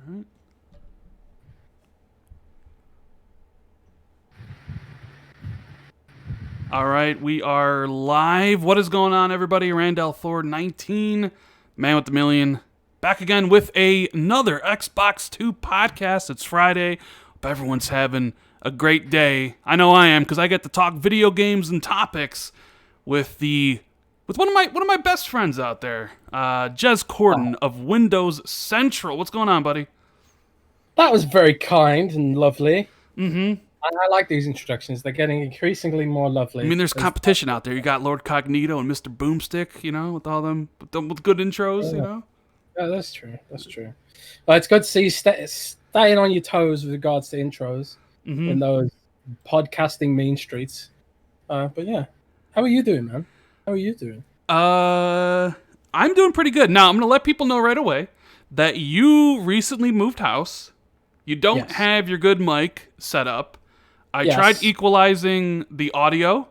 right. All right, we are live. What is going on, everybody? Randall Thor 19, Man with the Million, back again with another Xbox 2 podcast. It's Friday. Hope everyone's having a great day. I know I am, because I get to talk video games and topics with one of my best friends out there, Jez Corden of Windows Central. What's going on, buddy? That was very kind and lovely. Mm-hmm. I like these introductions. They're getting increasingly more lovely. I mean, there's competition out there. You got Lord Cognito and Mr. Boomstick, with all them with good intros, Yeah, that's true. That's true. But it's good to see you staying on your toes with regards to intros in those podcasting mean streets. But yeah, how are you doing, man? How are you doing? I'm doing pretty good. Now, I'm going to let people know right away that you recently moved house. You don't have your good mic set up. I tried equalizing the audio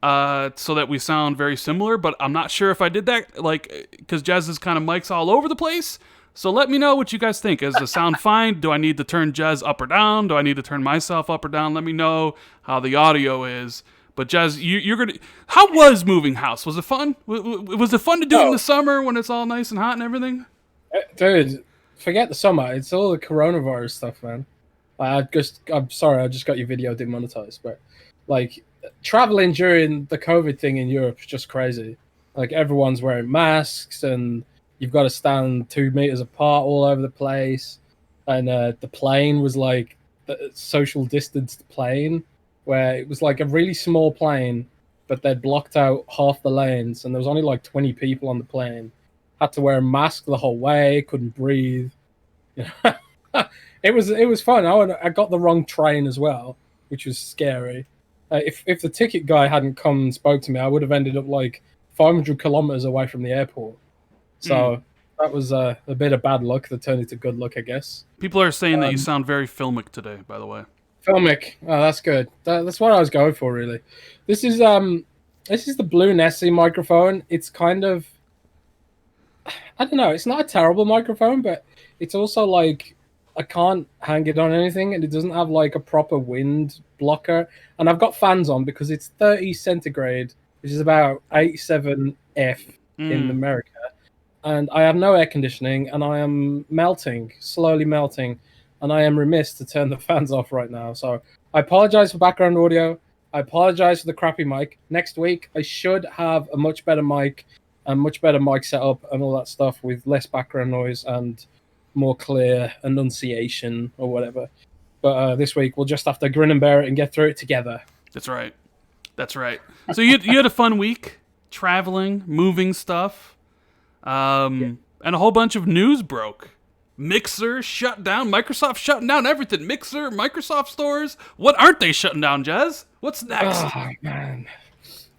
so that we sound very similar, but I'm not sure if I did that, because Jez's kind of mic's all over the place. So let me know what you guys think. Is the sound fine? Do I need to turn Jez up or down? Do I need to turn myself up or down? Let me know how the audio is. But Jez, you're gonna. How was moving house? Was it fun? Was it fun to do it in the summer when it's all nice and hot and everything? Dude, forget the summer. It's all the coronavirus stuff, man. I'm sorry, I just got your video demonetized, but traveling during the COVID thing in Europe is just crazy. Like everyone's wearing masks and you've got to stand 2 meters apart all over the place. And the plane was like the social distanced plane, where it was like a really small plane, but they'd blocked out half the lanes and there was only like 20 people on the plane. Had to wear a mask the whole way, couldn't breathe. It was fun. I got the wrong train as well, which was scary. If the ticket guy hadn't come and spoke to me, I would have ended up like 500 kilometers away from the airport. So that was a bit of bad luck that turned into good luck, I guess. People are saying that you sound very filmic today, by the way. Filmic. Oh, that's good. That's what I was going for, really. This is the Blue Nessie microphone. It's kind of, I don't know. It's not a terrible microphone, but it's also like I can't hang it on anything, and it doesn't have like a proper wind blocker. And I've got fans on because it's 30 centigrade, which is about 87 F in America. And I have no air conditioning, and I am melting, slowly melting. And I am remiss to turn the fans off right now. So I apologize for background audio. I apologize for the crappy mic. Next week, I should have a much better mic and much better mic setup and all that stuff with less background noise and more clear enunciation or whatever. But this week, we'll just have to grin and bear it and get through it together. That's right. So you had a fun week, traveling, moving stuff, and a whole bunch of news broke. Mixer shut down. Microsoft shutting down everything. Mixer, Microsoft stores. What aren't they shutting down, Jez? What's next? Oh, man.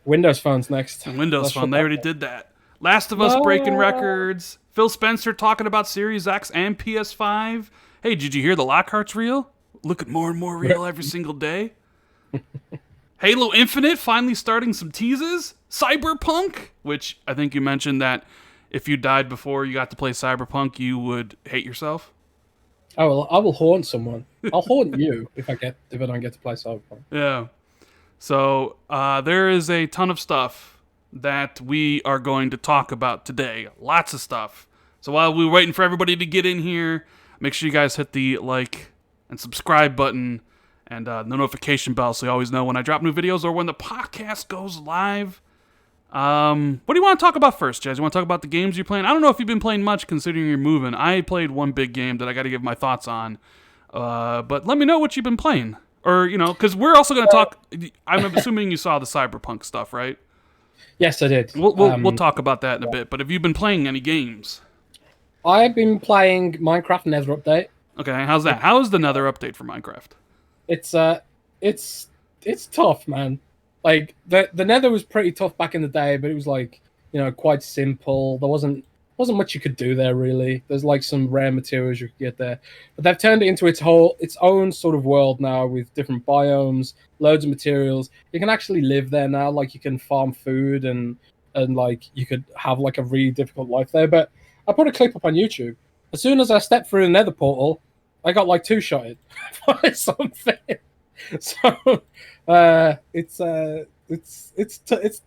Windows Phone's next. Windows Phone. They already did that. Last of Us breaking records. Phil Spencer talking about Series X and PS5. Hey, did you hear the Lockhart's real? Looking more and more real every single day. Halo Infinite finally starting some teases. Cyberpunk, which I think you mentioned that if you died before you got to play Cyberpunk, you would hate yourself. I will haunt someone. I'll haunt you if I don't get to play Cyberpunk. Yeah. So there is a ton of stuff that we are going to talk about today. Lots of stuff. So while we're waiting for everybody to get in here, make sure you guys hit the like and subscribe button and the notification bell so you always know when I drop new videos or when the podcast goes live. What do you want to talk about first, Jez? You want to talk about the games you're playing? I don't know if you've been playing much considering you're moving. I played one big game that I got to give my thoughts on. But let me know what you've been playing. Or, because we're also going to talk... I'm assuming you saw the Cyberpunk stuff, right? Yes, I did. We'll talk about that in a bit. But have you been playing any games? I've been playing Minecraft Nether Update. Okay, how's that? How is the Nether Update for Minecraft? It's tough, man. Like the Nether was pretty tough back in the day, but it was like, quite simple. There wasn't much you could do there really. There's like some rare materials you could get there, but they've turned it into its own sort of world now with different biomes, loads of materials. You can actually live there now. Like you can farm food and like you could have like a really difficult life there. But I put a clip up on YouTube As soon as I stepped through the nether portal, I got like two-shotted by something. So it's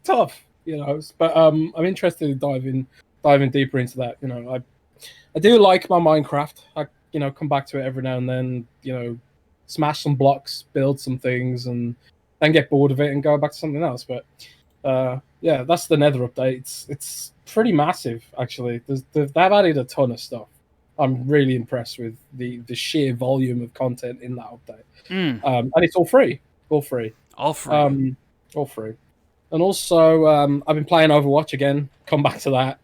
tough, you know. But I'm interested in diving deeper into that. You know, I do like my Minecraft. I come back to it every now and then. You know, smash some blocks, build some things, and then get bored of it and go back to something else. But yeah, that's the Nether update. It's pretty massive, actually. They've added a ton of stuff. I'm really impressed with the sheer volume of content in that update. And it's all free. All free. All free. All free. And also, I've been playing Overwatch again. Come back to that.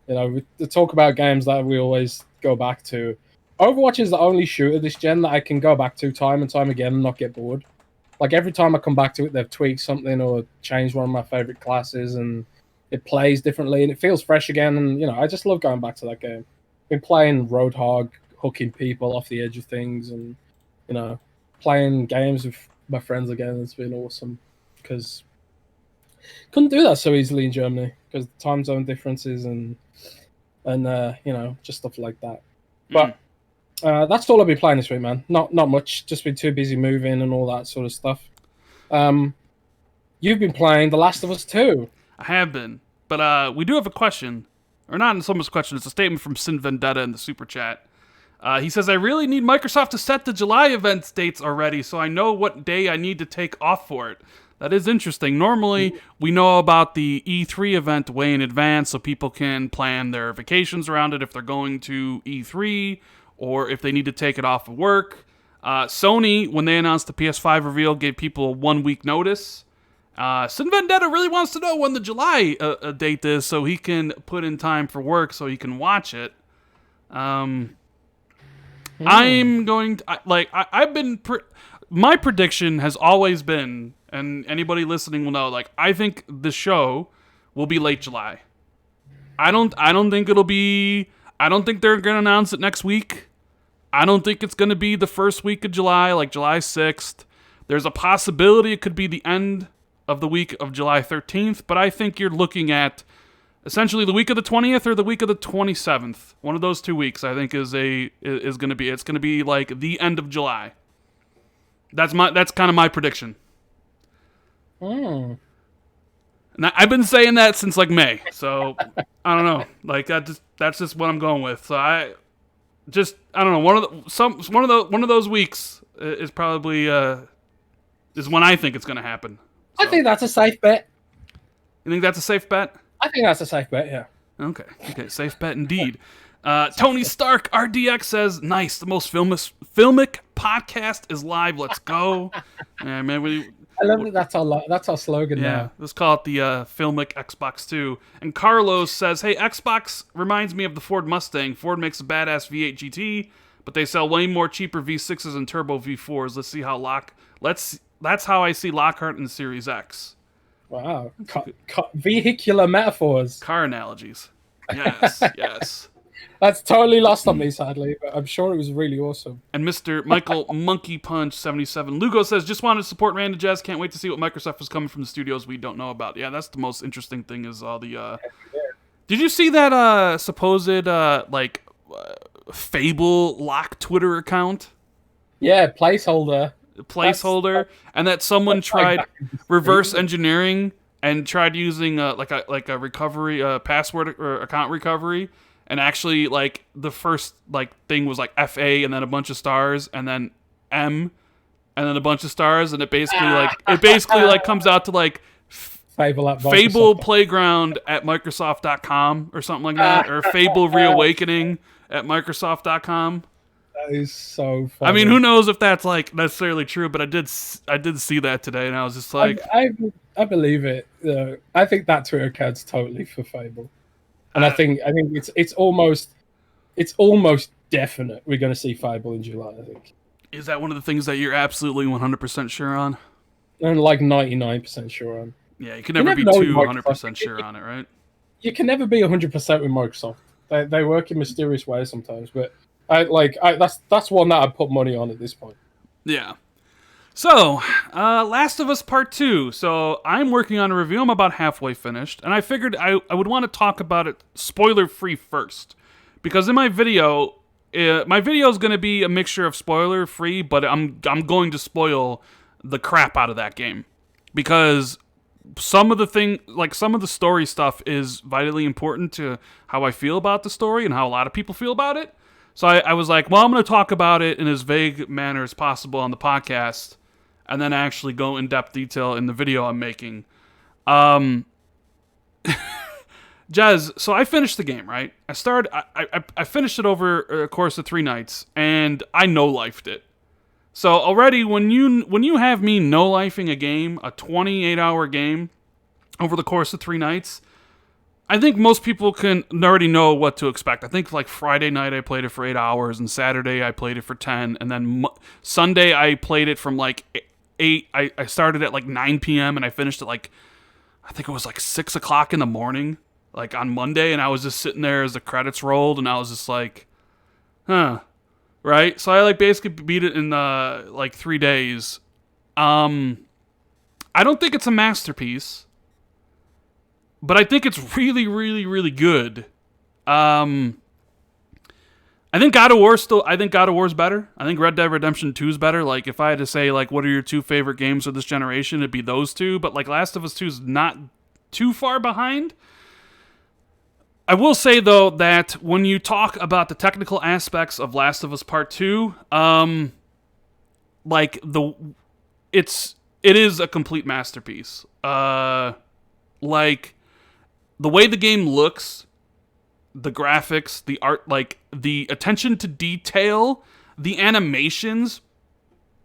You know, we talk about games that we always go back to. Overwatch is the only shooter this gen that I can go back to time and time again and not get bored. Like, every time I come back to it, they've tweaked something or changed one of my favorite classes, and it plays differently, and it feels fresh again. And, you know, I just love going back to that game. Been playing Roadhog, hooking people off the edge of things, and, you know, playing games with my friends again. It's been awesome, because couldn't do that so easily in Germany because the time zone differences and you know, just stuff like that. But that's all I've been playing this week, man. Not much. Just been too busy moving and all that sort of stuff. You've been playing The Last of Us 2. I have been, but we do have a question, or not so much a question. It's a statement from Sin Vendetta in the super chat. He says, I really need Microsoft to set the July event dates already so I know what day I need to take off for it. That is interesting. Normally, we know about the E3 event way in advance so people can plan their vacations around it if they're going to E3 or if they need to take it off of work. Sony, when they announced the PS5 reveal, gave people a 1 week notice. Sin Vendetta really wants to know when the July date is so he can put in time for work so he can watch it. I'm going to, I've been, my prediction has always been, and anybody listening will know, like, I think the show will be late July. I don't think it'll be, I don't think they're going to announce it next week. I don't think it's going to be the first week of July, like July 6th. There's a possibility it could be the end of the week of July 13th, but I think you're looking at essentially the week of the 20th or the week of the 27th. One of those 2 weeks, I think, is going to be, it's going to be like the end of July. That's kind of my prediction. And I've been saying that since like May, so I don't know. Like that's just what I'm going with. So I don't know. One of those weeks is probably is when I think it's going to happen. So. I think that's a safe bet. You think that's a safe bet? I think that's a safe bet. Yeah. Okay, safe bet indeed. Tony Stark RDX says, "Nice, the most filmic podcast is live. Let's go." Yeah, man, I love that. That's our slogan now. Yeah, let's call it the Filmic Xbox 2. And Carlos says, "Hey, Xbox reminds me of the Ford Mustang. Ford makes a badass V8 GT, but they sell way more cheaper V6s and turbo V4s. Let's see how that's how I see Lockhart in Series X." Wow, vehicular metaphors, car analogies. Yes, yes. That's totally lost on me, sadly, but I'm sure it was really awesome. And Mr. Michael Monkey Punch 77 Lugo says, just wanted to support Random Jazz. Can't wait to see what Microsoft is coming from the studios we don't know about. Yeah, that's the most interesting thing is all the... Did you see that supposed, Fable lock Twitter account? Yeah, placeholder. And that someone tried reverse engineering and tried using like a recovery password or account recovery. And actually, like, the first, like, thing was, like, FA and then a bunch of stars and then M and then a bunch of stars. And it basically comes out to, like, Fable Playground at Microsoft.com or something like that. Or Fable Reawakening at Microsoft.com. That is so funny. I mean, who knows if that's, like, necessarily true, but I did see that today, and I was just like... I believe it. I think that Twitter account's totally for Fable. And I think it's almost definite we're going to see Fable in July, I think. Is that one of the things that you're absolutely 100% sure on? I'm like 99% sure on. Yeah, you can never be 200% sure on it, right? You can never be 100% with Microsoft. They work in mysterious ways sometimes, but that's one that I'd put money on at this point. Yeah. So, Last of Us Part 2. So, I'm working on a review. I'm about halfway finished. And I figured I would want to talk about it spoiler-free first. Because in my video, my video is going to be a mixture of spoiler free, but I'm going to spoil the crap out of that game because some of the story stuff is vitally important to how I feel about the story and how a lot of people feel about it. So I was like, well, I'm going to talk about it in as vague manner as possible on the podcast, and then actually go in depth detail in the video I'm making. Jez, so I finished the game, right? I finished it over a course of 3 nights, and I no-lifed it. So already, when you have me no-lifing a game, a 28-hour game, over the course of 3 nights, I think most people can already know what to expect. I think like Friday night I played it for 8 hours, and Saturday I played it for 10, and then Sunday I played it from like 8. I started at like 9 p.m. and I finished at like, I think it was like 6 o'clock in the morning, like on Monday, and I was just sitting there as the credits rolled, and I was just like, huh, right? So I like basically beat it in like 3 days. I don't think it's a masterpiece, but I think it's really, really, really good. I think God of War is better. I think Red Dead Redemption 2 is better. Like, if I had to say, like, what are your 2 favorite games of this generation, it'd be those 2. But, like, Last of Us 2 is not too far behind. I will say, though, that when you talk about the technical aspects of Last of Us Part 2, like, it is a complete masterpiece. Like, the way the game looks, the graphics, the art, like, the attention to detail, the animations,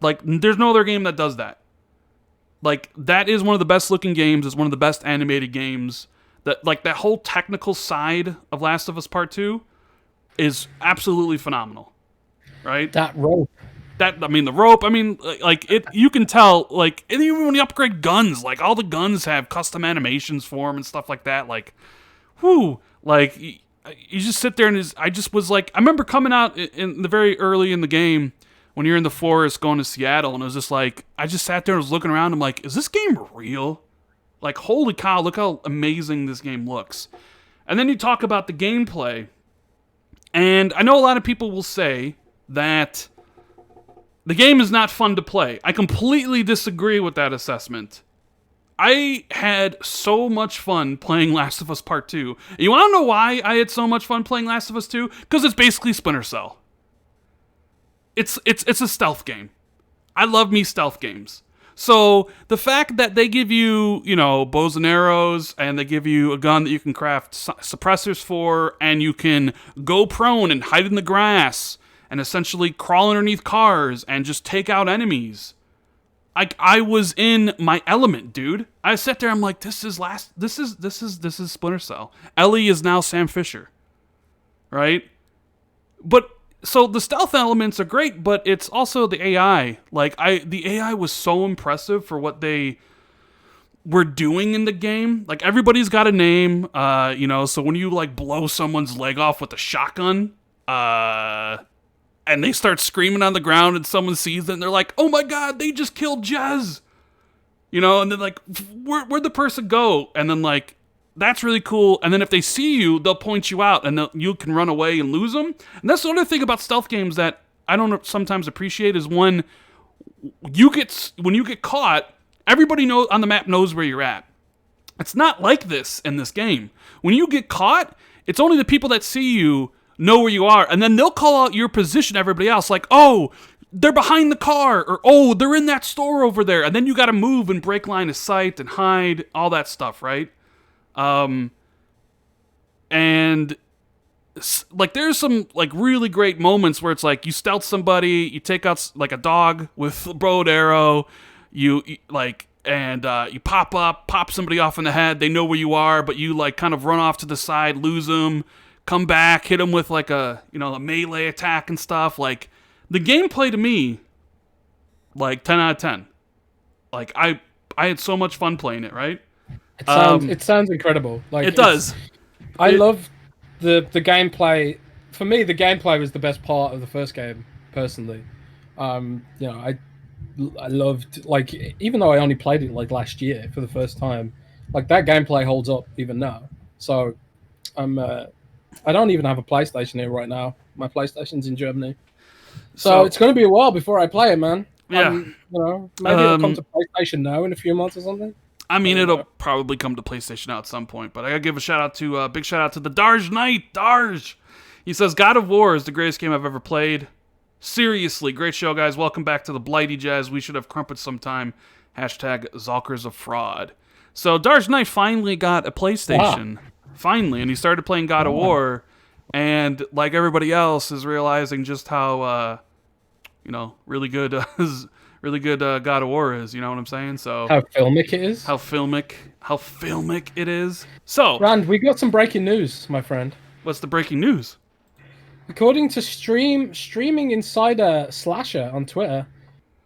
like, there's no other game that does that. Like, that is one of the best looking games. It's one of the best animated games. That, like, that whole technical side of Last of Us Part 2 is absolutely phenomenal. Right? That rope. The rope, like, it, you can tell, like, and even when you upgrade guns, like, all the guns have custom animations for them and stuff like that, like, whoo, like, you just sit there and I just was like, I remember coming out in the very early in the game, when you're in the forest going to Seattle, and it was just like, I just sat there and was looking around, I'm like, is this game real? Like, holy cow, look how amazing this game looks. And then you talk about the gameplay, and I know a lot of people will say that the game is not fun to play. I completely disagree with that assessment. I had so much fun playing Last of Us Part 2. You want to know why I had so much fun playing Last of Us 2? Because it's basically Splinter Cell. It's a stealth game. I love me stealth games. So the fact that they give you, bows and arrows, and they give you a gun that you can craft suppressors for, and you can go prone and hide in the grass, and essentially crawl underneath cars and just take out enemies. I was in my element, dude. I sat there, I'm like, this is Splinter Cell. Ellie is now Sam Fisher. Right? But so the stealth elements are great, but it's also the AI. Like, the AI was so impressive for what they were doing in the game. Like, everybody's got a name, so when you, like, blow someone's leg off with a shotgun, and they start screaming on the ground and someone sees it and they're like, oh my god, they just killed Jez. And then, like, where'd the person go? And then, like, that's really cool. And then if they see you, they'll point you out, and you can run away and lose them. And that's the other thing about stealth games that I don't sometimes appreciate is when you get caught, everybody on the map knows where you're at. It's not like this in this game. When you get caught, it's only the people that see you know where you are, and then they'll call out your position to everybody else, like, oh, they're behind the car, or oh, they're in that store over there, and then you gotta move and break line of sight and hide, all that stuff, right? And like, there's some, like, really great moments where it's like, you stealth somebody, you take out, like, a dog with a bow and arrow, you pop somebody off in the head, they know where you are, but you, like, kind of run off to the side, lose them, come back, hit them with, like, a melee attack and stuff. Like, the gameplay to me, like, 10 out of 10. Like, I had so much fun playing it, right? It sounds incredible. Like, it does. I love the gameplay. For me, the gameplay was the best part of the first game, personally. I loved, like, even though I only played it, like, last year for the first time, like, that gameplay holds up even now. So I don't even have a PlayStation here right now. My PlayStation's in Germany. So it's going to be a while before I play it, man. Yeah. Maybe it'll come to PlayStation now in a few months or something. I mean, it'll probably come to PlayStation now at some point, but I gotta give a big shout out to the Darj Knight. Darj! He says, God of War is the greatest game I've ever played. Seriously, great show, guys. Welcome back to the Blighty Jazz. We should have crumpets sometime. Hashtag Zalker's a fraud. So Darj Knight finally got a PlayStation. Wow. Finally, and he started playing God of War, and like everybody else is realizing just how really good God of War is, you know what I'm saying? So how filmic it is. How filmic it is. So Rand, we got some breaking news, my friend. What's the breaking news? According to streaming insider Slasher on Twitter,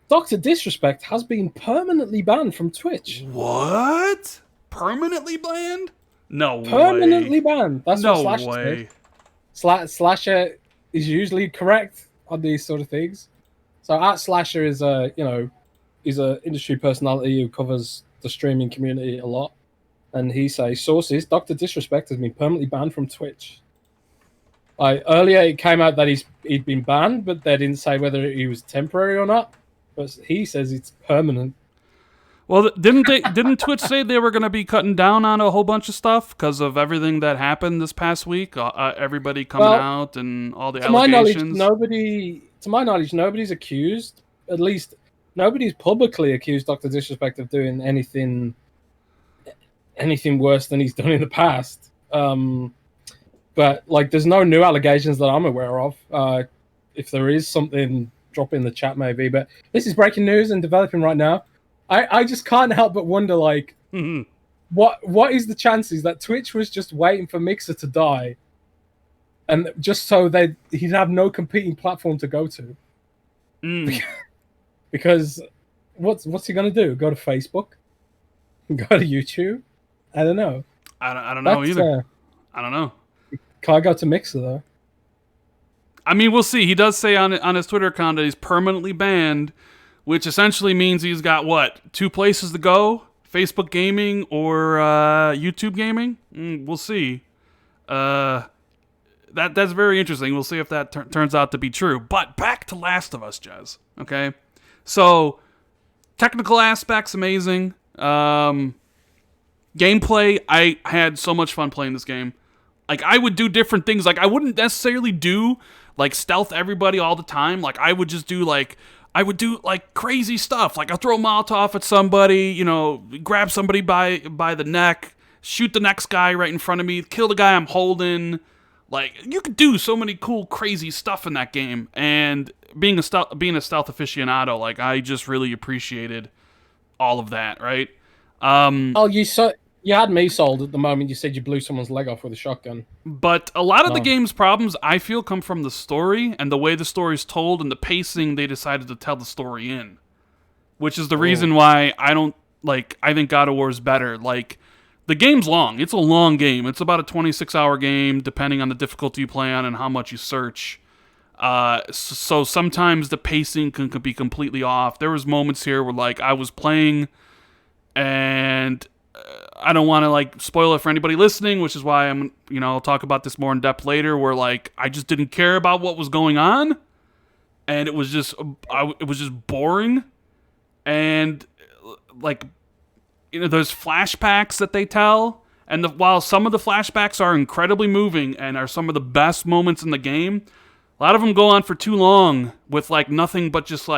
Dr. Disrespect has been permanently banned from Twitch. What? Permanently banned? No way. Permanently banned. That's no what Slasher way. said. Slasher is usually correct on these sort of things. So @Slasher is he's a industry personality who covers the streaming community a lot, and he says sources: Dr. Disrespect has been permanently banned from Twitch. Earlier it came out that he'd been banned, but they didn't say whether he was temporary or not. But he says it's permanent. Well, didn't Twitch say they were going to be cutting down on a whole bunch of stuff because of everything that happened this past week? Everybody coming out and all the allegations. To my knowledge, nobody's accused. At least nobody's publicly accused Dr. Disrespect of doing anything worse than he's done in the past. But there's no new allegations that I'm aware of. If there is something, drop in the chat maybe. But this is breaking news and developing right now. I just can't help but wonder, what is the chances that Twitch was just waiting for Mixer to die, and just so he'd have no competing platform to go to? Because what's he gonna do? Go to Facebook? Go to YouTube? I don't know. I don't know either. I don't know. Can I go to Mixer though? I mean, we'll see. He does say on his Twitter account that he's permanently banned, which essentially means he's got, 2 places to go? Facebook Gaming or YouTube Gaming? We'll see. That's very interesting. We'll see if that turns out to be true. But back to Last of Us, Jez. Okay? So, technical aspects, amazing. Gameplay, I had so much fun playing this game. I would do different things. I wouldn't necessarily do, stealth everybody all the time. I would just do, crazy stuff. I'll throw a Molotov at somebody, grab somebody by the neck, shoot the next guy right in front of me, kill the guy I'm holding. You could do so many cool, crazy stuff in that game. And being a stealth aficionado, I just really appreciated all of that, right? You had me sold at the moment you said you blew someone's leg off with a shotgun. But a lot of the game's problems, I feel, come from the story and the way the story's told and the pacing they decided to tell the story in. Which is the reason why I think God of War is better. The game's long. It's a long game. It's about a 26-hour game, depending on the difficulty you play on and how much you search. So sometimes the pacing can be completely off. There was moments here where, I was playing and I don't want to spoil it for anybody listening, which is why I'll talk about this more in depth later, where I just didn't care about what was going on, and it was just boring, and there's flashbacks that they tell, and while some of the flashbacks are incredibly moving and are some of the best moments in the game, a lot of them go on for too long with nothing but just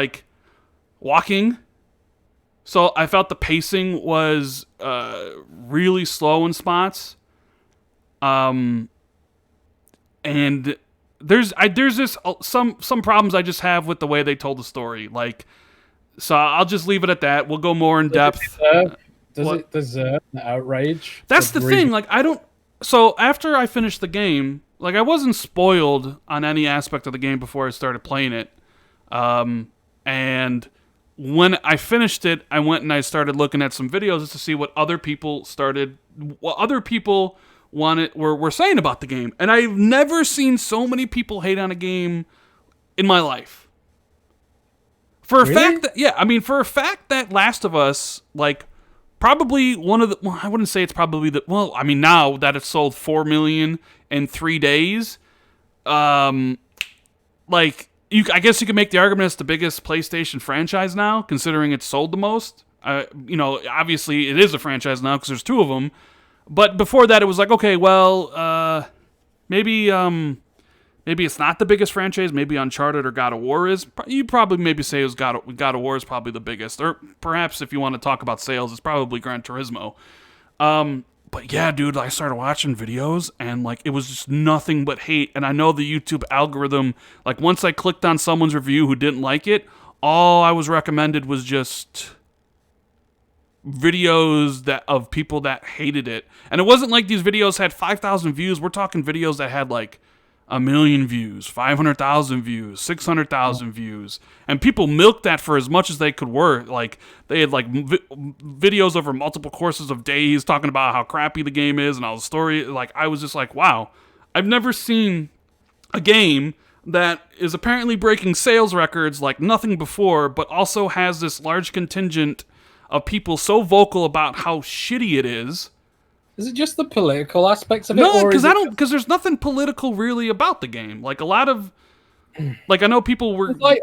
walking. So I felt the pacing was really slow in spots, and there's just some problems I just have with the way they told the story. So I'll just leave it at that. We'll go more in depth. Does it deserve the outrage? That's the thing. I don't. So after I finished the game, I wasn't spoiled on any aspect of the game before I started playing it, and when I finished it, I went and I started looking at some videos just to see what other people were saying about the game. And I've never seen so many people hate on a game in my life. For a fact that Last of Us, probably one of the, I wouldn't say it's probably now that it's sold 4 million in 3 days, like, I guess you could make the argument it's the biggest PlayStation franchise now, considering it's sold the most. Obviously it is a franchise now because there's two of them. But before that, it was like, okay, well, maybe it's not the biggest franchise. Maybe Uncharted or God of War is. You'd probably maybe say it was God of War is probably the biggest. Or perhaps if you want to talk about sales, it's probably Gran Turismo. But yeah, dude, I started watching videos and like it was just nothing but hate. And I know the YouTube algorithm, like once I clicked on someone's review who didn't like it, all I was recommended was just videos of people that hated it. And it wasn't like these videos had 5,000 views. We're talking videos that had like 1,000,000 views, 500,000 views, 600,000 views, and people milked that for as much as they could work. Like they had like videos over multiple courses of days talking about how crappy the game is and all the story. Like I was just like, wow, I've never seen a game that is apparently breaking sales records like nothing before, but also has this large contingent of people so vocal about how shitty it is. Is it just the political aspects of it? No, because there's nothing political really about the game. Like a lot of, like I know people were like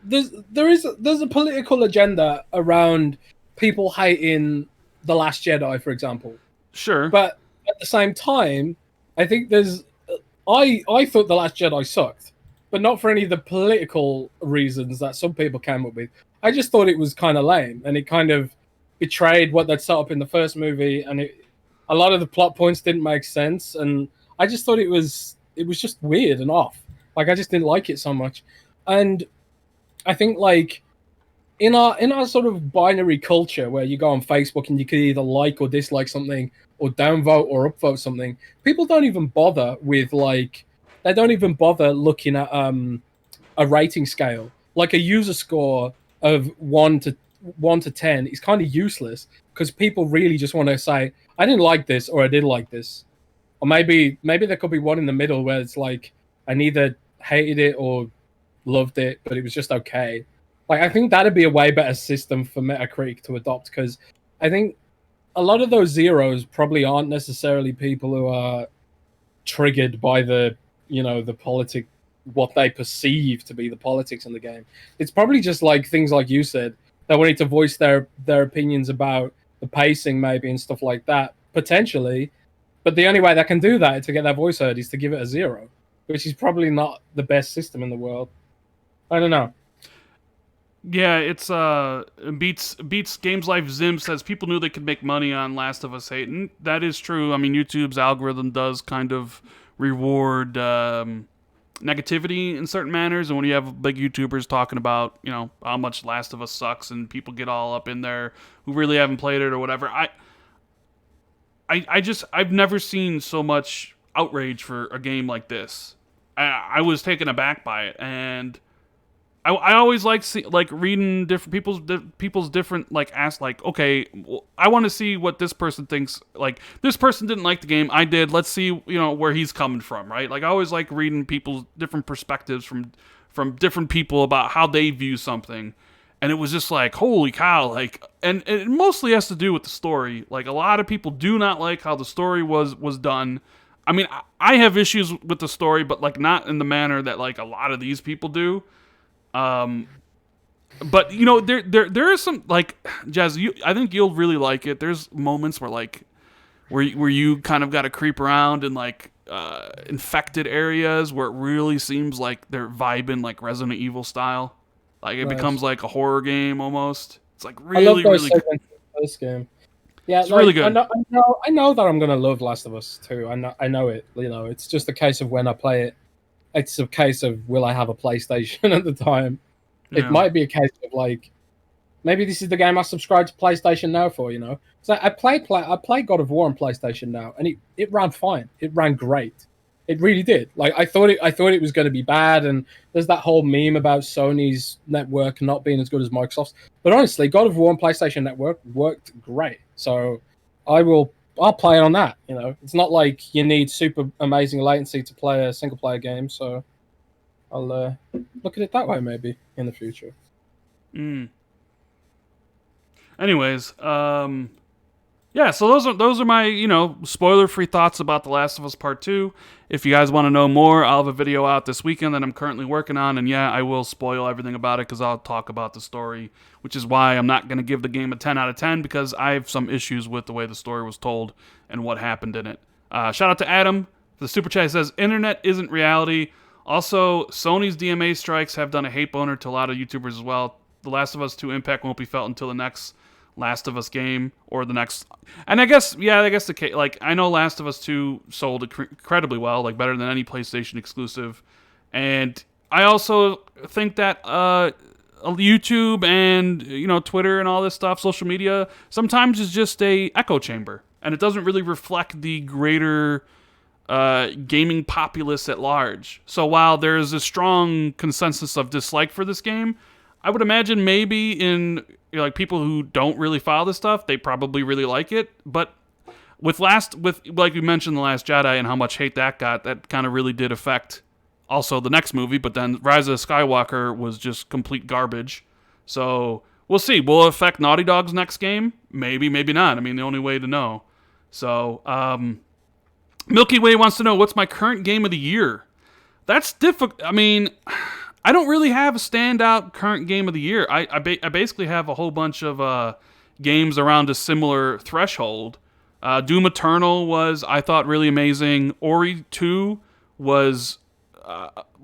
there's a political agenda around people hating The Last Jedi, for example. Sure, but at the same time, I think I thought The Last Jedi sucked, but not for any of the political reasons that some people came up with. I just thought it was kind of lame, and it kind of betrayed what they'd set up in the first movie, and a lot of the plot points didn't make sense, and I just thought it was just weird and off. Like I just didn't like it so much, and I think like in our sort of binary culture where you go on Facebook and you can either like or dislike something or downvote or upvote something, people don't even bother with they don't even bother looking at a rating scale. Like a user score of 1 to 10 is kind of useless because people really just want to say, I didn't like this or I did like this. Or maybe there could be one in the middle where it's like I neither hated it or loved it, but it was just okay. Like I think that'd be a way better system for Metacritic to adopt, because I think a lot of those zeros probably aren't necessarily people who are triggered by the politic, what they perceive to be the politics in the game. It's probably just like things like you said, that we need to voice their opinions about the pacing maybe and stuff like that, potentially. But the only way they can do that to get their voice heard is to give it a 0, which is probably not the best system in the world. I don't know. Yeah, it's beats Games Life Zim says people knew they could make money on Last of Us 8, and that is true. I mean, YouTube's algorithm does kind of reward negativity in certain manners, and when you have big YouTubers talking about how much Last of Us sucks, and people get all up in there who really haven't played it or whatever, I've never seen so much outrage for a game like this. I was taken aback by it, and I always like reading different people's different ask okay, well, I want to see what this person thinks. Like this person didn't like the game, I did. Let's see where he's coming from, right? Like I always like reading people's different perspectives from different people about how they view something. And it was just like, holy cow, and it mostly has to do with the story. Like a lot of people do not like how the story was done. I mean, I have issues with the story, but not in the manner that a lot of these people do. But there is some Jazz. I think you'll really like it. There's moments where you kind of got to creep around in infected areas where it really seems like they're vibing like Resident Evil style. Like it becomes like a horror game almost. It's really, I love those really segments in this game. Yeah, it's really good. I know that I'm gonna love Last of Us 2. I know it. It's just a case of when I play it. It's a case of will I have a PlayStation at the time. Yeah. It might be a case of maybe this is the game I subscribe to PlayStation Now for. So I play God of War on PlayStation Now, and it ran fine. It ran great. It really did. I thought it was going to be bad, and there's that whole meme about Sony's network not being as good as Microsoft's. But honestly, God of War on PlayStation Network worked great. So I'll play it on that. It's not like you need super amazing latency to play a single player game. So I'll look at it that way maybe in the future. Anyways, yeah, so those are my, spoiler-free thoughts about The Last of Us Part 2. If you guys want to know more, I'll have a video out this weekend that I'm currently working on, and yeah, I will spoil everything about it because I'll talk about the story, which is why I'm not going to give the game a 10 out of 10 because I have some issues with the way the story was told and what happened in it. Shout out to Adam. The super chat says, internet isn't reality. Also, Sony's DMA strikes have done a hate boner to a lot of YouTubers as well. The Last of Us 2 impact won't be felt until the next Last of Us game or the next, and I guess the case, like, I know Last of Us 2 sold incredibly well, like better than any PlayStation exclusive, and I also think that YouTube and Twitter and all this stuff, social media, sometimes is just a echo chamber, and it doesn't really reflect the greater gaming populace at large. So while there's a strong consensus of dislike for this game, I would imagine maybe in like people who don't really follow this stuff, they probably really like it. But with like you mentioned, The Last Jedi and how much hate that got, that kind of really did affect also the next movie. But then Rise of Skywalker was just complete garbage. So we'll see. Will it affect Naughty Dog's next game? Maybe, maybe not. I mean, the only way to know. So Milky Way wants to know, what's my current game of the year? That's difficult. I mean, I don't really have a standout current game of the year. I basically have a whole bunch of games around a similar threshold. Doom Eternal was, I thought, really amazing. Ori 2 was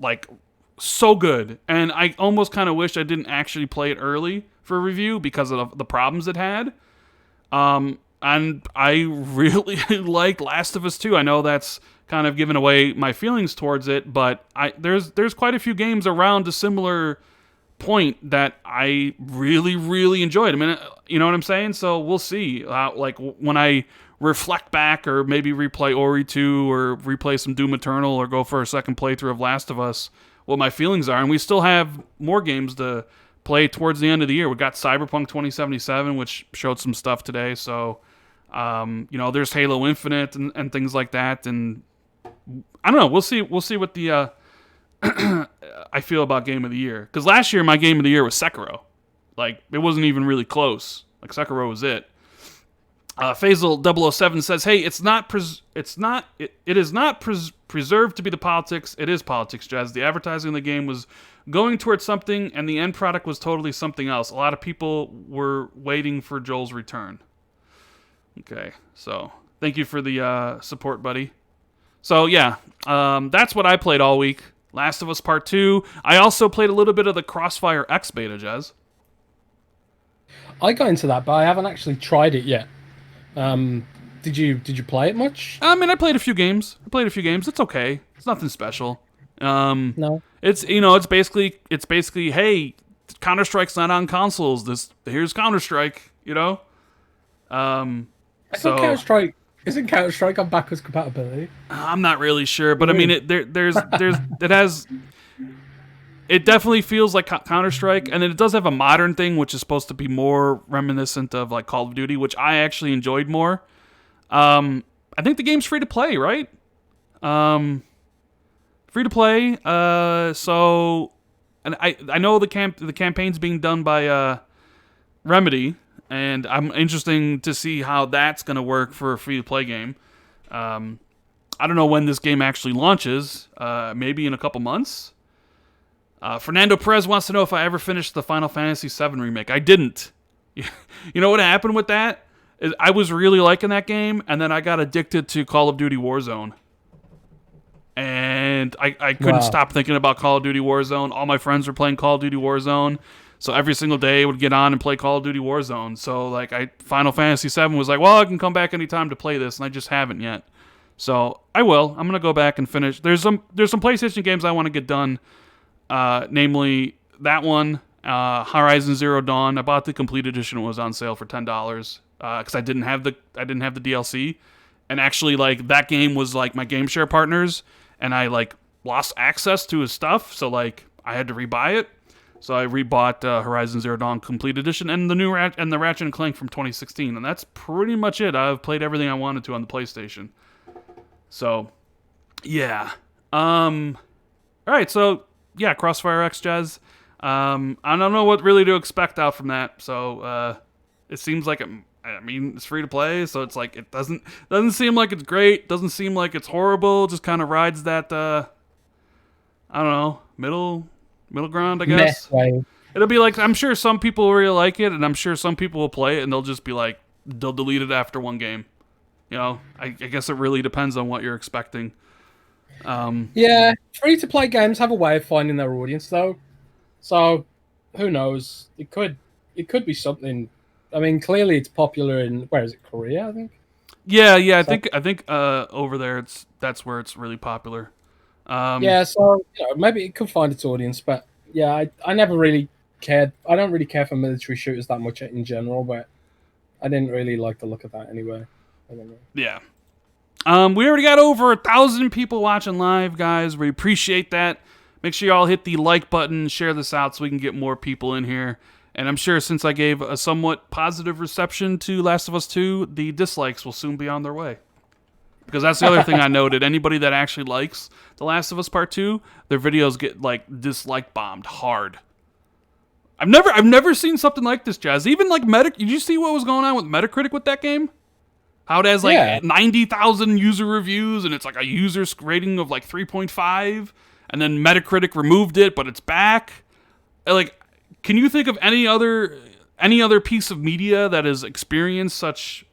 like so good, and I almost kind of wish I didn't actually play it early for review because of the problems it had. And I really liked Last of Us 2. I know that's kind of giving away my feelings towards it, but there's quite a few games around a similar point that I really, really enjoyed. I mean, you know what I'm saying? So we'll see. Like when I reflect back or maybe replay Ori 2 or replay some Doom Eternal or go for a second playthrough of Last of Us, what my feelings are. And we still have more games to play towards the end of the year. We got Cyberpunk 2077, which showed some stuff today. So, there's Halo Infinite and things like that. And I don't know. We'll see what the I feel about Game of the Year. Because last year, my Game of the Year was Sekiro. Like, it wasn't even really close. Like, Sekiro was it. Faisal007 says, "Hey, it is not preserved to be the politics. It is politics, Jazz. The advertising in the game was going towards something, and the end product was totally something else. A lot of people were waiting for Joel's return." Okay, so thank you for the support, buddy. So yeah, that's what I played all week. Last of Us Part 2. I also played a little bit of the Crossfire X beta, Jazz. I got into that, but I haven't actually tried it yet. Did you play it much? I mean, I played a few games. It's okay. It's nothing special. No. It's it's basically hey, Counter-Strike's not on consoles. Here's Counter-Strike. I thought Counter-Strike isn't Counter-Strike on backwards compatibility. I'm not really sure, but I mean, it definitely feels like Counter-Strike, and it does have a modern thing, which is supposed to be more reminiscent of like Call of Duty, which I actually enjoyed more. I think the game's free to play, right? Free to play. So, and I know the campaign's being done by Remedy. And I'm interested to see how that's going to work for a free-to-play game. I don't know when this game actually launches. Maybe in a couple months. Fernando Perez wants to know if I ever finished the Final Fantasy VII Remake. I didn't. You know what happened with that? I was really liking that game, and then I got addicted to Call of Duty Warzone. And I couldn't stop thinking about Call of Duty Warzone. All my friends were playing Call of Duty Warzone. So every single day I would get on and play Call of Duty Warzone. So like Final Fantasy VII was like, well, I can come back anytime to play this, and I just haven't yet. So I will. I'm gonna go back and finish. There's some PlayStation games I want to get done. Namely that one, Horizon Zero Dawn. I bought the complete edition. It was on sale for $10 because I didn't have the DLC. And actually, like, that game was like my game share partner's, and I like lost access to his stuff, so like I had to rebuy it. So I rebought Horizon Zero Dawn Complete Edition and the new the Ratchet and Clank from 2016, and that's pretty much it. I've played everything I wanted to on the PlayStation. So, yeah. All right. So yeah, Crossfire X, Jazz. I don't know what really to expect out from that. So it seems like I mean, it's free to play, so it's like it doesn't seem like it's great, doesn't seem like it's horrible, just kind of rides that I don't know, middle ground, I guess. Way. It'll be like, I'm sure some people will really like it, and I'm sure some people will play it and they'll just be like, they'll delete it after one game. You know, I guess it really depends on what you're expecting. Yeah, free to play games have a way of finding their audience though. So who knows? It could be something. I mean, clearly it's popular in, where is it, Korea, I think? Yeah, I think over there that's where it's really popular. Yeah, so maybe it could find its audience, but yeah, I never really cared. I don't really care for military shooters that much in general, but I didn't really like the look of that anyway. I don't know. Yeah. We already got over 1,000 people watching live, guys. We appreciate that. Make sure you all hit the like button, share this out so we can get more people in here. And I'm sure since I gave a somewhat positive reception to Last of Us 2, the dislikes will soon be on their way. Because that's the other thing I noted. Anybody that actually likes The Last of Us Part 2, their videos get like dislike bombed hard. I've never seen something like this, Jazz. Even like did you see what was going on with Metacritic with that game? How it has like 90,000 user reviews and it's like a user rating of like 3.5, and then Metacritic removed it, but it's back. Like, can you think of any other piece of media that has experienced such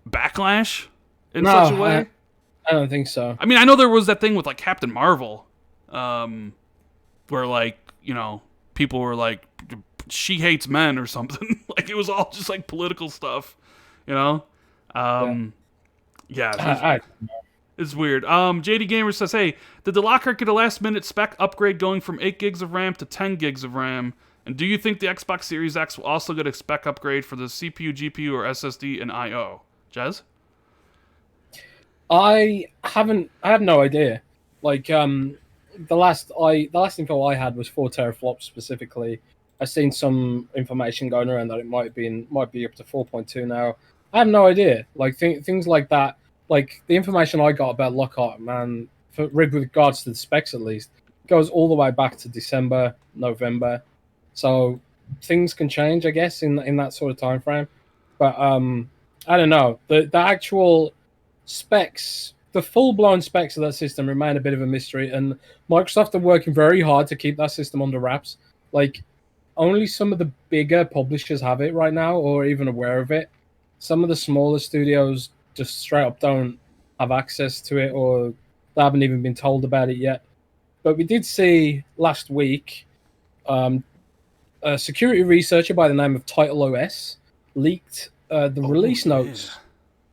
backlash in such a way? I don't think so. I mean, I know there was that thing with like Captain Marvel, where like, you know, people were like, she hates men or something. Like it was all just like political stuff, you know? It's weird. JD Gamer says, hey, did the Lockhart get a last minute spec upgrade going from 8 gigs of RAM to 10 gigs of RAM? And do you think the Xbox Series X will also get a spec upgrade for the CPU, GPU, or SSD and I/O? Jez? I have no idea. Like the last info I had was 4 teraflops specifically. I've seen some information going around that it might be up to 4.2 now. I have no idea. Like things like that. Like the information I got about Lockhart, man, with regards to the specs at least, goes all the way back to December, November. So things can change, I guess, in that sort of time frame. But I don't know. The actual specs, the full-blown specs of that system remain a bit of a mystery, and Microsoft are working very hard to keep that system under wraps. Like, only some of the bigger publishers have it right now, or even aware of it. Some of the smaller studios just straight up don't have access to it, or they haven't even been told about it yet. But we did see last week a security researcher by the name of Title OS leaked the release notes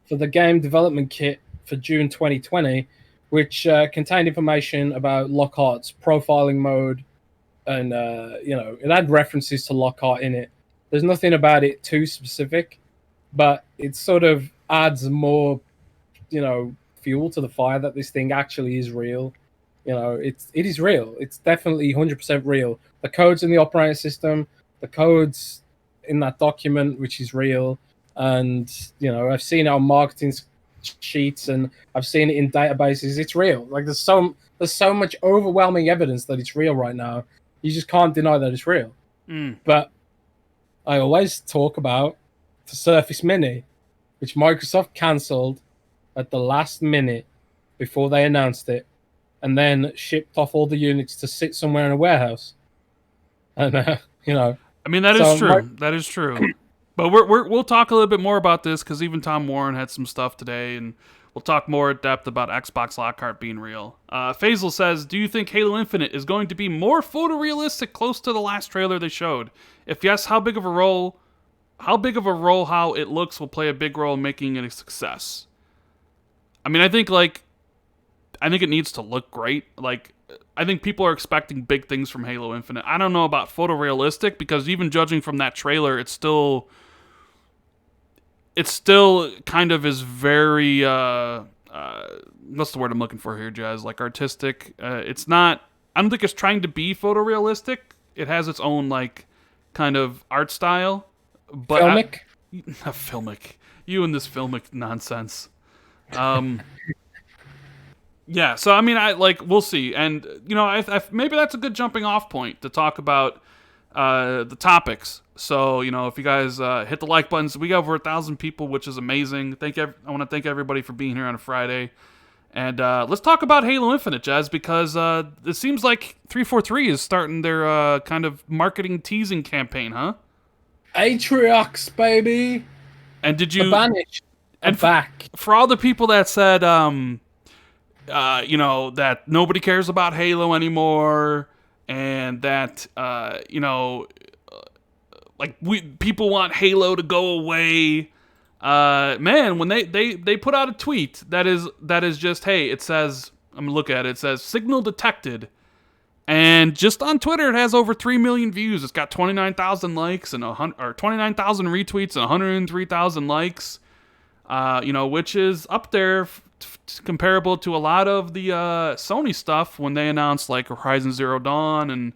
for the game development kit for June 2020, which contained information about Lockhart's profiling mode, and it had references to Lockhart in it. There's nothing about it too specific, but it sort of adds more, fuel to the fire that this thing actually is real. It is real. It's definitely 100% real. The codes in the operating system, the codes in that document, which is real. And, I've seen it on marketing sheets and I've seen it in databases. It's real. Like there's so much overwhelming evidence that it's real right now. You just can't deny that it's real. But I always talk about the Surface Mini, which Microsoft cancelled at the last minute before they announced it, and then shipped off all the units to sit somewhere in a warehouse. And I mean, that is true. That is true. But we'll talk a little bit more about this because even Tom Warren had some stuff today, and we'll talk more at depth about Xbox Lockhart being real. Faisal says, do you think Halo Infinite is going to be more photorealistic close to the last trailer they showed? If yes, how big of a role how it looks will play a big role in making it a success? I mean, I think it needs to look great. Like, I think people are expecting big things from Halo Infinite. I don't know about photorealistic because even judging from that trailer, it still kind of is very what's the word I'm looking for here, Jazz? Like artistic. It's not. I don't think it's trying to be photorealistic. It has its own like kind of art style. But filmic. Filmic. You and this filmic nonsense. Yeah, so I mean, we'll see, and maybe that's a good jumping off point to talk about the topics. So, if you guys hit the like buttons, we got over 1,000 people, which is amazing. I want to thank everybody for being here on a Friday. And let's talk about Halo Infinite, Jazz, because it seems like 343 is starting their kind of marketing teasing campaign, huh? Atriox, baby. And did you... Banished. And back. For all the people that said, that nobody cares about Halo anymore, and that, people want Halo to go away... man, when they put out a tweet that is just, hey, it says, I'm gonna look at it says signal detected, and just on Twitter it has over 3 million views. It's got 29,000 likes and 29,000 retweets and 103,000 likes, which is up there comparable to a lot of the Sony stuff when they announced like Horizon Zero Dawn, and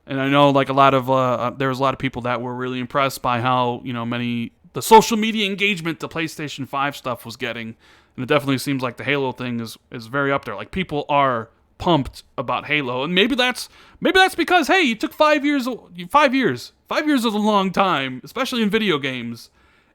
I know like a lot of there was a lot of people that were really impressed by how the social media engagement the PlayStation 5 stuff was getting. And it definitely seems like the Halo thing is very up there. Like, people are pumped about Halo. And maybe that's because, hey, you took 5 years. 5 years. 5 years is a long time, especially in video games.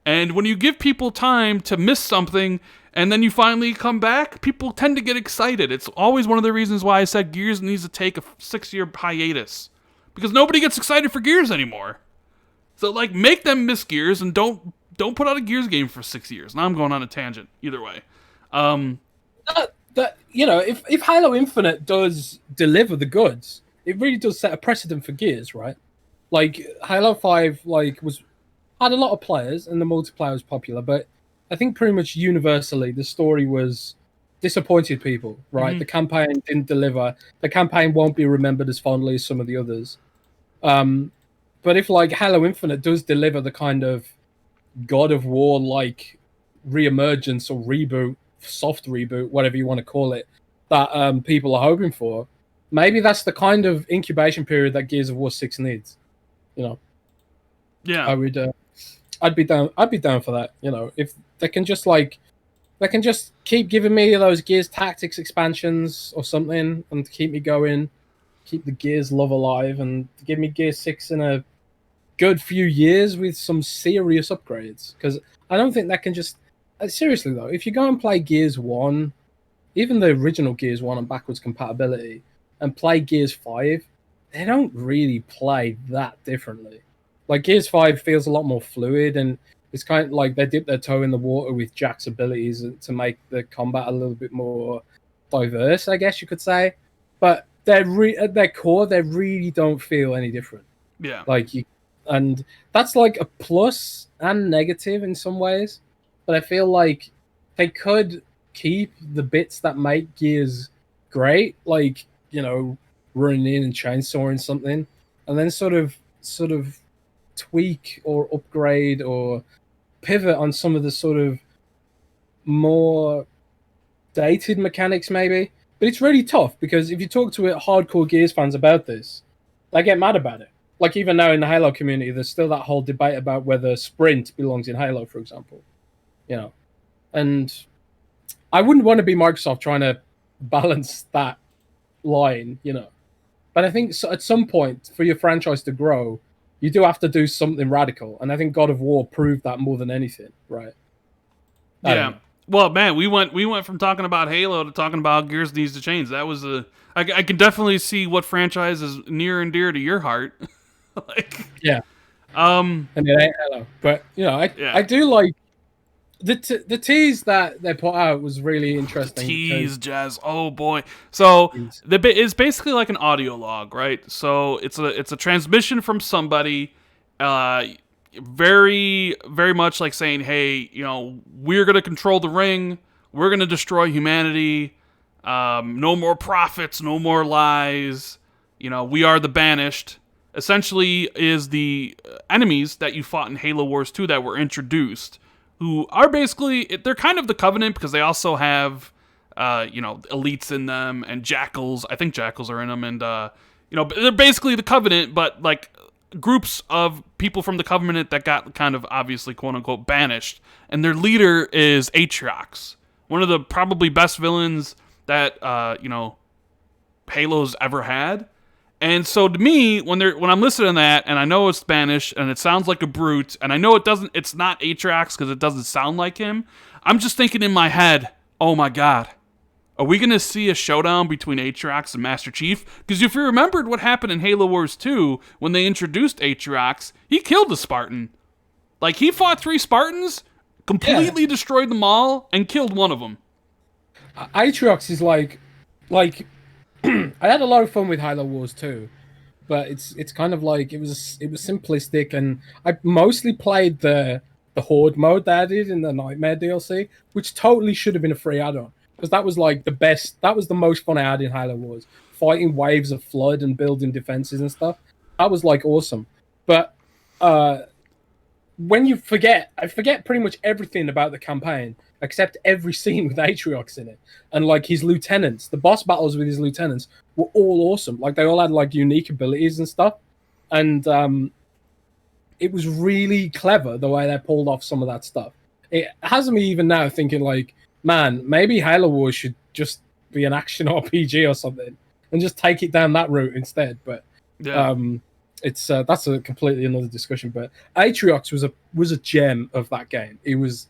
And when you give people time to miss something and then you finally come back, people tend to get excited. It's always one of the reasons why I said Gears needs to take a 6-year hiatus. Because nobody gets excited for Gears anymore. So, like, make them miss Gears and don't put out a Gears game for 6 years. Now I'm going on a tangent. Either way. If Halo Infinite does deliver the goods, it really does set a precedent for Gears, right? Like, Halo 5, had a lot of players and the multiplayer was popular, but I think pretty much universally the story was disappointed people, right? Mm-hmm. The campaign didn't deliver. The campaign won't be remembered as fondly as some of the others. But if Halo Infinite does deliver the kind of God of War reemergence or reboot, soft reboot, whatever you want to call it, that people are hoping for, maybe that's the kind of incubation period that Gears of War 6 needs. Yeah, I'd be down for that. If they can just keep giving me those Gears Tactics expansions or something and keep me going, keep the Gears love alive, and give me Gears 6 in a good few years with some serious upgrades. Because I don't think that can just... seriously, though, if you go and play Gears 1, even the original Gears 1 on backwards compatibility, and play Gears 5, they don't really play that differently. Gears 5 feels a lot more fluid, and it's kind of like they dip their toe in the water with Jack's abilities to make the combat a little bit more diverse, I guess you could say. But at their core, they really don't feel any different. Yeah. And that's a plus and negative in some ways. But I feel like they could keep the bits that make Gears great, running in and chainsawing something, and then sort of tweak or upgrade or pivot on some of the sort of more dated mechanics, maybe. But it's really tough because if you talk to hardcore Gears fans about this, they get mad about it. Even now in the Halo community, there's still that whole debate about whether sprint belongs in Halo, for example. And I wouldn't want to be Microsoft trying to balance that line, But I think at some point, for your franchise to grow, you do have to do something radical. And I think God of War proved that more than anything, right? Yeah. Well, man, we went from talking about Halo to talking about Gears needs to change. That was I can definitely see what franchise is near and dear to your heart. Yeah. And it ain't Halo. But, I do like the tease that they put out was really interesting. Tease, Jazz. Oh boy. So the bit is basically like an audio log, right? So it's a transmission from somebody, very, very much like saying, hey, we're gonna control the ring, we're gonna destroy humanity, no more prophets, no more lies, we are the banished. Essentially is the enemies that you fought in Halo Wars 2 that were introduced, who are basically, they're kind of the Covenant because they also have, elites in them and jackals. I think jackals are in them, and they're basically the Covenant, but groups of people from the Covenant that got kind of obviously quote unquote banished, and their leader is Atriox, one of the probably best villains that Halo's ever had. And so to me, when I'm listening to that, and I know it's Spanish, and it sounds like a brute, and I know it's not Atrax because it doesn't sound like him. I'm just thinking in my head, oh my god, are we going to see a showdown between Atrax and Master Chief? Because if you remembered what happened in Halo Wars 2, when they introduced Atrax, he killed a Spartan. Like, he fought 3 Spartans, completely destroyed them all, and killed one of them. Atrax is like I had a lot of fun with Halo Wars 2, but it's kind of like it was simplistic, and I mostly played the Horde mode they added in the Nightmare DLC, which totally should have been a free add-on. Because that was like that was the most fun I had in Halo Wars. Fighting waves of flood and building defenses and stuff. That was like awesome. But when I forget pretty much everything about the campaign, except every scene with Atriox in it. And like his lieutenants, the boss battles with his lieutenants were all awesome. Like they all had like unique abilities and stuff. And it was really clever the way they pulled off some of that stuff. It has me even now thinking like, man, maybe Halo Wars should just be an action RPG or something, and just take it down that route instead. But it's that's a completely another discussion. But Atriox was a gem of that game. He was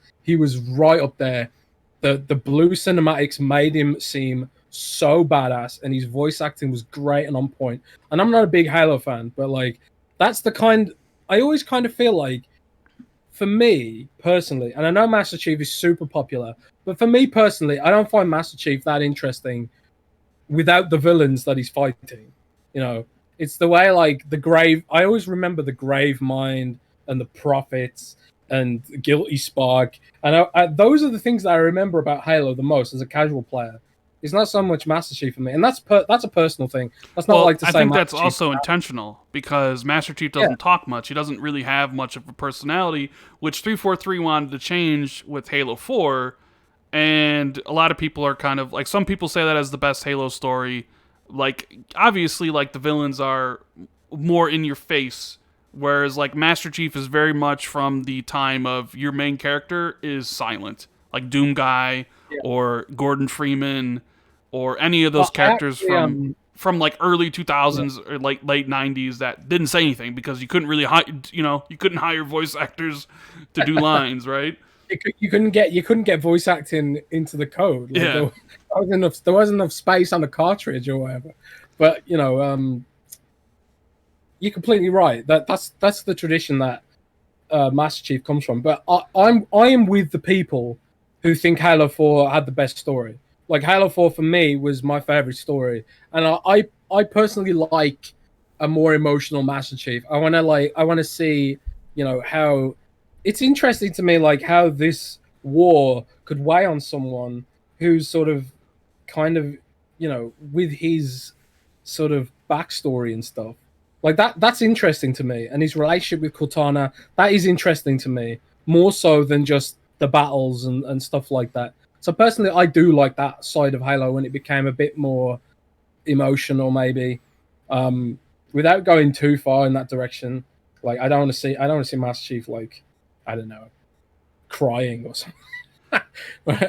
right up there. The blue cinematics made him seem so badass, and his voice acting was great and on point. And I'm not a big Halo fan, but like that's the kind I always kind of feel like. For me personally, and I know Master Chief is super popular, but for me personally, I don't find Master Chief that interesting without the villains that he's fighting. You know, it's the way like the Grave. I always remember the Grave Mind and the Prophets and Guilty Spark, and those are the things that I remember about Halo the most as a casual player. It's not so much Master Chief for me, and that's a personal thing. That's not like to say. I think Master that's Chief also intentional because Master Chief doesn't talk much. He doesn't really have much of a personality, which 343 wanted to change with Halo 4, and a lot of people are kind of like some people say that as the best Halo story. Like obviously, like the villains are more in your face, whereas like Master Chief is very much from the time of your main character is silent, like Doom Guy or Gordon Freeman. Or any of those characters from like early 2000s or like late 90s that didn't say anything because you couldn't really you couldn't hire voice actors to do lines, right? You couldn't get voice acting into the code. Like, there wasn't enough space on the cartridge or whatever. But you're completely right. That's the tradition that Master Chief comes from. But I am with the people who think Halo 4 had the best story. Like Halo 4 for me was my favorite story, and I personally like a more emotional Master Chief. I want to see, how it's interesting to me, like how this war could weigh on someone who's sort of, kind of, with his sort of backstory and stuff like that. That's interesting to me, and his relationship with Cortana, that is interesting to me more so than just the battles and stuff like that. So personally, I do like that side of Halo when it became a bit more emotional, maybe, without going too far in that direction. Like I don't want to see Master Chief like, I don't know, crying or something.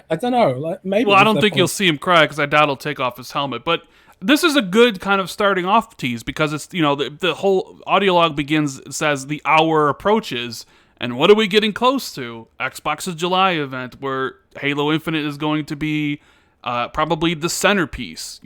I don't know. Like maybe. Well, I don't think you'll see him cry because I doubt he'll take off his helmet. But this is a good kind of starting off tease because it's the whole audio log begins. It says the hour approaches. And what are we getting close to? Xbox's July event, where Halo Infinite is going to be probably the centerpiece.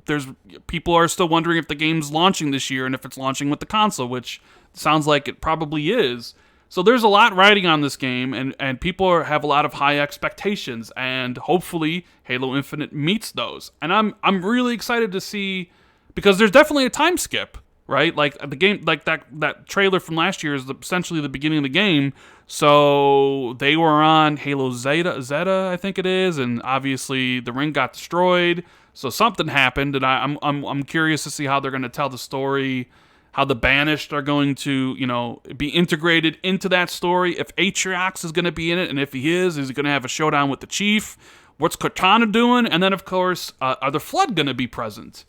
There's people are still wondering if the game's launching this year and if it's launching with the console, which sounds like it probably is. So there's a lot riding on this game, and people have a lot of high expectations, and hopefully Halo Infinite meets those. And I'm really excited to see, because there's definitely a time skip. Right, like the game, like that trailer from last year is essentially the beginning of the game. So they were on Halo Zeta, I think it is, and obviously the ring got destroyed. So something happened, and I'm curious to see how they're going to tell the story, how the Banished are going to be integrated into that story. If Atriox is going to be in it, and if he is he going to have a showdown with the Chief? What's Cortana doing? And then of course, are the Flood going to be present?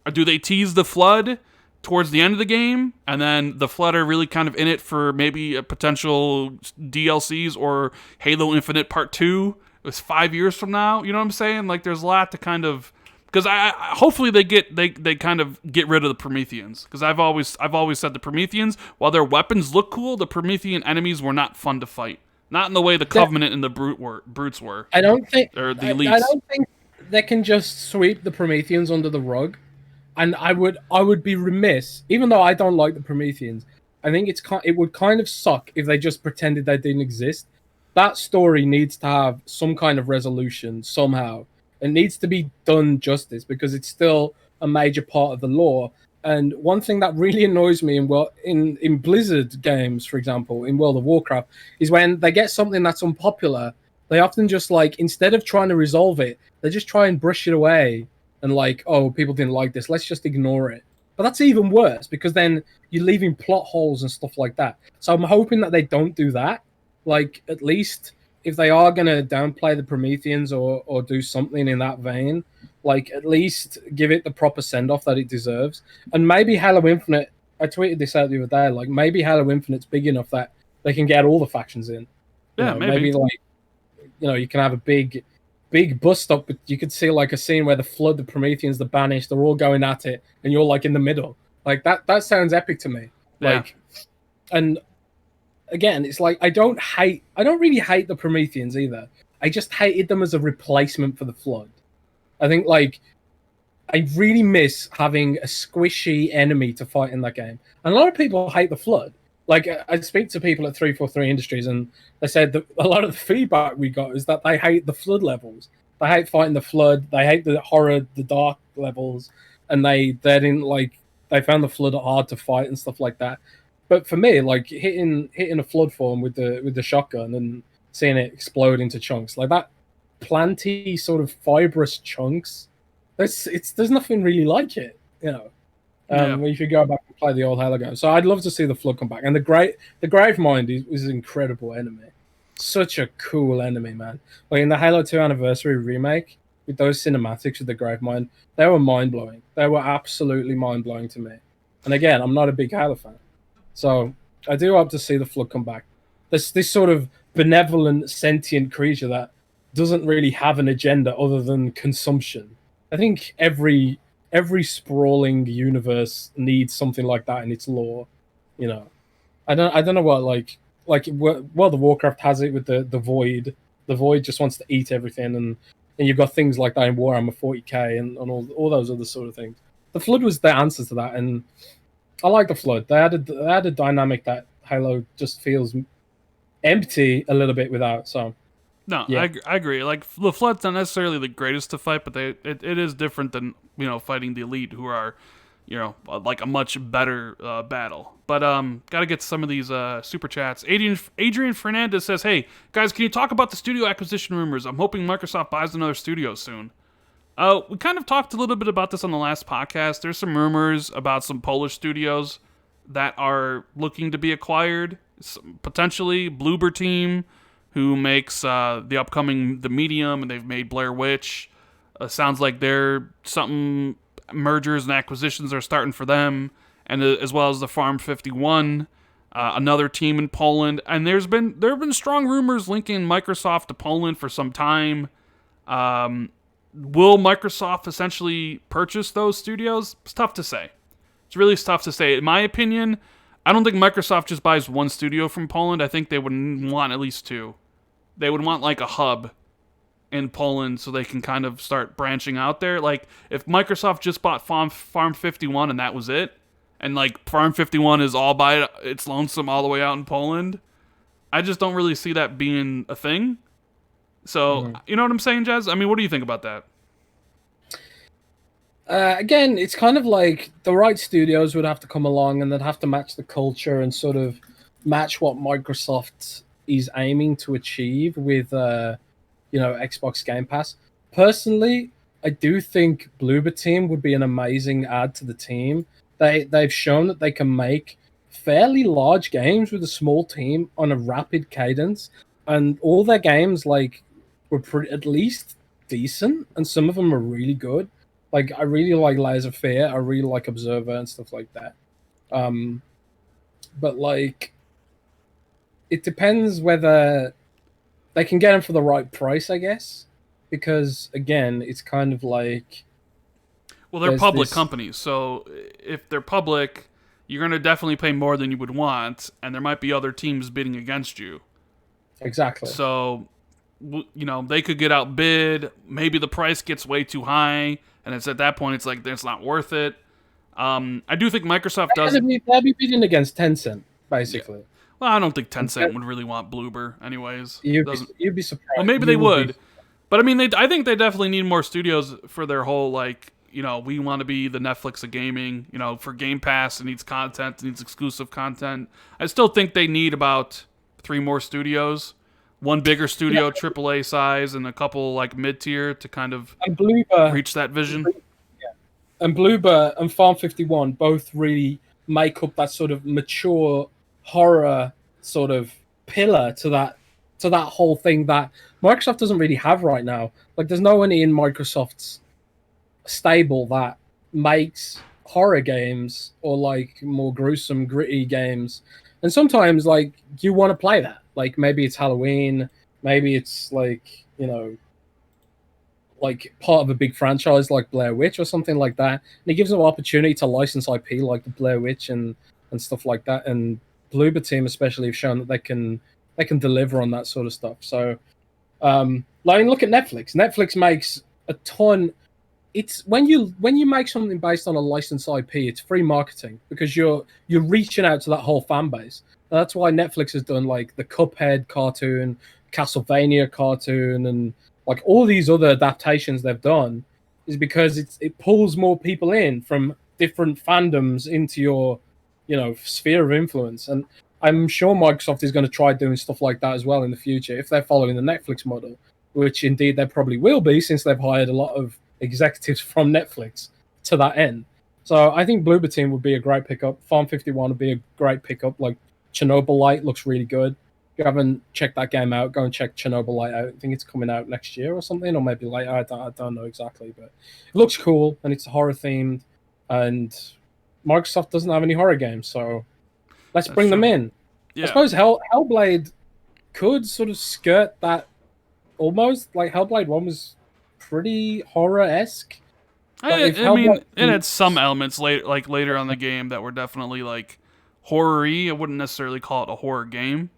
Or do they tease the Flood towards the end of the game, and then the Flood are really kind of in it for maybe a potential DLCs or Halo Infinite Part 2? It's 5 years from now. You know what I'm saying? Like, there's a lot to kind of because I hopefully they kind of get rid of the Prometheans, because I've always said the Prometheans, while their weapons look cool, the Promethean enemies were not fun to fight. Not in the way the Covenant and the brutes were. I don't think or the elites. I don't think they can just sweep the Prometheans under the rug. And I would be remiss, even though I don't like the Prometheans. I think it would kind of suck if they just pretended they didn't exist. That story needs to have some kind of resolution somehow. It needs to be done justice, because it's still a major part of the lore. And one thing that really annoys me in Blizzard games, for example, in World of Warcraft, is when they get something that's unpopular, they often just, like, instead of trying to resolve it, they just try and brush it away and, like, oh, people didn't like this, let's just ignore it. But that's even worse, because then you're leaving plot holes and stuff like that. So I'm hoping that they don't do that. Like, at least if they are going to downplay the Prometheans or do something in that vein, like, at least give it the proper send-off that it deserves. And maybe Halo Infinite, I tweeted this out the other day, like, maybe Halo Infinite's big enough that they can get all the factions in. Yeah, maybe, like, you can have a big bust up, but you could see, like, a scene where the Flood, the Prometheans, the Banished, they're all going at it, and you're, like, in the middle. Like, that sounds epic to me. Like, and again, it's like, I don't really hate the Prometheans either. I just hated them as a replacement for the Flood. I think, like, I really miss having a squishy enemy to fight in that game. And a lot of people hate the Flood. Like, I speak to people at 343 Industries, and they said that a lot of the feedback we got is that they hate the Flood levels. They hate fighting the Flood. They hate the horror, the dark levels, and they didn't like. They found the Flood hard to fight and stuff like that. But for me, like, hitting a Flood form with the shotgun and seeing it explode into chunks, like that planty sort of fibrous chunks, there's nothing really like it, if you go back and play the old Halo game. So I'd love to see the Flood come back. And the Gravemind is an incredible enemy. Such a cool enemy, man. Like, in the Halo 2 Anniversary remake, with those cinematics with the Gravemind, they were mind-blowing. They were absolutely mind-blowing to me. And again, I'm not a big Halo fan. So I do hope to see the Flood come back. This sort of benevolent, sentient creature that doesn't really have an agenda other than consumption. I think every sprawling universe needs something like that in its lore. I don't know what like World of Warcraft has it with the Void. The Void just wants to eat everything, and you've got things like that in Warhammer 40k and all those other sort of things. The Flood was the answer to that, and I like the Flood. They had a dynamic that Halo just feels empty a little bit without. So no, yeah. I agree. Like, the Flood's not necessarily the greatest to fight, but it is different than fighting the Elite, who are like a much better battle. But gotta get some of these super chats. Adrian Fernandez says, "Hey guys, can you talk about the studio acquisition rumors? I'm hoping Microsoft buys another studio soon." We kind of talked a little bit about this on the last podcast. There's some rumors about some Polish studios that are looking to be acquired. Potentially Bloober Team, who makes the upcoming The Medium, and they've made Blair Witch. Sounds like something mergers and acquisitions are starting for them, and as well as the Farm 51, another team in Poland. And there have been strong rumors linking Microsoft to Poland for some time. Will Microsoft essentially purchase those studios? It's tough to say. It's really tough to say. In my opinion, I don't think Microsoft just buys one studio from Poland. I think they would want at least two. They would want, like, a hub in Poland so they can kind of start branching out there. Like, if Microsoft just bought Farm 51 and that was it, and, like, Farm 51 is all by its lonesome all the way out in Poland, I just don't really see that being a thing. So, You know what I'm saying, Jez? I mean, what do you think about that? Again, it's kind of like the right studios would have to come along, and they'd have to match the culture and sort of match what Microsoft is aiming to achieve with, Xbox Game Pass. Personally, I do think Bloober Team would be an amazing add to the team. They've shown that they can make fairly large games with a small team on a rapid cadence, and all their games, like, were at least decent, and some of them are really good. Like, I really like Layers of Fear, I really like Observer and stuff like that. But, like, it depends whether they can get them for the right price, I guess. Because, again, it's kind of like, Well, they're public companies, so if they're public, you're going to definitely pay more than you would want, and there might be other teams bidding against you. Exactly. So, they could get outbid. Maybe the price gets way too high, and it's at that point, it's like, it's not worth it. I do think Microsoft does. They'll be bidding against Tencent, basically. Yeah. Well, I don't think Tencent would really want Bloober, anyways. You'd be surprised. Well, maybe they would. But, I mean, I think they definitely need more studios for their whole, like, we want to be the Netflix of gaming. For Game Pass, it needs content, it needs exclusive content. I still think they need about 3 more studios. One bigger studio, AAA size, and a couple, like, mid-tier to kind of reach that vision. And Bloober and Farm 51 both really make up that sort of mature horror sort of pillar to that whole thing that Microsoft doesn't really have right now. Like, there's no one in Microsoft's stable that makes horror games or like more gruesome, gritty games. And sometimes, like, you want to play that. Like, maybe it's Halloween, maybe it's like, like part of a big franchise like Blair Witch or something like that. And it gives them an opportunity to license IP like the Blair Witch and stuff like that. And Bloober team especially have shown that they can deliver on that sort of stuff. So, like, look at Netflix. Netflix makes a ton. It's when you make something based on a licensed IP, it's free marketing because you're reaching out to that whole fan base. And that's why Netflix has done like the Cuphead cartoon, Castlevania cartoon, and like all these other adaptations they've done, is because it pulls more people in from different fandoms into your sphere of influence. And I'm sure Microsoft is going to try doing stuff like that as well in the future if they're following the Netflix model, which indeed they probably will be since they've hired a lot of executives from Netflix to that end. So I think Bloober Team would be a great pickup. Farm 51 would be a great pickup. Like, Chernobyl Light looks really good. If you haven't checked that game out, go and check Chernobyl Light out. I think it's coming out next year or something, or maybe later. I don't know exactly, but it looks cool and it's horror themed. And Microsoft doesn't have any horror games, so let's bring them in. Yeah. I suppose Hellblade could sort of skirt that almost. Like, Hellblade 1 was pretty horror-esque. I mean, it had some elements later on the game that were definitely like horror-y. I wouldn't necessarily call it a horror game.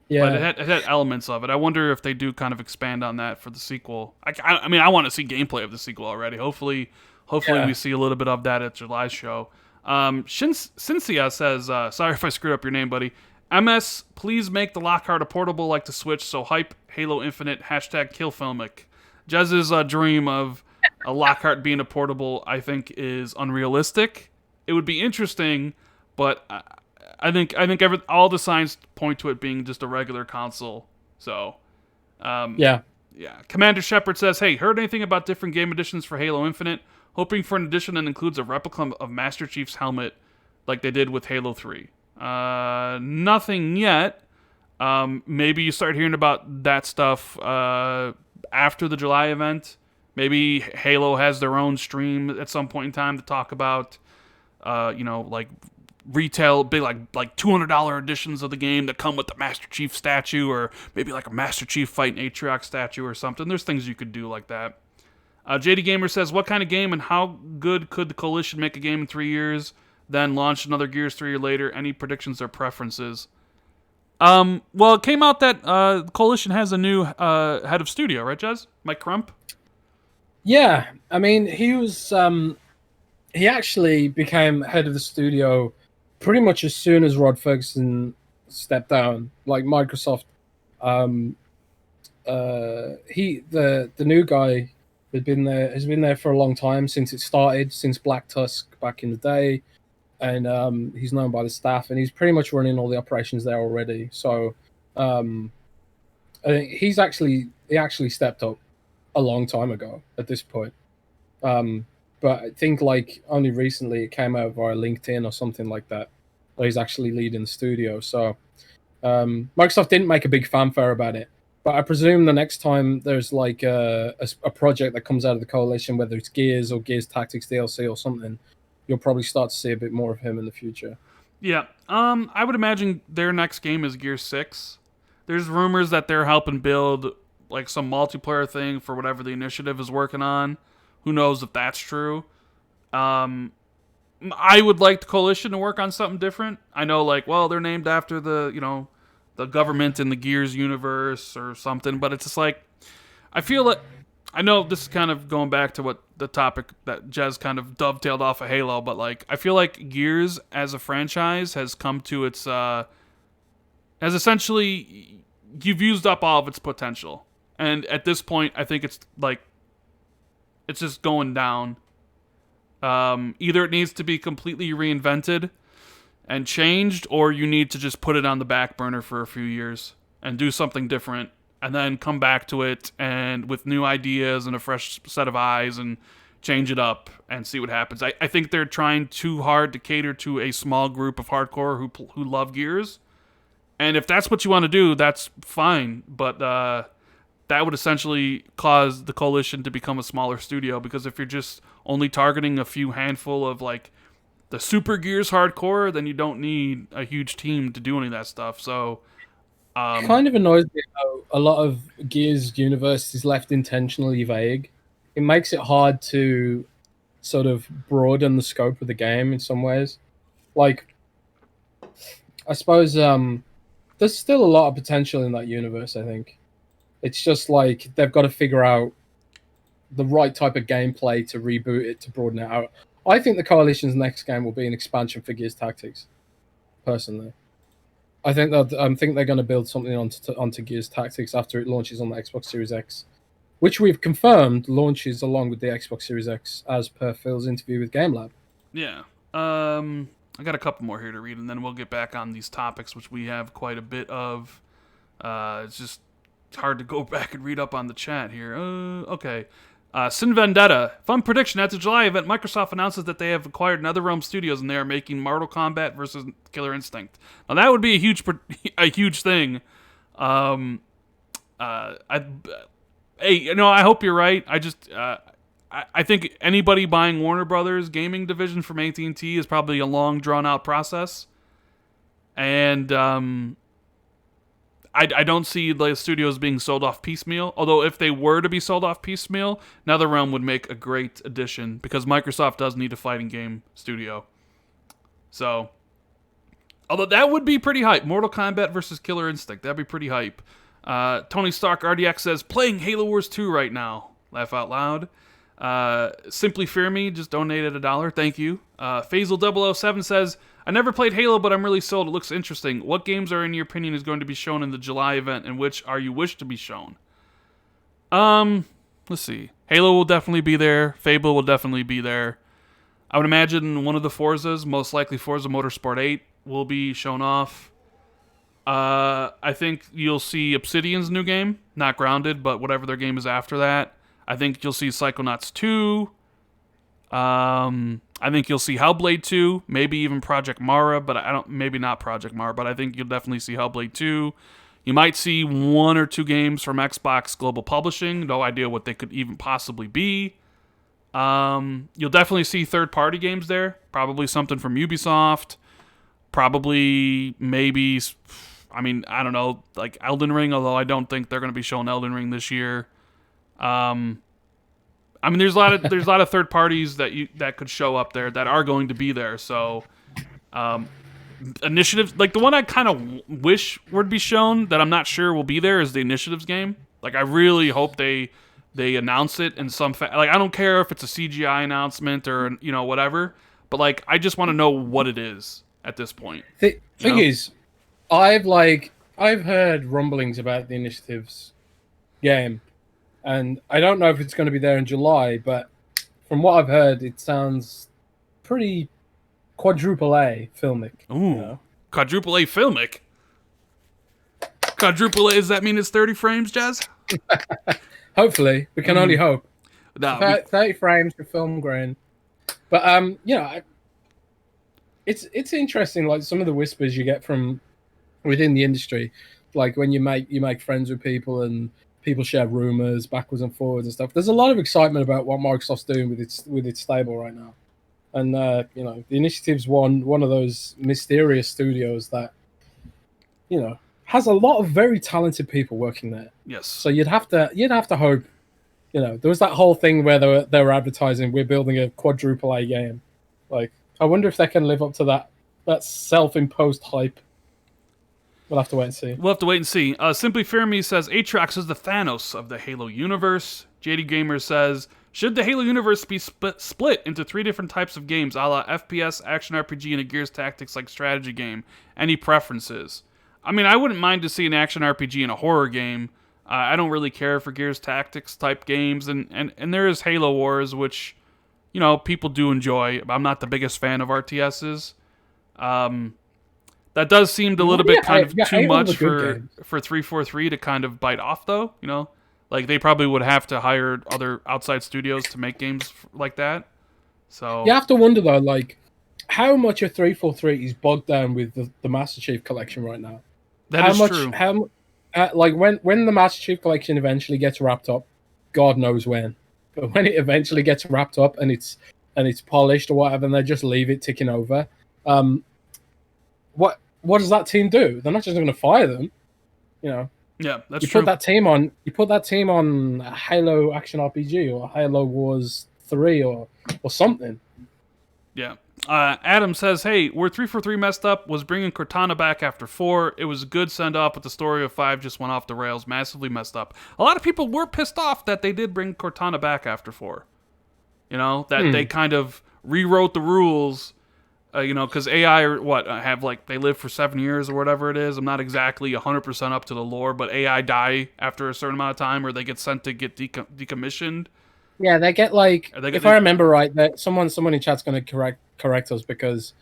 Yeah. But it had elements of it. I wonder if they do kind of expand on that for the sequel. I mean, I want to see gameplay of the sequel already. Hopefully we see a little bit of that at July's show. Cynthia says, sorry if I screwed up your name, buddy. MS, please make the Lockhart a portable like the Switch, so hype Halo Infinite, #KillFilmic. Jez's dream of a Lockhart being a portable, I think, is unrealistic. It would be interesting, but I think all the signs point to it being just a regular console. So, yeah. Commander Shepard says, hey, heard anything about different game editions for Halo Infinite? Hoping for an edition that includes a replica of Master Chief's helmet like they did with Halo 3. Nothing yet. Maybe you start hearing about that stuff after the July event. Maybe Halo has their own stream at some point in time to talk about, like retail, big like $200 editions of the game that come with the Master Chief statue, or maybe like a Master Chief fighting Atriox statue or something. There's things you could do like that. JD Gamer says, what kind of game and how good could the Coalition make a game in 3 years, then launch another Gears 3 years later? Any predictions or preferences? Well, it came out that Coalition has a new head of studio, right, Jez? Mike Crump? Yeah, I mean, he actually became head of the studio pretty much as soon as Rod Ferguson stepped down. Like, Microsoft, the new guy has been there for a long time, since it started, since Black Tusk back in the day, and he's known by the staff, and he's pretty much running all the operations there already. So I think he actually stepped up a long time ago at this point. But I think like only recently it came out via LinkedIn or something like that, where he's actually leading the studio. So Microsoft didn't make a big fanfare about it. But I presume the next time there's like a project that comes out of the Coalition, whether it's Gears or Gears Tactics DLC or something, you'll probably start to see a bit more of him in the future. Yeah. I would imagine their next game is Gears 6. There's rumors that they're helping build like some multiplayer thing for whatever the initiative is working on. Who knows if that's true? I would like the Coalition to work on something different. I know, like, well, they're named after the government in the Gears universe or something, but it's just like, I feel like, I know this is kind of going back to what the topic that Jez kind of dovetailed off of Halo, but like, I feel like Gears as a franchise has come to its, has essentially, you've used up all of its potential. And at this point, I think it's like, it's just going down. Either it needs to be completely reinvented and changed, or you need to just put it on the back burner for a few years and do something different, and then come back to it and with new ideas and a fresh set of eyes and change it up and see what happens. I think they're trying too hard to cater to a small group of hardcore who love Gears, and if that's what you want to do, that's fine. But that would essentially cause the Coalition to become a smaller studio, because if you're just only targeting a few handful of like the super Gears hardcore, then you don't need a huge team to do any of that stuff. So it kind of annoys me how a lot of Gears universe is left intentionally vague. It makes it hard to sort of broaden the scope of the game in some ways. Like, I suppose there's still a lot of potential in that universe, I think. It's just like they've got to figure out the right type of gameplay to reboot it, to broaden it out. I think the Coalition's next game will be an expansion for Gears Tactics, personally. I think they're going to build something onto Gears Tactics after it launches on the Xbox Series X, which we've confirmed launches along with the Xbox Series X, as per Phil's interview with GameLab. Yeah. I got a couple more here to read, and then we'll get back on these topics, which we have quite a bit of. It's just hard to go back and read up on the chat here. Okay. Sin Vendetta. Fun prediction. At the July event, Microsoft announces that they have acquired NetherRealm Studios and they are making Mortal Kombat versus Killer Instinct. Now, that would be a huge thing. I hope you're right. I think anybody buying Warner Brothers gaming division from AT&T is probably a long, drawn-out process. And I don't see the studios being sold off piecemeal. Although if they were to be sold off piecemeal, NetherRealm would make a great addition, because Microsoft does need a fighting game studio. So, although that would be pretty hype. Mortal Kombat versus Killer Instinct. That'd be pretty hype. Tony Stark RDX says, playing Halo Wars 2 right now. Laugh out loud. Simply Fear Me just donated $1. Thank you. Faisal007 says, I never played Halo, but I'm really sold. It looks interesting. What games are, in your opinion, is going to be shown in the July event, and which are you wish to be shown? Let's see. Halo will definitely be there. Fable will definitely be there. I would imagine one of the Forzas, most likely Forza Motorsport 8, will be shown off. I think you'll see Obsidian's new game, not Grounded, but whatever their game is after that. I think you'll see Psychonauts 2. I think you'll see Hellblade 2, maybe even Project Mara, but maybe not Project Mara, but I think you'll definitely see Hellblade 2. You might see 1 or 2 games from Xbox Global Publishing, no idea what they could even possibly be. You'll definitely see third-party games there, probably something from Ubisoft, probably, maybe, I don't know, like Elden Ring, although I don't think they're going to be showing Elden Ring this year. There's a lot of third parties that could show up there that are going to be there. So, initiatives, like the one I kind of wish would be shown that I'm not sure will be there, is the Initiatives game. Like, I really hope they announce it in some like, I don't care if it's a CGI announcement or whatever, but like, I just want to know what it is at this point. The thing is, I've heard rumblings about the Initiatives game. And I don't know if it's going to be there in July, but from what I've heard, it sounds pretty quadruple A filmic. Ooh, quadruple A filmic? Quadruple A, does that mean it's 30 frames, Jazz? Hopefully. We can only hope. No, 30 frames for film grain. But, it's interesting, like some of the whispers you get from within the industry. Like when you make friends with people and people share rumors backwards and forwards and stuff. There's a lot of excitement about what Microsoft's doing with its stable right now, and the Initiative's one of those mysterious studios that has a lot of very talented people working there. Yes. So you'd have to hope There was that whole thing where they were advertising we're building a quadruple A game. Like, I wonder if they can live up to that self-imposed hype. We'll have to wait and see. We'll have to wait and see. Simply Fear Me says, Aatrox is the Thanos of the Halo universe. JD Gamer says, should the Halo universe be split into 3 different types of games, a la FPS, action RPG, and a Gears Tactics-like strategy game? Any preferences? I mean, I wouldn't mind to see an action RPG and a horror game. I don't really care for Gears Tactics type games, and there is Halo Wars, which, people do enjoy. I'm not the biggest fan of RTSs. That does seem a little bit kind of too much for 343 to kind of bite off, though. Like, they probably would have to hire other outside studios to make games like that. So you have to wonder, though, like, how much of 343 is bogged down with the Master Chief Collection right now. That is true. Like, when the Master Chief Collection eventually gets wrapped up, God knows when. But when it eventually gets wrapped up and it's polished or whatever, and they just leave it ticking over, what does that team do? They're not just going to fire them, Yeah, that's true. You put that team on Halo Action RPG or Halo Wars 3 or something. Yeah. Adam says, hey, where 343 messed up was bringing Cortana back after 4. It was a good send-off, but the story of 5 just went off the rails. Massively messed up. A lot of people were pissed off that they did bring Cortana back after 4. That they kind of rewrote the rules, because AI they live for 7 years or whatever it is. I'm not exactly 100% up to the lore, but AI die after a certain amount of time, or they get sent to get decommissioned. Yeah, they get if I remember right, that someone in chat's going to correct us, because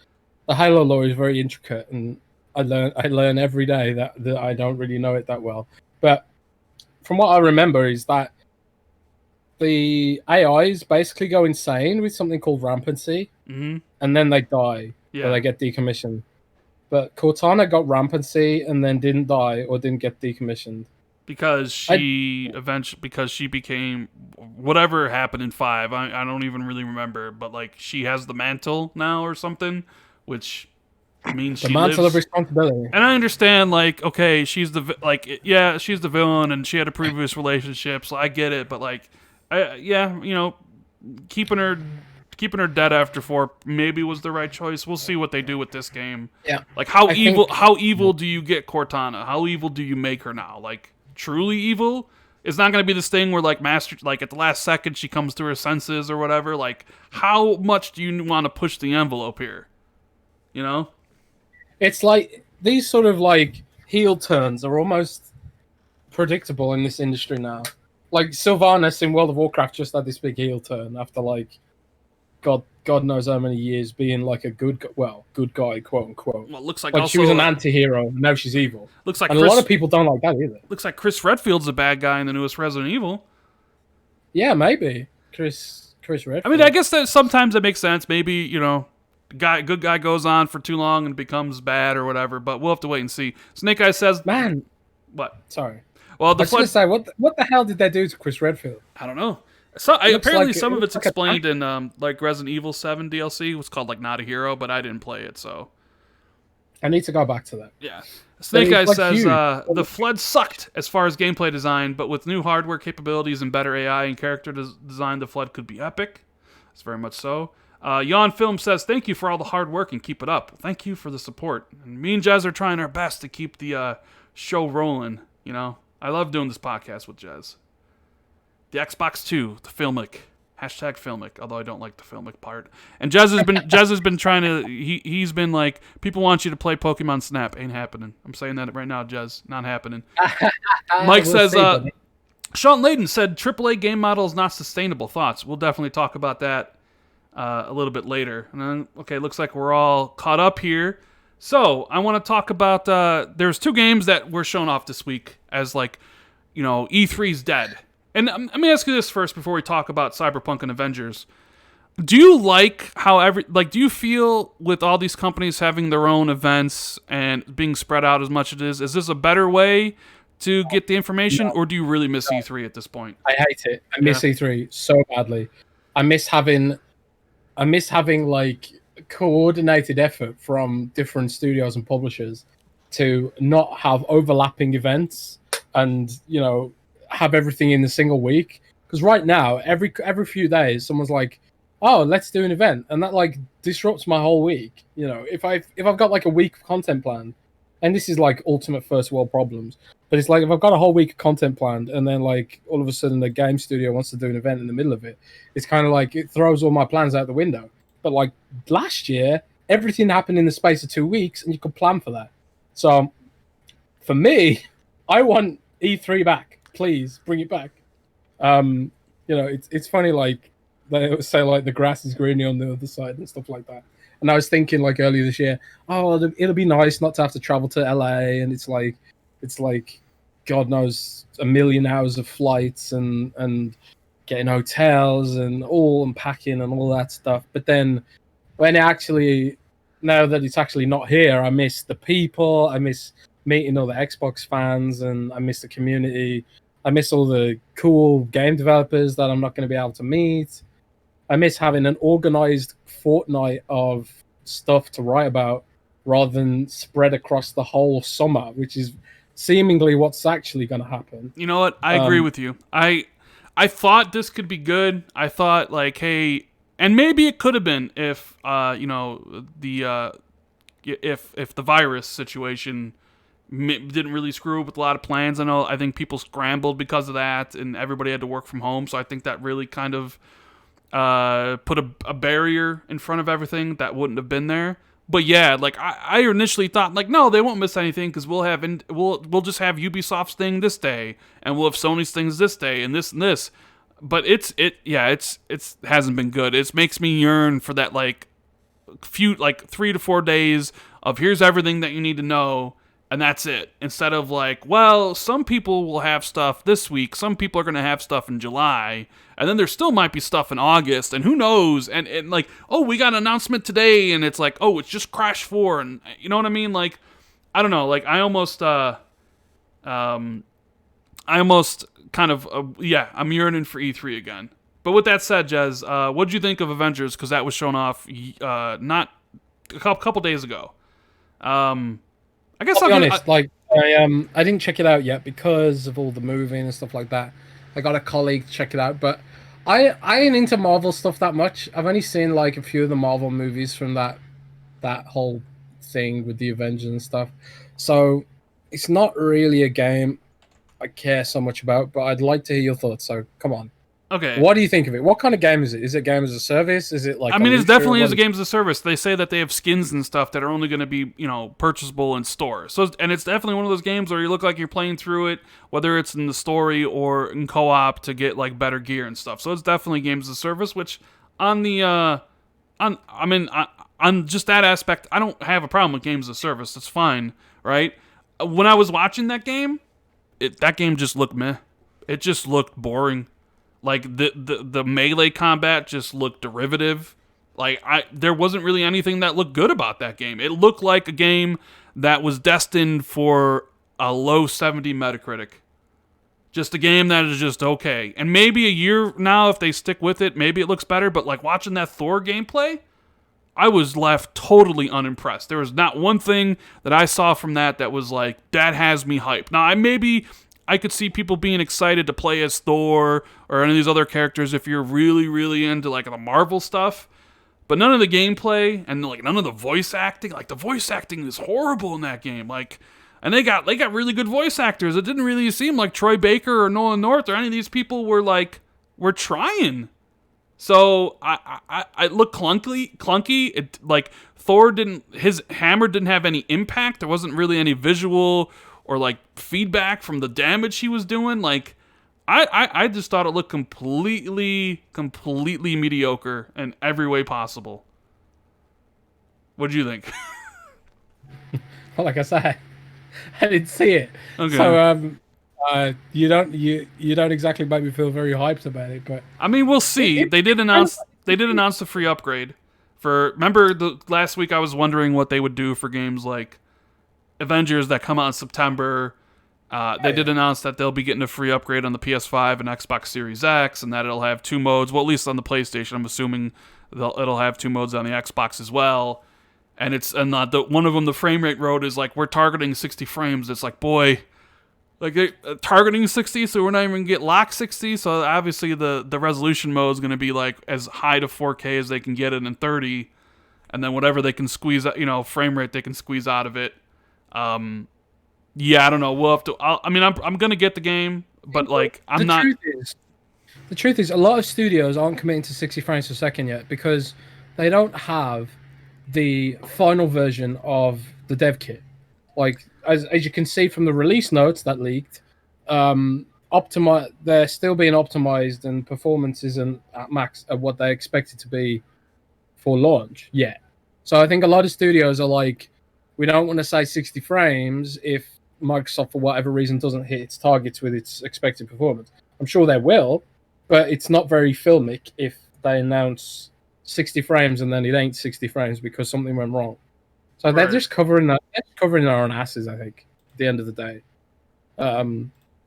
the Halo lore is very intricate, and I learn every day that I don't really know it that well. But from what I remember is that the AIs basically go insane with something called rampancy, and then they die, or they get decommissioned. But Cortana got rampancy and then didn't die or didn't get decommissioned. Because she became whatever happened in 5. I don't even really remember, but like she has the mantle now or something, which means the mantle of responsibility. And I understand, like, okay, she's the villain, and she had a previous relationship, so I get it. But like, keeping her dead after 4 maybe was the right choice. We'll see what they do with this game. Yeah, like how evil do you get Cortana? How evil do you make her now? Like, truly evil? It's not going to be this thing where like at the last second she comes to her senses or whatever. Like, how much do you want to push the envelope here? It's like these sort of like heel turns are almost predictable in this industry now. Like Sylvanas in World of Warcraft just had this big heel turn after like God knows how many years being like a good guy, quote unquote. Well, it looks like she was an anti-hero, and now she's evil. Looks like a lot of people don't like that either. Looks like Chris Redfield's a bad guy in the newest Resident Evil. Yeah, maybe Chris Redfield. I mean, I guess that sometimes it makes sense. Maybe good guy goes on for too long and becomes bad or whatever. But we'll have to wait and see. Snake Eyes says, "Man, what? Sorry. Well, I was going to say, what the hell did they do to Chris Redfield? I don't know. So apparently some of it's explained in like Resident Evil 7 DLC. It was called like Not a Hero, but I didn't play it, so I need to go back to that. Yeah. Snake Eyes says the Flood sucked as far as gameplay design, but with new hardware capabilities and better AI and character design, the Flood could be epic. It's very much so. Yawn Film says, thank you for all the hard work and keep it up. Thank you for the support. And me and Jez are trying our best to keep the show rolling. I love doing this podcast with Jez. The Xbox 2, the Filmic, #Filmic, although I don't like the Filmic part. And Jez has been trying to, he's been like, people want you to play Pokemon Snap. Ain't happening. I'm saying that right now, Jez. Not happening. Mike says, Sean Layden said, AAA game model is not sustainable. Thoughts? We'll definitely talk about that a little bit later. And then, okay, looks like we're all caught up here. So, I want to talk about, there's 2 games that were shown off this week as like, E3's dead. And let me ask you this first before we talk about Cyberpunk and Avengers. Do you like how do you feel with all these companies having their own events and being spread out as much as it is this a better way to get the information, or do you really miss E3 at this point? I hate it. I miss E3 so badly. I miss having like coordinated effort from different studios and publishers to not have overlapping events and, have everything in a single week. Because right now, every few days, someone's like, "Oh, let's do an event," and that like disrupts my whole week. You know, if I've got like a week of content planned, and this is like ultimate first world problems, but it's like if I've got a whole week of content planned, and then like all of a sudden the game studio wants to do an event in the middle of it, it's kind of like it throws all my plans out the window. But like last year, everything happened in the space of 2 weeks, and you could plan for that. So for me, I want E3 back. Please bring it back. You know, it's funny, like they always say like the grass is greener on the other side and stuff like that. And I was thinking like earlier this year, oh, it'll be nice not to have to travel to LA, and it's like God knows a million hours of flights and getting hotels and all unpacking and all that stuff. But then when now that it's actually not here, I miss the people, I miss meeting other Xbox fans, and I miss the community. I miss all the cool game developers that I'm not going to be able to meet. I miss having an organized fortnight of stuff to write about rather than spread across the whole summer, which is seemingly what's actually going to happen. You know what? I agree with you. I thought this could be good. I thought like, hey, and maybe it could have been if you know, the if the virus situation didn't really screw up with a lot of plans. I think people scrambled because of that, and everybody had to work from home. So I think that really kind of put a barrier in front of everything that wouldn't have been there. But yeah, like I initially thought, like, no, they won't miss anything because we'll just have Ubisoft's thing this day, and we'll have Sony's things this day, and this and this. But it hasn't been good. It makes me yearn for that like 3 to 4 days of here's everything that you need to know. And that's it. Instead of like, well, some people will have stuff this week. Some people are going to have stuff in July. And then there still might be stuff in August. And who knows? And like, oh, we got an announcement today. And it's like, oh, it's just Crash 4. And you know what I mean? Like, I don't know. Like, I almost kind of, I'm yearning for E3 again. But with that said, Jez, what did you think of Avengers? Because that was shown off not a couple days ago. I guess I'll be honest. I didn't check it out yet because of all the moving and stuff like that. I got a colleague to check it out, but I ain't into Marvel stuff that much. I've only seen like a few of the Marvel movies from that whole thing with the Avengers and stuff. So it's not really a game I care so much about, but I'd like to hear your thoughts. So come on. Okay. What do you think of it? What kind of game is it? Is it game as a service? Is it like? I mean, it definitely is a game as a service. They say that they have skins and stuff that are only going to be, you know, purchasable in store. So, and it's definitely one of those games where you look like you're playing through it, whether it's in the story or in co-op to get like better gear and stuff. So it's definitely games as a service. Which on just that aspect, I don't have a problem with games as a service. That's fine, right? When I was watching that game, that game just looked meh. It just looked boring. Like the melee combat just looked derivative. Like there wasn't really anything that looked good about that game. It looked like a game that was destined for a low 70 Metacritic. Just a game that is just okay. And maybe a year now, if they stick with it, maybe it looks better. But like watching that Thor gameplay, I was left totally unimpressed. There was not one thing that I saw from that was like, that has me hyped. Now I could see people being excited to play as Thor or any of these other characters if you're really, really into like the Marvel stuff. But none of the gameplay and like none of the voice acting, like the voice acting is horrible in that game. Like, and they got really good voice actors. It didn't really seem like Troy Baker or Nolan North or any of these people were trying. So I looked clunky. It like his hammer didn't have any impact. There wasn't really any visual or like feedback from the damage he was doing. Like I just thought it looked completely mediocre in every way possible. What do you think? Well, like I said, I didn't see it. Okay. So you don't exactly make me feel very hyped about it, but I mean, we'll see. They did announce the free upgrade for. Remember the last week I was wondering what they would do for games like Avengers that come out in September. They did announce that they'll be getting a free upgrade on the PS5 and Xbox Series X, and that it'll have 2 modes. Well, at least on the PlayStation, I'm assuming it'll have 2 modes on the Xbox as well. And one of them, the frame rate road is like, we're targeting 60 frames. It's like, boy, Like they're targeting 60, so we're not even gonna get lock 60. So obviously the resolution mode is gonna be like as high to 4K as they can get it in 30, and then whatever they can squeeze, frame rate they can squeeze out of it. Yeah, I don't know. We'll have to. I'm gonna get the game, but like I'm not. The truth is, a lot of studios aren't committing to 60 frames per second yet because they don't have the final version of the dev kit. Like as you can see from the release notes that leaked, they're still being optimized and performance isn't at max at what they expect it to be for launch yet. So I think a lot of studios are like, we don't want to say 60 frames if Microsoft for whatever reason doesn't hit its targets with its expected performance. I'm sure they will, but it's not very filmic if they announce 60 frames and then it ain't 60 frames because something went wrong. So they're just covering that. They're covering their own asses, I think, at the end of the day. But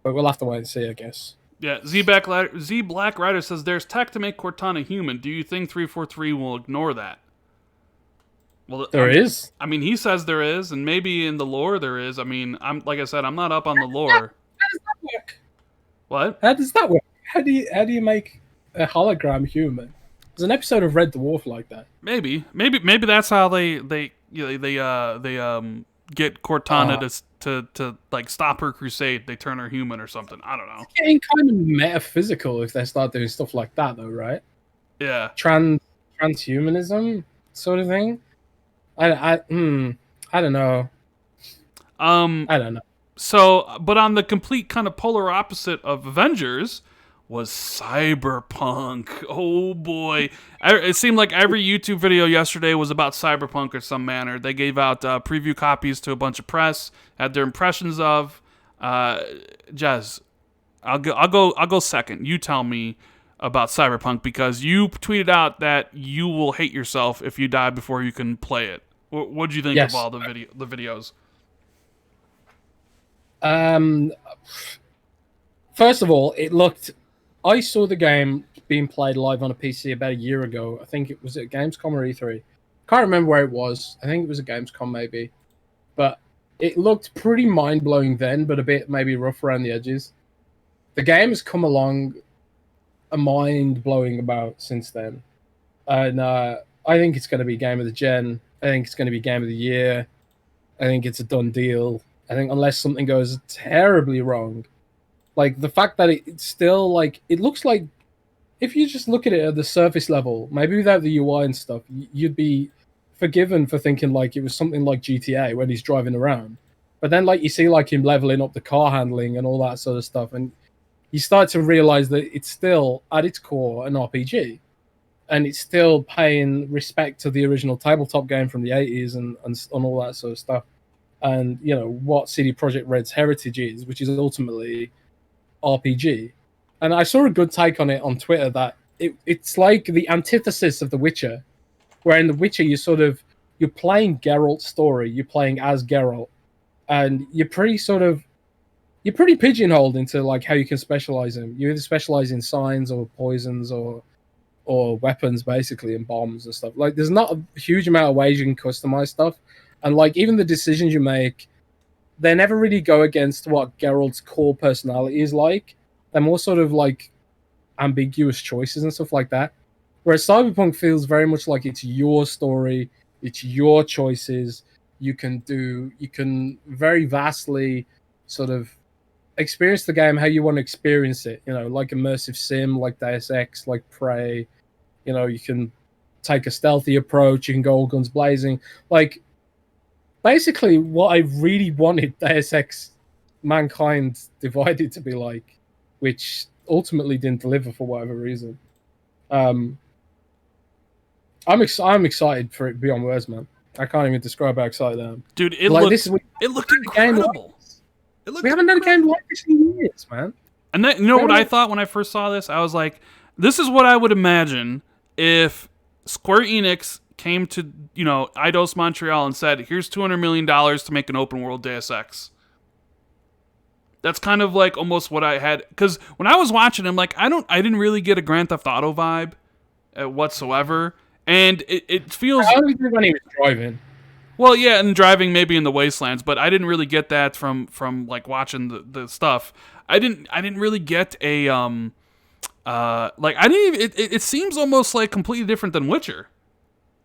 we'll have to wait and see, I guess. Yeah, Z Black Rider says there's tech to make Cortana human. Do you think 343 will ignore that? Well, there is. I mean, he says there is, and maybe in the lore there is. I mean, like I said, I'm not up on the lore. How does that work? What? How does that work? How do you make a hologram human? There's an episode of Red Dwarf like that. Maybe that's how they get Cortana to like stop her crusade. They turn her human or something. I don't know. It's getting kind of metaphysical if they start doing stuff like that, though, right? Yeah. Transhumanism sort of thing. I don't know. I don't know. So, but on the complete kind of polar opposite of Avengers was Cyberpunk. Oh boy. It seemed like every YouTube video yesterday was about Cyberpunk or some manner. They gave out preview copies to a bunch of press, had their impressions of. Jez, I'll go second. You tell me about Cyberpunk because you tweeted out that you will hate yourself if you die before you can play it. What did you think of all the videos? First of all, I saw the game being played live on a PC about a year ago. I think it was at Gamescom or E3. Can't remember where it was. I think it was at Gamescom maybe. But it looked pretty mind-blowing then, but a bit maybe rough around the edges. The game has come along a mind-blowing about since then. And I think it's going to be Game of the Gen. I think it's going to be Game of the Year. I think it's a done deal. I think unless something goes terribly wrong, like the fact that it's still like, it looks like if you just look at it at the surface level, maybe without the UI and stuff, you'd be forgiven for thinking like it was something like GTA when he's driving around. But then like you see like him leveling up the car handling and all that sort of stuff, and you start to realize that it's still at its core an RPG, and it's still paying respect to the original tabletop game from the 80s and all that sort of stuff. And you know what CD Projekt Red's heritage is, which is ultimately RPG. And I saw a good take on it on Twitter that it's like the antithesis of The Witcher, where in The Witcher you're playing Geralt's story, you're playing as Geralt, and you're pretty pigeonholed into like how you can specialize him. You either specialize in signs or poisons or weapons basically, and bombs and stuff. Like there's not a huge amount of ways you can customize stuff. And like even the decisions you make, they never really go against what Geralt's core personality is like. They're more sort of like ambiguous choices and stuff like that. Whereas Cyberpunk feels very much like it's your story, it's your choices. You can very vastly sort of experience the game how you want to experience it. You know, like immersive sim, like Deus Ex, like Prey. You know, you can take a stealthy approach. You can go all guns blazing. Like, basically, what I really wanted Deus Ex Mankind Divided to be like, which ultimately didn't deliver for whatever reason. I'm excited for it beyond words, man. I can't even describe how excited I am. Dude, it looked incredible. We haven't done a game like this in years, man. And that, you know what I thought when I first saw this? I was like, this is what I would imagine if Square Enix came to, Eidos Montreal and said, here's $200 million to make an open world Deus Ex. That's kind of like almost what I had, because when I was watching him, like I didn't really get a Grand Theft Auto vibe whatsoever, and it feels. I only did when he was driving. Well, yeah, and driving maybe in the wastelands, but I didn't really get that from like watching the stuff. I didn't really get a like I didn't even, it seems almost like completely different than Witcher.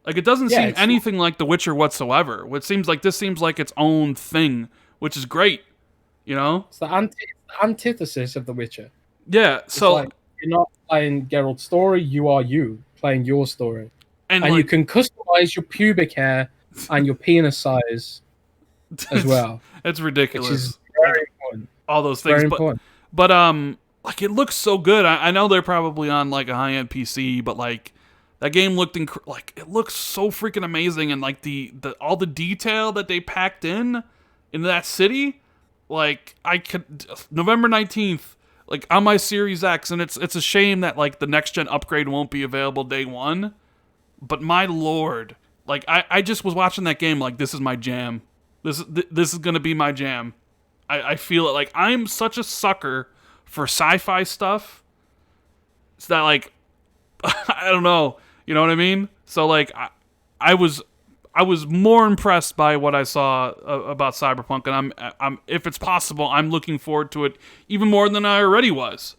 Like it doesn't seem anything like The Witcher whatsoever. What seems like this seems like its own thing, which is great. You know, it's the antithesis of The Witcher. Yeah, so like you're not playing Geralt's story; you are you playing your story, and like, you can customize your pubic hair and your penis size as well. It's ridiculous. Which is very important. All those things, but like it looks so good. I know they're probably on like a high-end PC, but like that game looked like it looks so freaking amazing, and like the all the detail that they packed in that city, like I could November 19th, like on my Series X, and it's a shame that like the next gen upgrade won't be available day one. But my lord, like I just was watching that game like this is my jam. This is gonna be my jam. I feel it. Like I'm such a sucker for sci-fi stuff. It's that like I don't know, you know what I mean? So like I was more impressed by what I saw about Cyberpunk, and I'm if it's possible, I'm looking forward to it even more than I already was.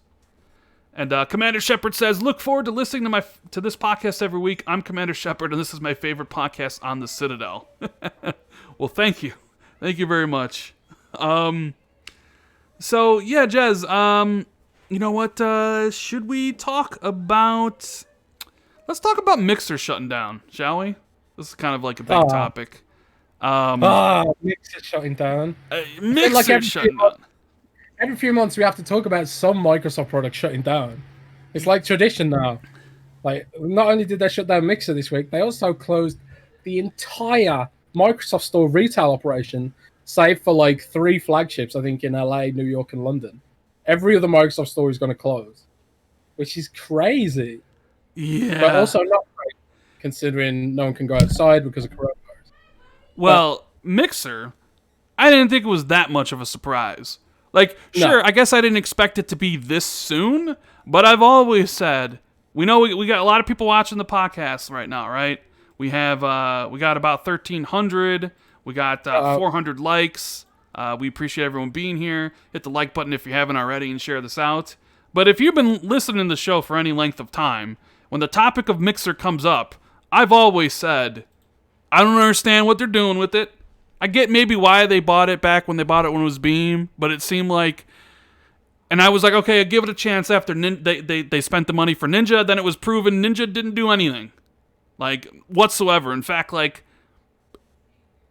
And Commander Shepard says, "Look forward to listening to this podcast every week. I'm Commander Shepard, and this is my favorite podcast on the Citadel." Well, thank you very much. So yeah, Jez, you know what? Should we talk about? Let's talk about Mixer shutting down, shall we? This is kind of like a big topic. Mixer shutting down. Mixer like shutting down. Every few months we have to talk about some Microsoft product shutting down. It's like tradition now. Like, not only did they shut down Mixer this week, they also closed the entire Microsoft Store retail operation, save for like 3 flagships, I think, in LA, New York, and London. Every other Microsoft Store is going to close, which is crazy. Yeah. But also not great, considering no one can go outside because of coronavirus. Well, Mixer, I didn't think it was that much of a surprise. Like, sure, I guess I didn't expect it to be this soon, but I've always said, we know we got a lot of people watching the podcast right now, right? We have we got about 1,300. We got 400 likes. We appreciate everyone being here. Hit the like button if you haven't already and share this out. But if you've been listening to the show for any length of time, when the topic of Mixer comes up, I've always said, I don't understand what they're doing with it. I get maybe why they bought it back when they bought it when it was Beam, but it seemed like, and I was like, okay, I'll give it a chance after they spent the money for Ninja. Then it was proven Ninja didn't do anything, like whatsoever. In fact, like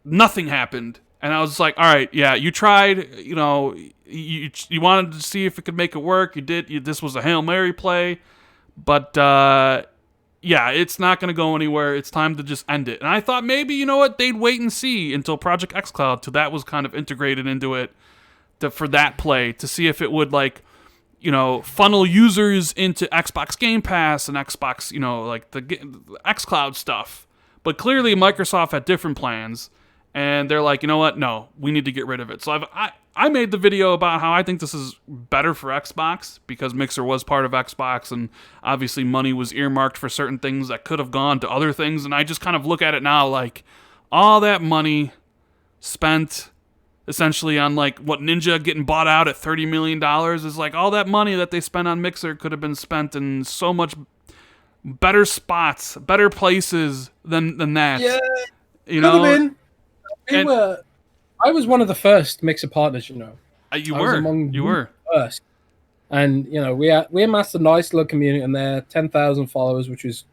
nothing happened. And I was like, all right, yeah, you tried, you know, you wanted to see if it could make it work. You did. This was a Hail Mary play, but yeah, it's not going to go anywhere. It's time to just end it. And I thought maybe, you know what, they'd wait and see until Project Xcloud, till that was kind of integrated into it for that play, to see if it would, like, you know, funnel users into Xbox Game Pass and Xbox, you know, like the Xcloud stuff. But clearly Microsoft had different plans, and they're like, you know what, no, we need to get rid of it. So I made the video about how I think this is better for Xbox, because Mixer was part of Xbox, and obviously money was earmarked for certain things that could have gone to other things, and I just kind of look at it now like all that money spent essentially on like what Ninja getting bought out at $30 million is like all that money that they spent on Mixer could have been spent in so much better spots, better places than that. Yeah, you know. I was one of the first Mixer partners, you know. You were first, and you know we amassed a nice little community in there, 10,000 followers, which was,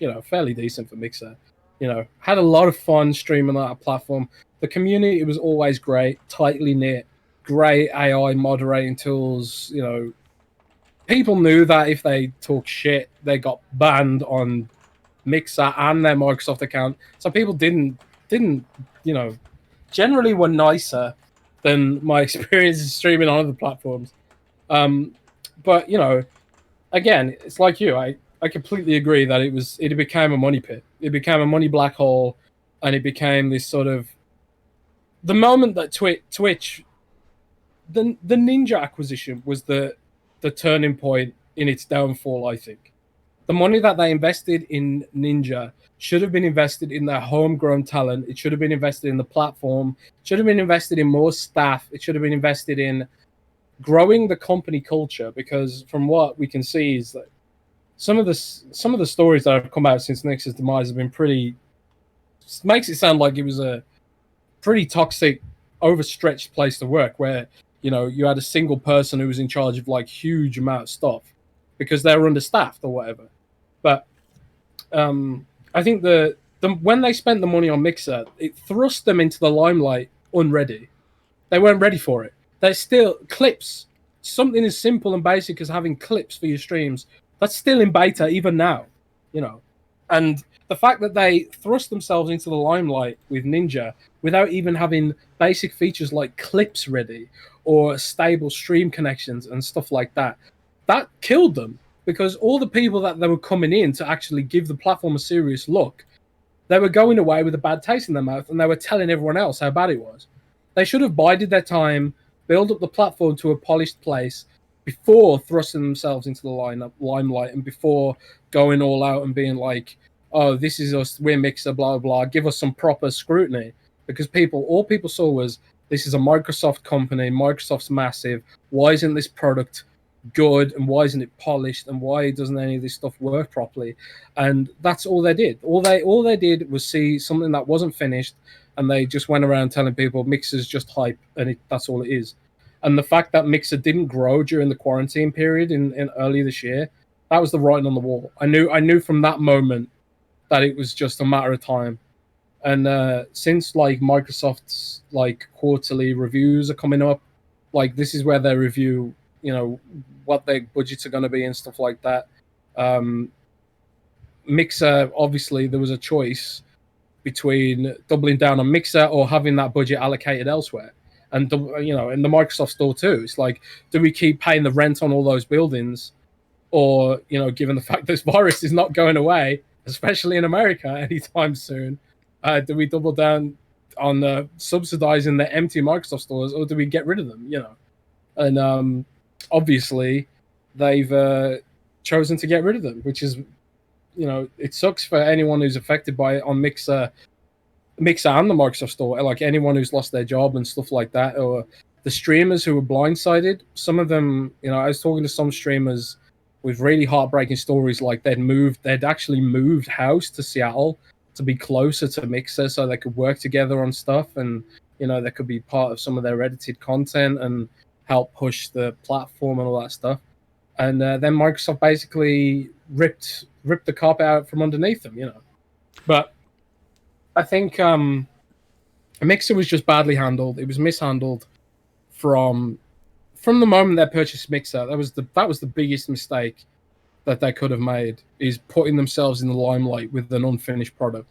you know, fairly decent for Mixer. You know, had a lot of fun streaming on that platform. The community was always great, tightly knit, great AI moderating tools. You know, people knew that if they talk shit, they got banned on Mixer and their Microsoft account. So people didn't, you know, generally were nicer than my experiences streaming on other platforms. But, you know, again, it's like you. I completely agree that it became a money pit. It became a money black hole, and it became this sort of, the moment that Twitch, the Ninja acquisition was the turning point in its downfall, I think. The money that they invested in Ninja should have been invested in their homegrown talent. It should have been invested in the platform. It should have been invested in more staff. It should have been invested in growing the company culture, because from what we can see is that some of the stories that have come out since Nix's demise have been pretty, makes it sound like it was a pretty toxic, overstretched place to work, where you had a single person who was in charge of like huge amount of stuff because they were understaffed or whatever. But I think when they spent the money on Mixer, it thrust them into the limelight unready. They weren't ready for it. There's still clips. Something as simple and basic as having clips for your streams, that's still in beta even now, And the fact that they thrust themselves into the limelight with Ninja without even having basic features like clips ready or stable stream connections and stuff like that, that killed them. Because all the people that they were coming in to actually give the platform a serious look, they were going away with a bad taste in their mouth, and they were telling everyone else how bad it was. They should have bided their time, build up the platform to a polished place before thrusting themselves into the limelight, and before going all out and being like, oh, this is us, we're Mixer, blah, blah, give us some proper scrutiny. Because all people saw was, this is a Microsoft company, Microsoft's massive, why isn't this product good, and why isn't it polished, and why doesn't any of this stuff work properly? And that's all they did. All they did was see something that wasn't finished, and they just went around telling people Mixer's just hype, and that's all it is. And the fact that Mixer didn't grow during the quarantine period in early this year, that was the writing on the wall. I knew from that moment that it was just a matter of time. And since like Microsoft's like quarterly reviews are coming up, like this is where they review what their budgets are going to be and stuff like that. Mixer, obviously there was a choice between doubling down on Mixer or having that budget allocated elsewhere. And in the Microsoft store too, it's like, do we keep paying the rent on all those buildings, or given the fact this virus is not going away, especially in America anytime soon, do we double down on subsidizing the empty Microsoft stores, or do we get rid of them? And obviously they've chosen to get rid of them, which is, it sucks for anyone who's affected by it on Mixer and the Microsoft Store, like anyone who's lost their job and stuff like that, or the streamers who were blindsided. Some of them, I was talking to some streamers with really heartbreaking stories, like they'd actually moved house to Seattle to be closer to Mixer so they could work together on stuff, and they could be part of some of their edited content and help push the platform and all that stuff. And then Microsoft basically ripped the carpet out from underneath them, But I think Mixer was just badly handled. It was mishandled from the moment they purchased Mixer. That was the biggest mistake that they could have made, is putting themselves in the limelight with an unfinished product.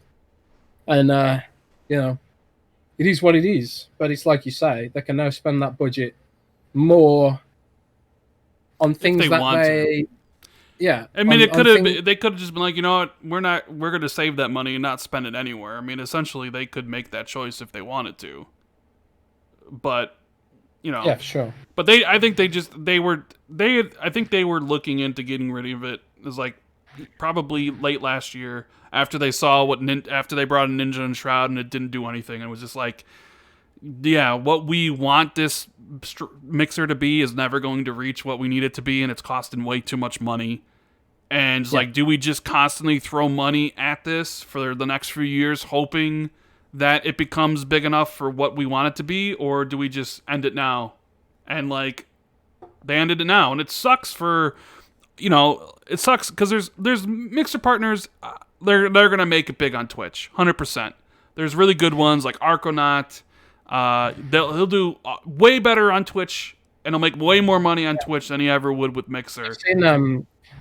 And it is what it is. But it's like you say, they can now spend that budget more on things yeah. I mean, they could have just been like, you know what, we're going to save that money and not spend it anywhere. I mean, essentially they could make that choice if they wanted to. But, yeah, sure. But I think they were looking into getting rid of it. It was like probably late last year, after they saw after they brought in Ninja and Shroud and it didn't do anything. It was just like, yeah, what we want this Mixer to be is never going to reach what we need it to be, and it's costing way too much money. And it's like, do we just constantly throw money at this for the next few years, hoping that it becomes big enough for what we want it to be, or do we just end it now? And like, they ended it now, and it sucks because there's Mixer partners. They're gonna make it big on Twitch, 100%. There's really good ones like Arconaut. He'll do way better on Twitch, and he'll make way more money on Twitch than he ever would with Mixer.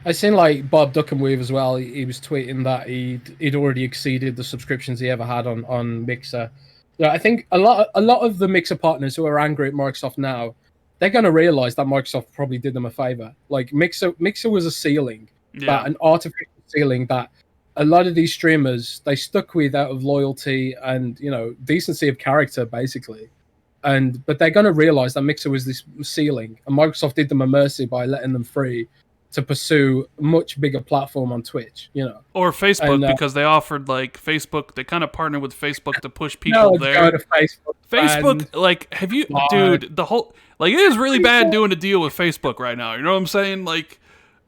I seen like Bob Duckenweave as well. He was tweeting that he'd already exceeded the subscriptions he ever had on Mixer. Yeah, I think a lot of the Mixer partners who are angry at Microsoft now, they're going to realize that Microsoft probably did them a favor. Like Mixer was a ceiling, an artificial ceiling that a lot of these streamers, they stuck with out of loyalty and decency of character, basically. But they're going to realize that Mixer was this ceiling, and Microsoft did them a mercy by letting them free to pursue a much bigger platform on Twitch, Or Facebook, because they offered like Facebook. They kind of partnered with Facebook to push people no, there. go to Facebook. Facebook, like, have you, dude? The whole it is really bad doing a deal with Facebook right now. You know what I'm saying? Like,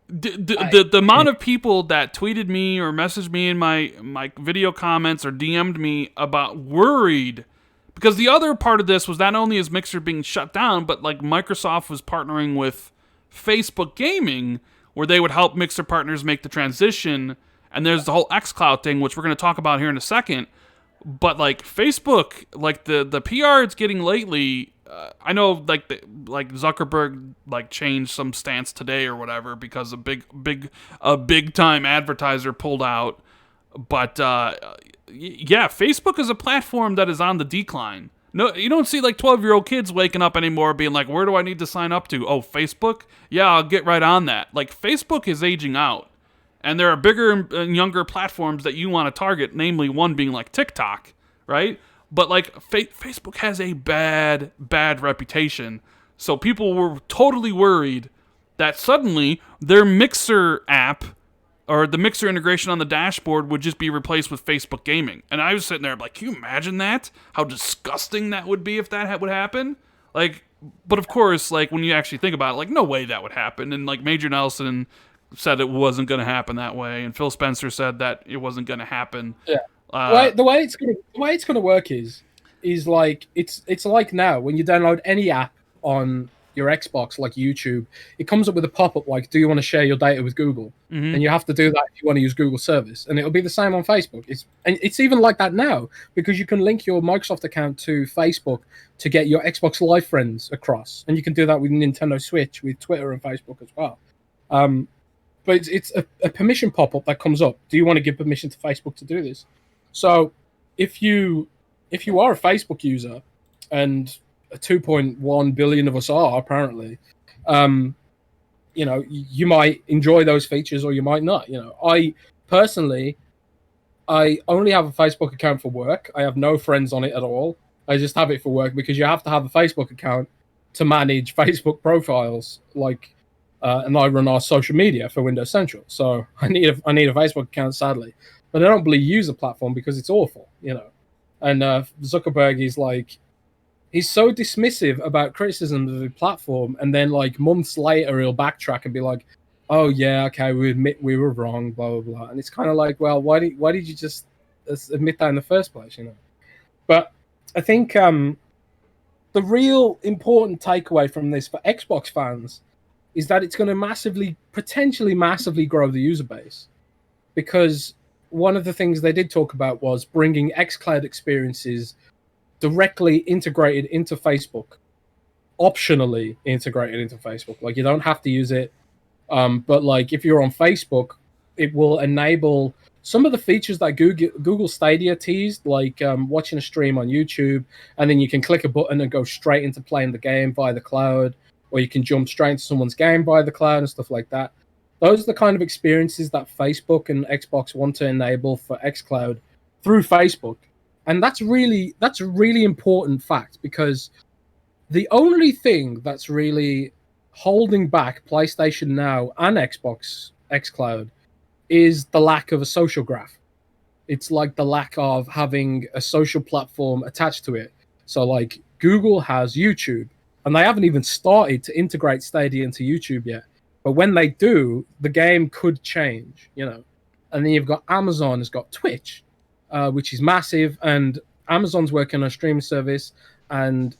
the amount of people that tweeted me or messaged me in my video comments or DM'd me about worried. Because the other part of this was not only is Mixer being shut down, but like Microsoft was partnering with Facebook Gaming, where they would help Mixer partners make the transition. And there's the whole Xcloud thing, which we're going to talk about here in a second. But like Facebook, like the PR it's getting lately, I know like Zuckerberg like changed some stance today or whatever because a big time advertiser pulled out. But yeah, Facebook is a platform that is on the decline. No, you don't see like 12-year-old kids waking up anymore being like, where do I need to sign up to? Oh, Facebook? Yeah, I'll get right on that. Like, Facebook is aging out. And there are bigger and younger platforms that you want to target, namely one being like TikTok, right? But like Facebook has a bad reputation. So people were totally worried that suddenly their Mixer app or the Mixer integration on the dashboard would just be replaced with Facebook Gaming. And I was sitting there like, can you imagine that? How disgusting that would be if that would happen? Like, but of course, like when you actually think about it, like no way that would happen. And like Major Nelson said it wasn't going to happen that way, and Phil Spencer said that it wasn't going to happen. Yeah. The way it's gonna work is like it's like now when you download any app on your Xbox, like YouTube, it comes up with a pop-up like, do you want to share your data with Google? Mm-hmm. And you have to do that if you want to use Google service. And it'll be the same on Facebook. It's even like that now because you can link your Microsoft account to Facebook to get your Xbox Live friends across. And you can do that with Nintendo Switch, with Twitter and Facebook as well. But it's a permission pop-up that comes up. Do you want to give permission to Facebook to do this? So if you are a Facebook user, and 2.1 billion of us are apparently, you might enjoy those features or you might not. I personally, I only have a Facebook account for work. I have no friends on it at all. I just have it for work because you have to have a Facebook account to manage Facebook profiles. And I run our social media for Windows Central, so I need a Facebook account, sadly. But I don't really use the platform because it's awful, And Zuckerberg is like, he's so dismissive about criticism of the platform, and then like months later he'll backtrack and be like, "Oh yeah, okay, we admit we were wrong," blah blah blah. And it's kind of like, well, why did you just admit that in the first place, But I think the real important takeaway from this for Xbox fans is that it's going to potentially massively grow the user base, because one of the things they did talk about was bringing xCloud experiences directly integrated into Facebook, optionally integrated into Facebook. Like you don't have to use it, but like if you're on Facebook, it will enable some of the features that Google Stadia teased, like watching a stream on YouTube, and then you can click a button and go straight into playing the game via the cloud, or you can jump straight into someone's game via the cloud and stuff like that. Those are the kind of experiences that Facebook and Xbox want to enable for xCloud through Facebook. And that's a really important fact, because the only thing that's really holding back PlayStation Now and Xbox xCloud is the lack of a social graph. It's like the lack of having a social platform attached to it. So like Google has YouTube, and they haven't even started to integrate Stadia into YouTube yet. But when they do, the game could change, And then you've got Amazon has got Twitch, which is massive, and Amazon's working on a streaming service, and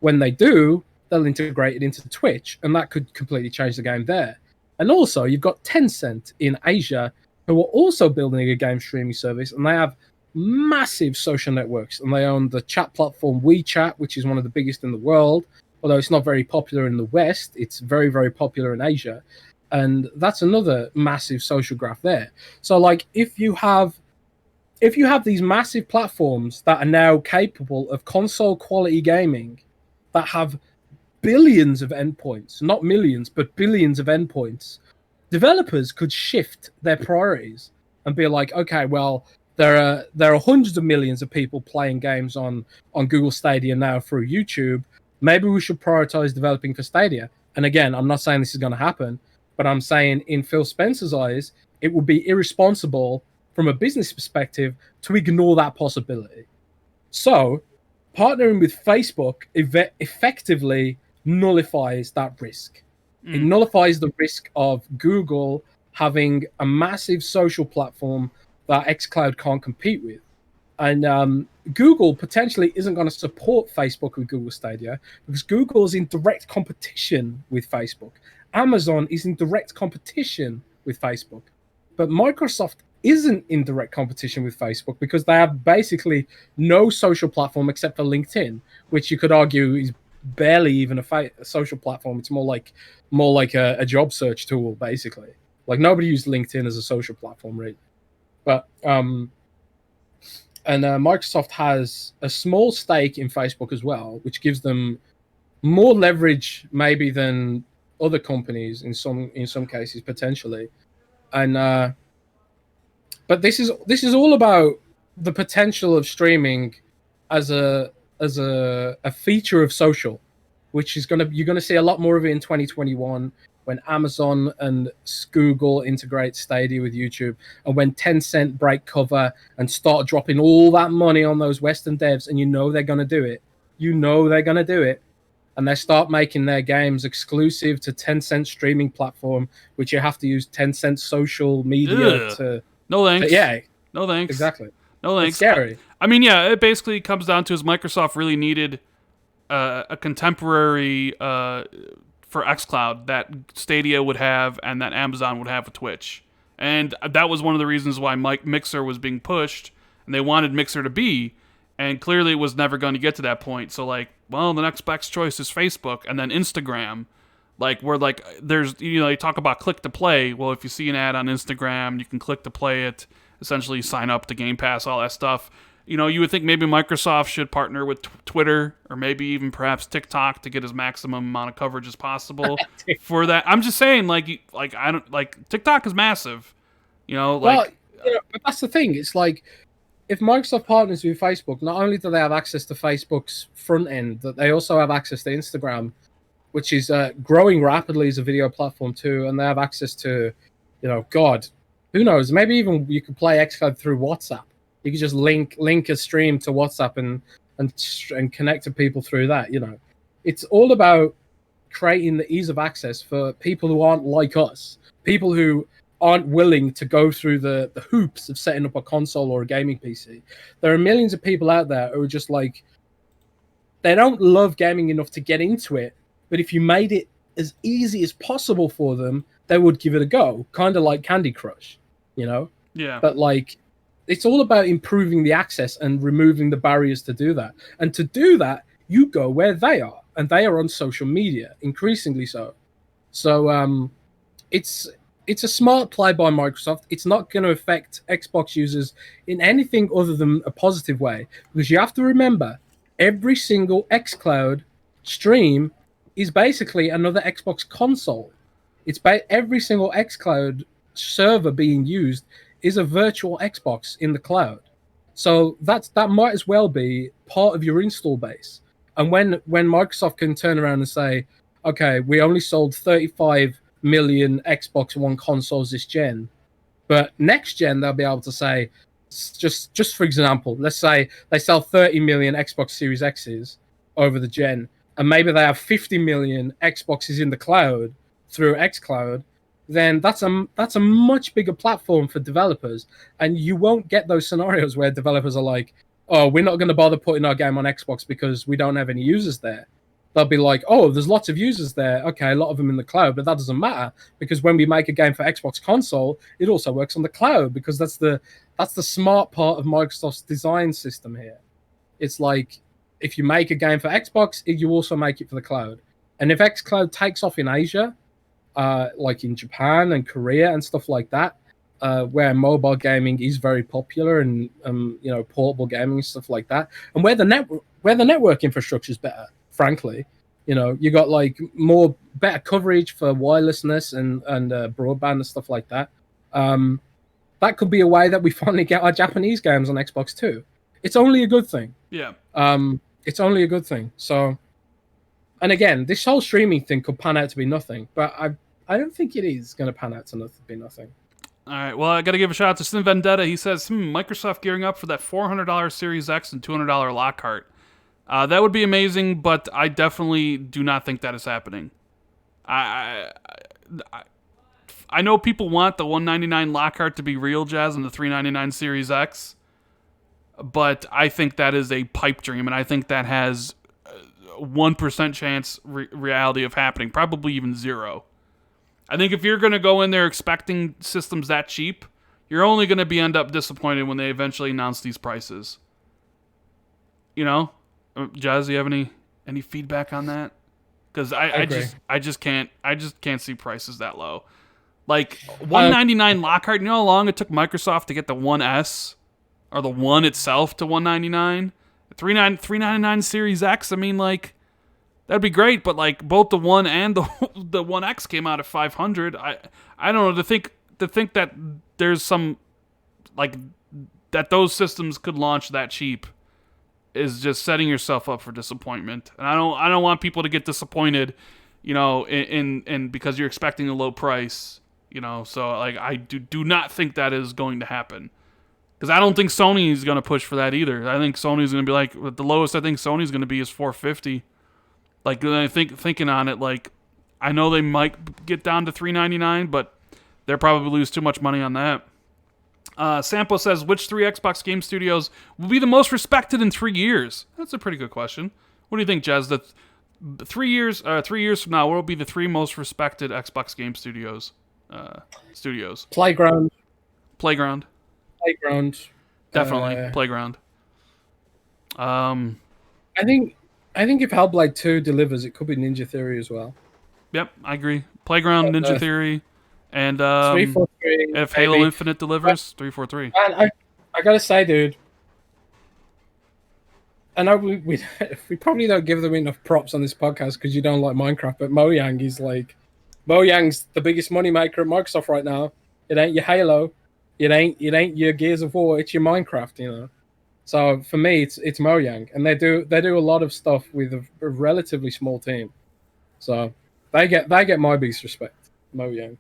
when they do, they'll integrate it into Twitch, and that could completely change the game there. And also, you've got Tencent in Asia, who are also building a game streaming service, and they have massive social networks, and they own the chat platform WeChat, which is one of the biggest in the world. Although it's not very popular in the West, it's very, very popular in Asia. And that's another massive social graph there. So like if you have these massive platforms that are now capable of console quality gaming, that have billions of endpoints, not millions, but billions of endpoints, developers could shift their priorities and be like, okay, well, there are hundreds of millions of people playing games on Google Stadia now through YouTube. Maybe we should prioritize developing for Stadia. And again, I'm not saying this is going to happen, But I'm saying in Phil Spencer's eyes, it would be irresponsible from a business perspective to ignore that possibility. So partnering with Facebook effectively nullifies that risk. It nullifies the risk of Google having a massive social platform that Xcloud can't compete with. And Google potentially isn't going to support Facebook with Google Stadia because Google is in direct competition with Facebook. Amazon is in direct competition with Facebook. But Microsoft isn't in direct competition with Facebook because they have basically no social platform except for LinkedIn, which you could argue is barely even a social platform. It's more like a job search tool, basically. Like nobody used LinkedIn as a social platform, really. But Microsoft has a small stake in Facebook as well, which gives them more leverage maybe than other companies in some cases potentially. And but this is all about the potential of streaming as a feature of social, which is you're gonna see a lot more of it in 2021 when Amazon and Google integrate Stadia with YouTube, and when Tencent break cover and start dropping all that money on those Western devs, and they're gonna do it. They're gonna do it. And they start making their games exclusive to Tencent streaming platform, which you have to use Tencent social media to. No thanks. Yeah. No thanks. Exactly. No thanks. It's scary. I mean, yeah, it basically comes down to is Microsoft really needed a contemporary for Xcloud that Stadia would have and that Amazon would have with Twitch. And that was one of the reasons why Mixer was being pushed, and they wanted Mixer to be. And clearly it was never going to get to that point. So, like, well, the next best choice is Facebook and then Instagram. Like, where, like, there's, you talk about click to play. Well, if you see an ad on Instagram, you can click to play it, essentially sign up to Game Pass, all that stuff. You would think maybe Microsoft should partner with Twitter or maybe even perhaps TikTok to get as maximum amount of coverage as possible for that. I'm just saying, I don't, like, TikTok is massive, like. Well, but that's the thing. It's like, if Microsoft partners with Facebook, not only do they have access to Facebook's front end, that they also have access to Instagram, which is growing rapidly as a video platform too, and they have access to, God, who knows? Maybe even you could play Xcloud through WhatsApp. You could just link a stream to WhatsApp and connect to people through that. It's all about creating the ease of access for people who aren't like us, people who aren't willing to go through the hoops of setting up a console or a gaming PC. There are millions of people out there who are just like, they don't love gaming enough to get into it, but if you made it as easy as possible for them, they would give it a go, kind of like Candy Crush, Yeah. But like, it's all about improving the access and removing the barriers to do that. And to do that, you go where they are, and they are on social media, increasingly so. So it's a smart play by Microsoft. It's not going to affect Xbox users in anything other than a positive way, because you have to remember, every single Xcloud stream is basically another Xbox console. Every single Xcloud server being used is a virtual Xbox in the cloud. So that might as well be part of your install base. And when Microsoft can turn around and say, okay, we only sold 35 million Xbox One consoles this gen, but next gen they'll be able to say, just for example, let's say they sell 30 million Xbox Series X's over the gen, and maybe they have 50 million Xboxes in the cloud through Xcloud, then that's a much bigger platform for developers. And you won't get those scenarios where developers are like, oh, we're not going to bother putting our game on Xbox because we don't have any users there. They'll be like, oh, there's lots of users there. Okay, a lot of them in the cloud, but that doesn't matter because when we make a game for Xbox console, it also works on the cloud because that's the smart part of Microsoft's design system here. It's like, if you make a game for Xbox, you also make it for the cloud. And if Xcloud takes off in Asia, like in Japan and Korea and stuff like that, where mobile gaming is very popular and portable gaming and stuff like that, and where the network infrastructure is better, frankly, you got like better coverage for wirelessness and broadband and stuff like that. That could be a way that we finally get our Japanese games on Xbox too. It's only a good thing. Yeah. It's only a good thing. So, and again, this whole streaming thing could pan out to be nothing, but I I don't think it is going to pan out to be nothing. All right, well, I got to give a shout out to Sin Vendetta. He says, Microsoft gearing up for that $400 Series X and $200 Lockhart. That would be amazing, but I definitely do not think that is happening. I know people want the $199 Lockhart to be real, Jazz, and the $399 Series X, but I think that is a pipe dream, and I think that has 1% chance reality of happening, probably even 0. I think if you're going to go in there expecting systems that cheap, you're only going to end up disappointed when they eventually announce these prices. You know, Jazz, do you have any feedback on that? Because I just can't see prices that low. Like $199 Lockhart. You know how long it took Microsoft to get the One S or the One itself to $199? $399 Series X. I mean, like, that'd be great, but like both the One and the One X came out at $500. I don't know, to think that there's some like that those systems could launch that cheap is just setting yourself up for disappointment. And I don't want people to get disappointed, you know, in because you're expecting a low price, you know. So like I do not think that is going to happen. Because I don't think Sony is going to push for that either. I think Sony's going to be like, the lowest I think Sony's going to be is $450. Like, I think thinking on it, like, I know they might get down to $399, but they'll probably lose too much money on that. Sampo says, which 3 Xbox game studios will be the most respected in 3 years? That's a pretty good question. What do you think, Jez? The 3 years from now, what will be the 3 most respected Xbox game studios? Playground. Definitely Playground. I think if Hellblade 2 delivers, it could be Ninja Theory as well. Yep, I agree. Playground, Ninja Theory, and 343. If Halo maybe. Infinite delivers, 343. And I gotta say, dude, I know we probably don't give them enough props on this podcast because you don't like Minecraft, but Mojang's the biggest money maker at Microsoft right now. It ain't your Halo. It ain't your Gears of War. It's your Minecraft, you know. So for me, it's Mojang, and they do a lot of stuff with a relatively small team. So they get my biggest respect, Mojang.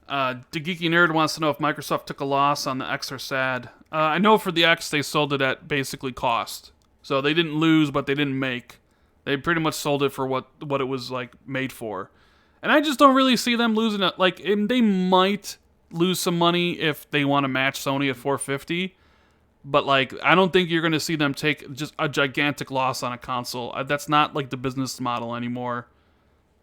The Geeky Nerd wants to know if Microsoft took a loss on the X or sad. I know for the X they sold it at basically cost, so they didn't lose, but they didn't make. They pretty much sold it for what it was like made for, and I just don't really see them losing it. Like, they might lose some money if they want to match Sony at $450. But, like, I don't think you're going to see them take just a gigantic loss on a console. That's not, like, the business model anymore.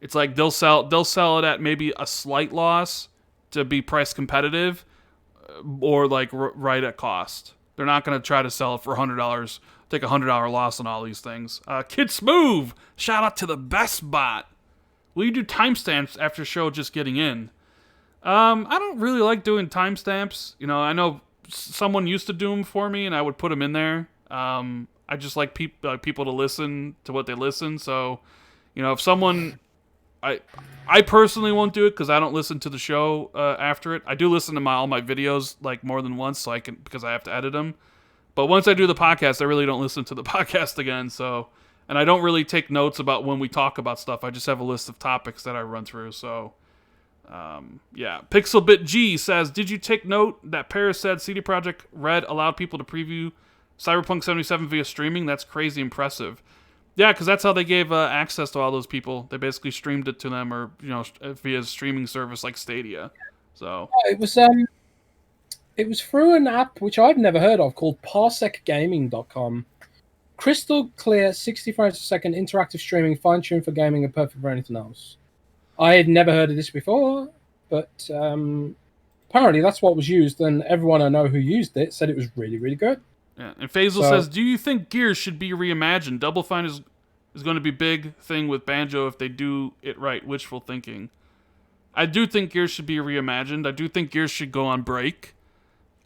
It's like they'll sell it at maybe a slight loss to be price competitive or, like, right at cost. They're not going to try to sell it for $100, take a $100 loss on all these things. Kid Smooth, shout out to the best bot. Will you do timestamps after show just getting in? I don't really like doing timestamps. You know, I know someone used to do them for me, and I would put them in there. I just like people to listen to what they listen. So, you know, if someone, I personally won't do it because I don't listen to the show after it. I do listen to all my videos like more than once, so because I have to edit them. But once I do the podcast, I really don't listen to the podcast again. So, and I don't really take notes about when we talk about stuff. I just have a list of topics that I run through. So. Yeah, Pixelbit G says, did you take note that Paris said CD Projekt Red allowed people to preview Cyberpunk 77 via streaming? That's crazy impressive. Yeah, because that's how they gave access to all those people. They basically streamed it to them, or, you know, via streaming service like Stadia. So it was through an app which I've never heard of called ParsecGaming.com. Crystal clear 60 frames per second interactive streaming, fine-tuned for gaming and perfect for anything else. I had never heard of this before, but apparently that's what was used, and everyone I know who used it said it was really, really good. Yeah, and Faisal says, do you think Gears should be reimagined? Double Fine is going to be big thing with Banjo if they do it right. Wishful thinking. I do think Gears should be reimagined. I do think Gears should go on break.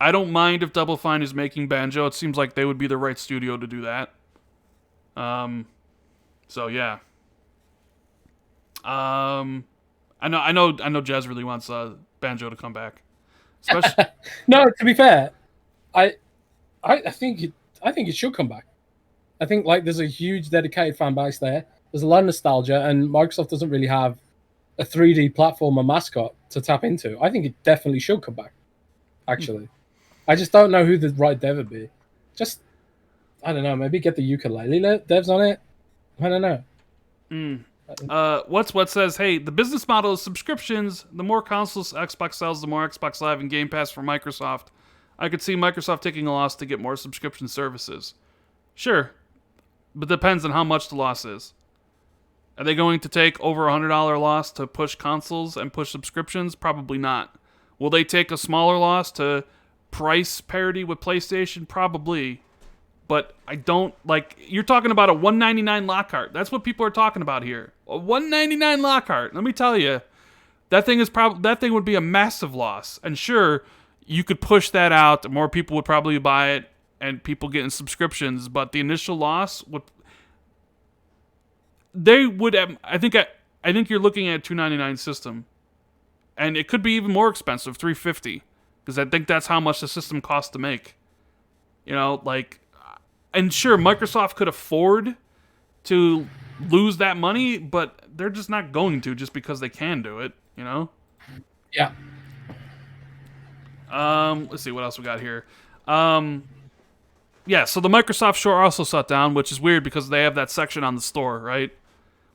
I don't mind if Double Fine is making Banjo. It seems like they would be the right studio to do that. So yeah. I know Jazz really wants Banjo to come back. Especially... No, to be fair, I think it should come back. I think, like, there's a huge dedicated fan base there. There's a lot of nostalgia, and Microsoft doesn't really have a 3D platformer mascot to tap into. I think it definitely should come back. Actually, I just don't know who the right dev would be. Just I don't know. Maybe get the ukulele devs on it. I don't know. What says, hey, the business model is subscriptions. The more consoles Xbox sells, the more Xbox Live and Game Pass for Microsoft. I could see Microsoft taking a loss to get more subscription services. Sure, but depends on how much the loss is. Are they going to take over $100 loss to push consoles and push subscriptions? Probably not. Will they take a smaller loss to price parity with PlayStation? Probably. But I don't like. You're talking about a $199 Lockhart. That's what people are talking about here. A $199 Lockhart. Let me tell you, that thing would be a massive loss. And sure, you could push that out. More people would probably buy it, and people getting subscriptions. But the initial loss would. They would have, I think you're looking at a $299 system, and it could be even more expensive, $350, because I think that's how much the system costs to make. And sure, Microsoft could afford to lose that money, but they're just not going to, just because they can do it. Yeah. Let's see what else we got here. Yeah, so the Microsoft store also shut down, which is weird because they have that section on the store, right?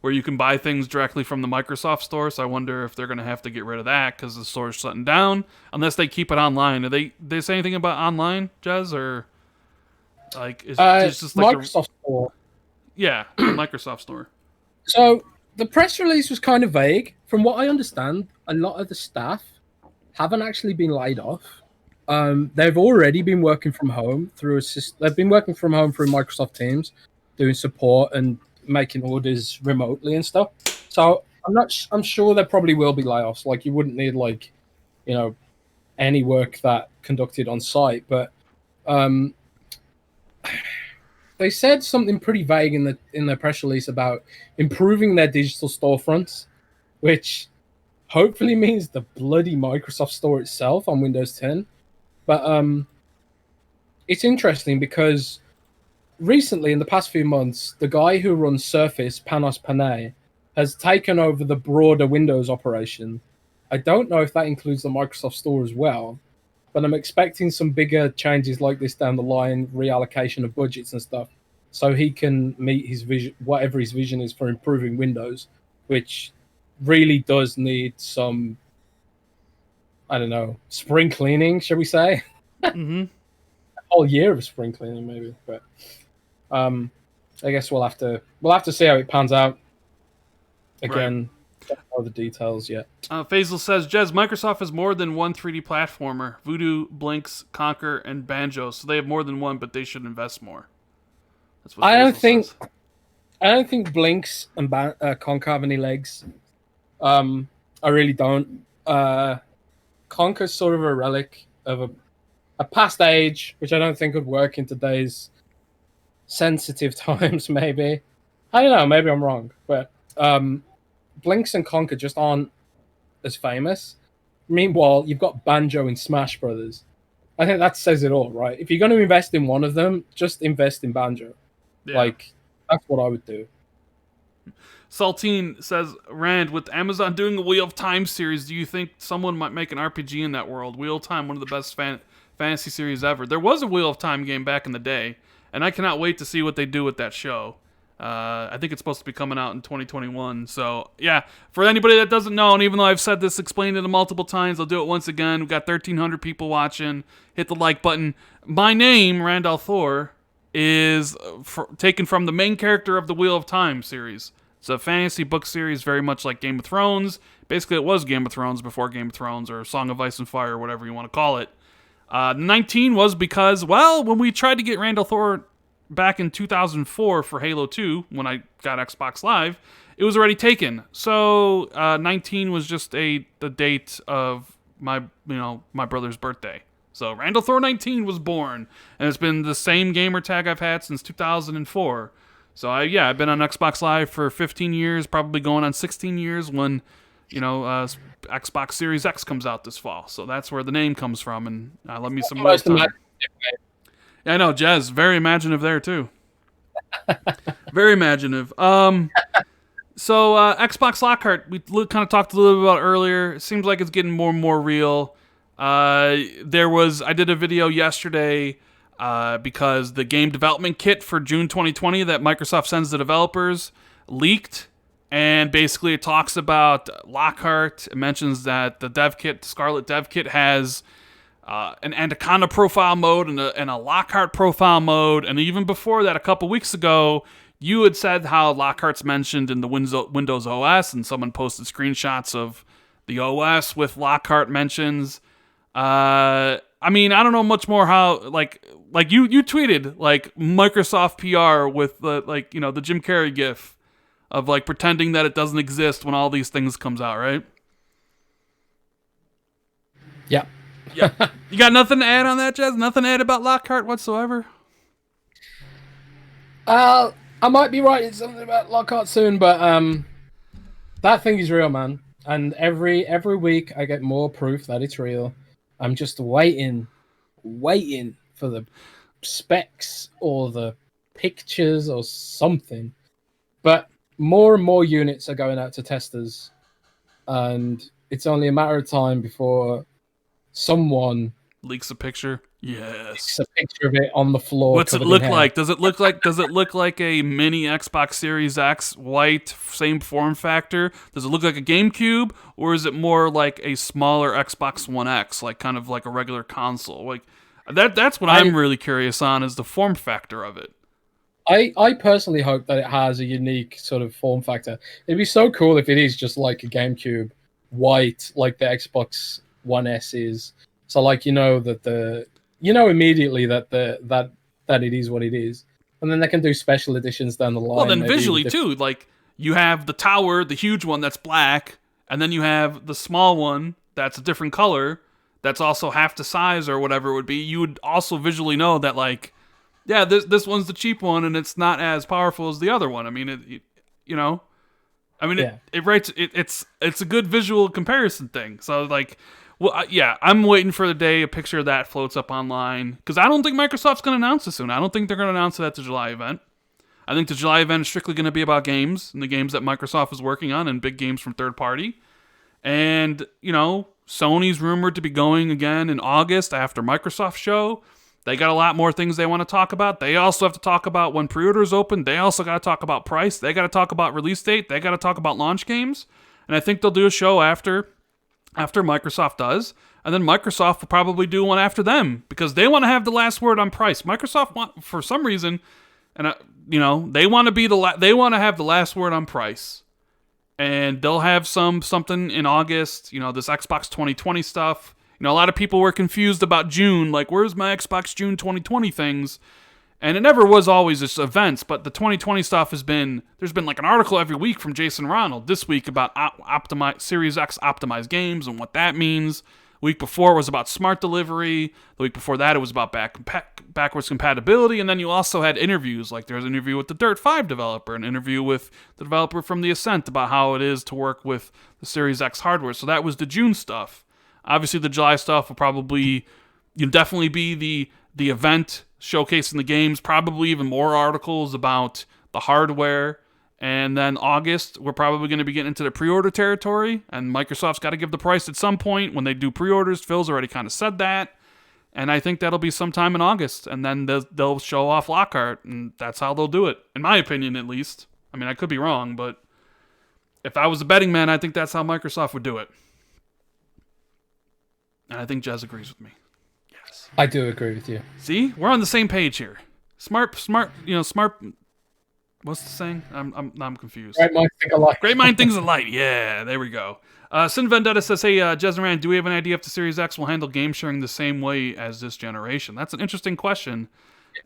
Where you can buy things directly from the Microsoft store. So I wonder if they're going to have to get rid of that because the store's shutting down, unless they keep it online. Are they say anything about online, Jez, or like it's just like Microsoft store? Yeah, the Microsoft store. So the press release was kind of vague. From what I understand, a lot of the staff haven't actually been laid off. They've already been working from home they've been working from home through Microsoft Teams, doing support and making orders remotely and stuff. So I'm sure there probably will be layoffs. Like you wouldn't need any work that conducted on site, but they said something pretty vague in their press release about improving their digital storefronts, which hopefully means the bloody Microsoft Store itself on Windows 10. But it's interesting because recently, in the past few months, the guy who runs Surface, Panos Panay, has taken over the broader Windows operation. I don't know if that includes the Microsoft Store as well, but I'm expecting some bigger changes like this down the line, reallocation of budgets and stuff, so he can meet his vision, whatever his vision is for improving Windows, which really does need some, I don't know, spring cleaning, shall we say? Mm-hmm. A whole year of spring cleaning, maybe. But I guess we'll have to see how it pans out. Again, don't know the details yet. Faisal says, Jez, Microsoft has more than one 3D platformer: Voodoo, Blinks, Conquer, and Banjo. So they have more than one, but they should invest more. That's what I don't says. think Blinks and Conquer have any legs. I really don't. Conquer's sort of a relic of a past age, which I don't think would work in today's sensitive times. Maybe, I don't know. Maybe I'm wrong, but Blinks and Conquer just aren't as famous. Meanwhile, you've got Banjo in Smash Brothers. I think that says it all, right? If you're going to invest in one of them, just invest in Banjo. Yeah. Like, that's what I would do. Saltine says, Rand, with Amazon doing the Wheel of Time series, do you think someone might make an RPG in that world? Wheel of Time, one of the best fantasy series ever. There was a Wheel of Time game back in the day, and I cannot wait to see what they do with that show. I think it's supposed to be coming out in 2021. So, yeah, for anybody that doesn't know, and even though I've said this, explained it multiple times, I'll do it once again. We've got 1,300 people watching. Hit the like button. My name, Randall Thor, is taken from the main character of the Wheel of Time series. It's a fantasy book series very much like Game of Thrones. Basically, it was Game of Thrones before Game of Thrones, or Song of Ice and Fire, or whatever you want to call it. 19 was because, well, when we tried to get Randall Thor back in 2004 for Halo 2, when I got Xbox Live, it was already taken. So 19 was just the date of my brother's birthday. So Randall Thor 19 was born, and it's been the same gamer tag I've had since 2004. So I've been on Xbox Live for 15 years, probably going on 16 years when, Xbox Series X comes out this fall. So that's where the name comes from, and let me some more time. Yeah, I know, Jez, very imaginative there too. Very imaginative. So Xbox Lockhart, we kind of talked a little bit about earlier. It seems like it's getting more and more real. I did a video yesterday because the game development kit for June 2020 that Microsoft sends to developers leaked. And basically it talks about Lockhart. It mentions that the dev kit, Scarlet dev kit, has an Anaconda profile mode and a Lockhart profile mode. And even before that, a couple weeks ago, you had said how Lockhart's mentioned in the Windows OS, and someone posted screenshots of the OS with Lockhart mentions. I mean, I don't know much more how, like you tweeted, like, Microsoft PR with the Jim Carrey gif of, like, pretending that it doesn't exist when all these things comes out, right? Yeah. Yeah. You got nothing to add on that, Jez? Nothing to add about Lockhart whatsoever? I might be writing something about Lockhart soon, but that thing is real, man. And every week I get more proof that it's real. I'm just waiting for the specs or the pictures or something. But more and more units are going out to testers, and it's only a matter of time before someone leaks a picture. Yes. Leaks a picture of it on the floor. What's it look like? Does it look like a mini Xbox Series X, white, same form factor? Does it look like a GameCube, or is it more like a smaller Xbox One X, like kind of like a regular console? Like that's what I'm really curious on, is the form factor of it. I personally hope that it has a unique sort of form factor. It'd be so cool if it is just like a GameCube, white, like the Xbox One S is. So, like, immediately that it is what it is, and then they can do special editions down the line. Well, then visually too, like, you have the tower, the huge one that's black, and then you have the small one that's a different color, that's also half the size or whatever it would be. You would also visually know that, like, yeah, this one's the cheap one, and it's not as powerful as the other one. I mean, it's a good visual comparison thing. So, like, well, yeah, I'm waiting for the day a picture of that floats up online, because I don't think Microsoft's going to announce it soon. I don't think they're going to announce it at the July event. I think the July event is strictly going to be about games and the games that Microsoft is working on, and big games from third party. And, Sony's rumored to be going again in August after Microsoft show. They got a lot more things they want to talk about. They also have to talk about when pre-orders open. They also got to talk about price. They got to talk about release date. They got to talk about launch games. And I think they'll do a show after Microsoft does. And then Microsoft will probably do one after them, because they want to have the last word on price. Microsoft for some reason, and they want to they want to have the last word on price. And they'll have something in August, this Xbox 2020 stuff. A lot of people were confused about June, like, where's my Xbox June 2020 things? And it never was always just events, but the 2020 stuff there's been like an article every week from Jason Ronald this week about Series X optimized games and what that means. The week before was about smart delivery. The week before that it was about backwards compatibility. And then you also had interviews, like there's an interview with the Dirt 5 developer, an interview with the developer from the Ascent about how it is to work with the Series X hardware. So that was the June stuff. Obviously, the July stuff will probably, definitely be the event showcasing the games, probably even more articles about the hardware. And then August, we're probably going to be getting into the pre-order territory, and Microsoft's got to give the price at some point when they do pre-orders. Phil's already kind of said that, and I think that'll be sometime in August, and then they'll show off Lockhart, and that's how they'll do it, in my opinion, at least. I mean, I could be wrong, but if I was a betting man, I think that's how Microsoft would do it. And I think Jez agrees with me. Yes. I do agree with you. See? We're on the same page here. Smart, smart. What's the saying? I'm confused. Great mind think alike. Great mind thinks alike. Yeah, there we go. Sin Vendetta says, hey, Jez and Rand, do we have an idea if the Series X will handle game sharing the same way as this generation? That's an interesting question,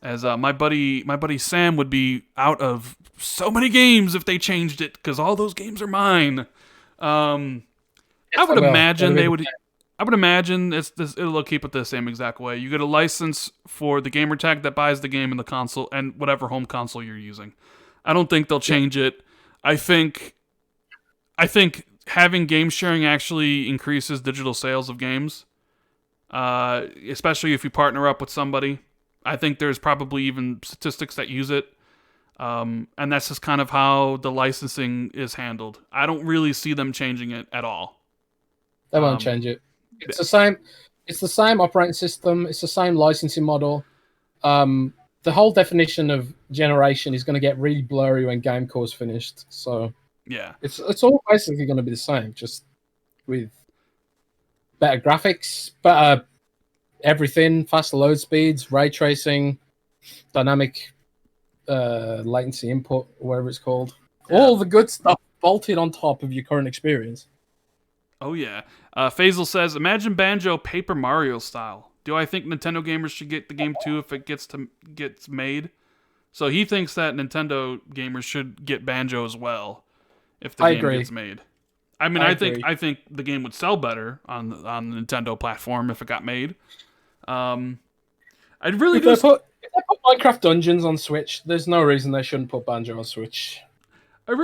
as my buddy Sam would be out of so many games if they changed it, because all those games are mine. I would imagine they would... I would imagine it'll keep it the same exact way. You get a license for the gamer tag that buys the game in the console and whatever home console you're using. I don't think they'll change it. I think having game sharing actually increases digital sales of games, especially if you partner up with somebody. I think there's probably even statistics that use it. And that's just kind of how the licensing is handled. I don't really see them changing it at all. They won't change it. It's the same. It's the same operating system. It's the same licensing model. The whole definition of generation is going to get really blurry when Game Core's finished. So yeah, it's all basically going to be the same, just with better graphics, better everything, faster load speeds, ray tracing, dynamic latency input, whatever it's called. Yeah. All the good stuff bolted on top of your current experience. Oh yeah. Faisal says, imagine Banjo Paper Mario style. Do I think Nintendo gamers should get the game too if it gets made? So he thinks that Nintendo gamers should get Banjo as well if the game gets made. I mean, I think the game would sell better on the Nintendo platform if it got made. I'd really if they put Minecraft Dungeons on Switch, there's no reason they shouldn't put Banjo on Switch. I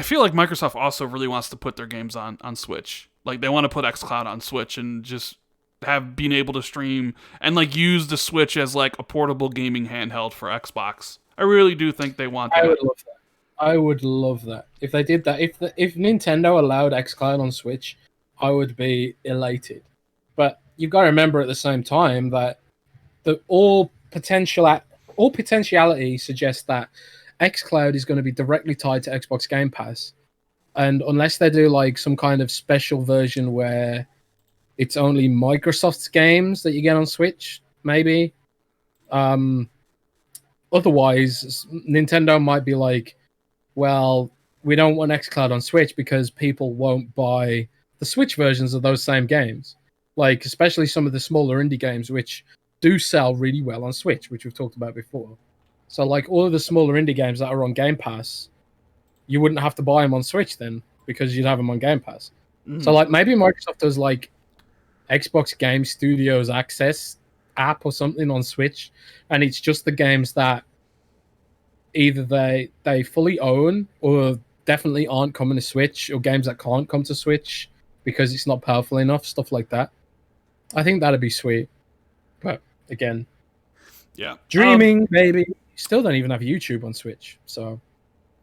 feel like Microsoft also really wants to put their games on Switch. Like they want to put Xcloud on Switch and just have been able to stream and like use the Switch as like a portable gaming handheld for Xbox. I really do think they want that. I would love that. If they did that, if Nintendo allowed xCloud on Switch, I would be elated. But you've got to remember at the same time that all potentiality suggests that xCloud is going to be directly tied to Xbox Game Pass. And unless they do like some kind of special version where it's only Microsoft's games that you get on Switch, maybe. Otherwise, Nintendo might be like, well, we don't want xCloud on Switch because people won't buy the Switch versions of those same games. Like, especially some of the smaller indie games, which do sell really well on Switch, which we've talked about before. So, like, all of the smaller indie games that are on Game Pass, you wouldn't have to buy them on Switch then because you'd have them on Game Pass. So, like, maybe Microsoft does, like, Xbox Game Studios Access app or something on Switch, and it's just the games that either they fully own or definitely aren't coming to Switch, or games that can't come to Switch because it's not powerful enough, stuff like that. I think that'd be sweet. But again, yeah, dreaming, maybe. Still don't even have YouTube on Switch, so.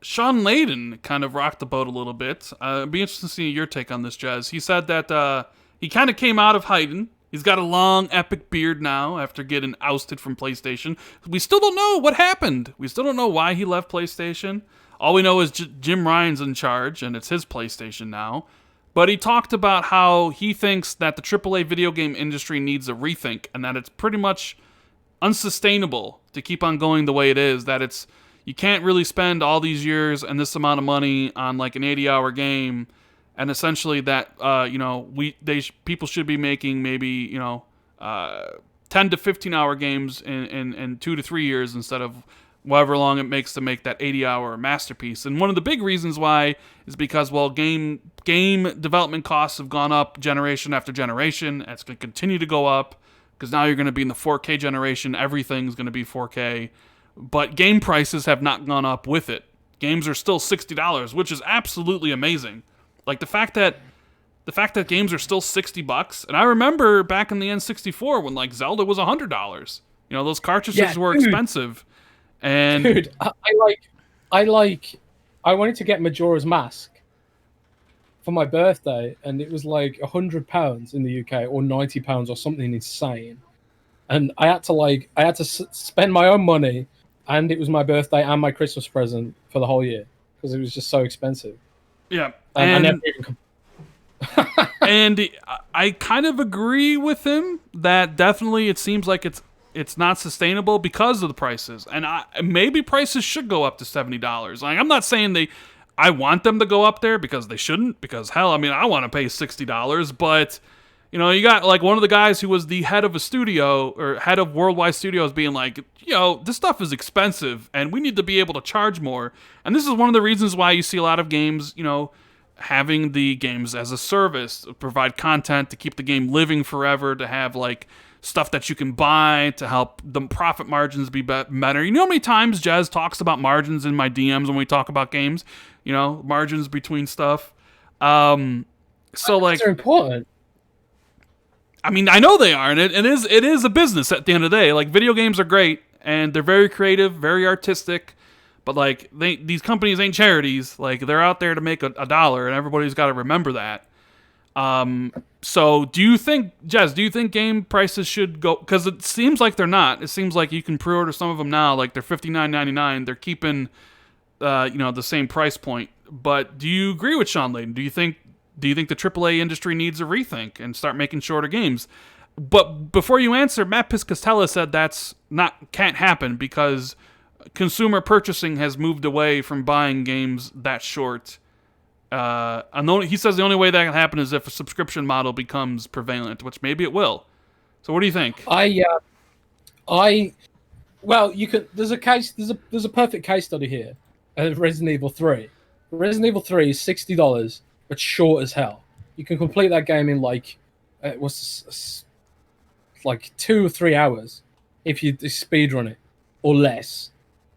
Sean Layden kind of rocked the boat a little bit. It'd be interesting to see your take on this, Jez. He said that he kind of came out of hiding. He's got a long, epic beard now after getting ousted from PlayStation. We still don't know what happened. We still don't know why he left PlayStation. All we know is Jim Ryan's in charge, and it's his PlayStation now. But he talked about how he thinks that the AAA video game industry needs a rethink, and that it's pretty much unsustainable to keep on going the way it is, that you can't really spend all these years and this amount of money on like an 80-hour game, and essentially that people should be making maybe 10 to 15-hour games in 2 to 3 years instead of however long it makes to make that 80-hour masterpiece. And one of the big reasons why is because, well, game development costs have gone up generation after generation. It's going to continue to go up because now you're going to be in the 4K generation. Everything's going to be 4K. But game prices have not gone up with it. Games are still $60, which is absolutely amazing. Like the fact that games are still $60, and I remember back in the N64 when like Zelda was $100. Those cartridges were expensive. And dude, I wanted to get Majora's Mask for my birthday, and it was like £100 in the UK or £90 or something insane. And I had to spend my own money, and it was my birthday and my Christmas present for the whole year because it was just so expensive. Yeah, and I never even and I kind of agree with him that definitely it seems like it's not sustainable because of the prices, and maybe prices should go up to $70. Like I'm not saying I want them to go up there because they shouldn't, because hell, I mean I want to pay $60, but you got like one of the guys who was the head of a studio or head of Worldwide Studios being like, this stuff is expensive and we need to be able to charge more. And this is one of the reasons why you see a lot of games, having the games as a service, provide content to keep the game living forever, to have like stuff that you can buy to help the profit margins be better. You know how many times Jez talks about margins in my DMs when we talk about games? Margins between stuff. So like, they're important. I mean, I know they are, and it is a business at the end of the day. Like, video games are great, and they're very creative, very artistic. But like these companies ain't charities. Like they're out there to make a dollar, and everybody's got to remember that. So do you think, Jez? Do you think game prices should go? Because it seems like they're not. It seems like you can pre-order some of them now. Like they're $59.99. They're keeping, the same price point. But do you agree with Sean Layden? Do you think the AAA industry needs a rethink and start making shorter games? But before you answer, Matt Piscatella said can't happen because consumer purchasing has moved away from buying games that short. He says the only way that can happen is if a subscription model becomes prevalent, which maybe it will. So what do you think? You could. There's a perfect case study here. Resident Evil 3. Resident Evil 3 is $60, but short as hell. You can complete that game in like 2 or 3 hours if you speedrun it, or less.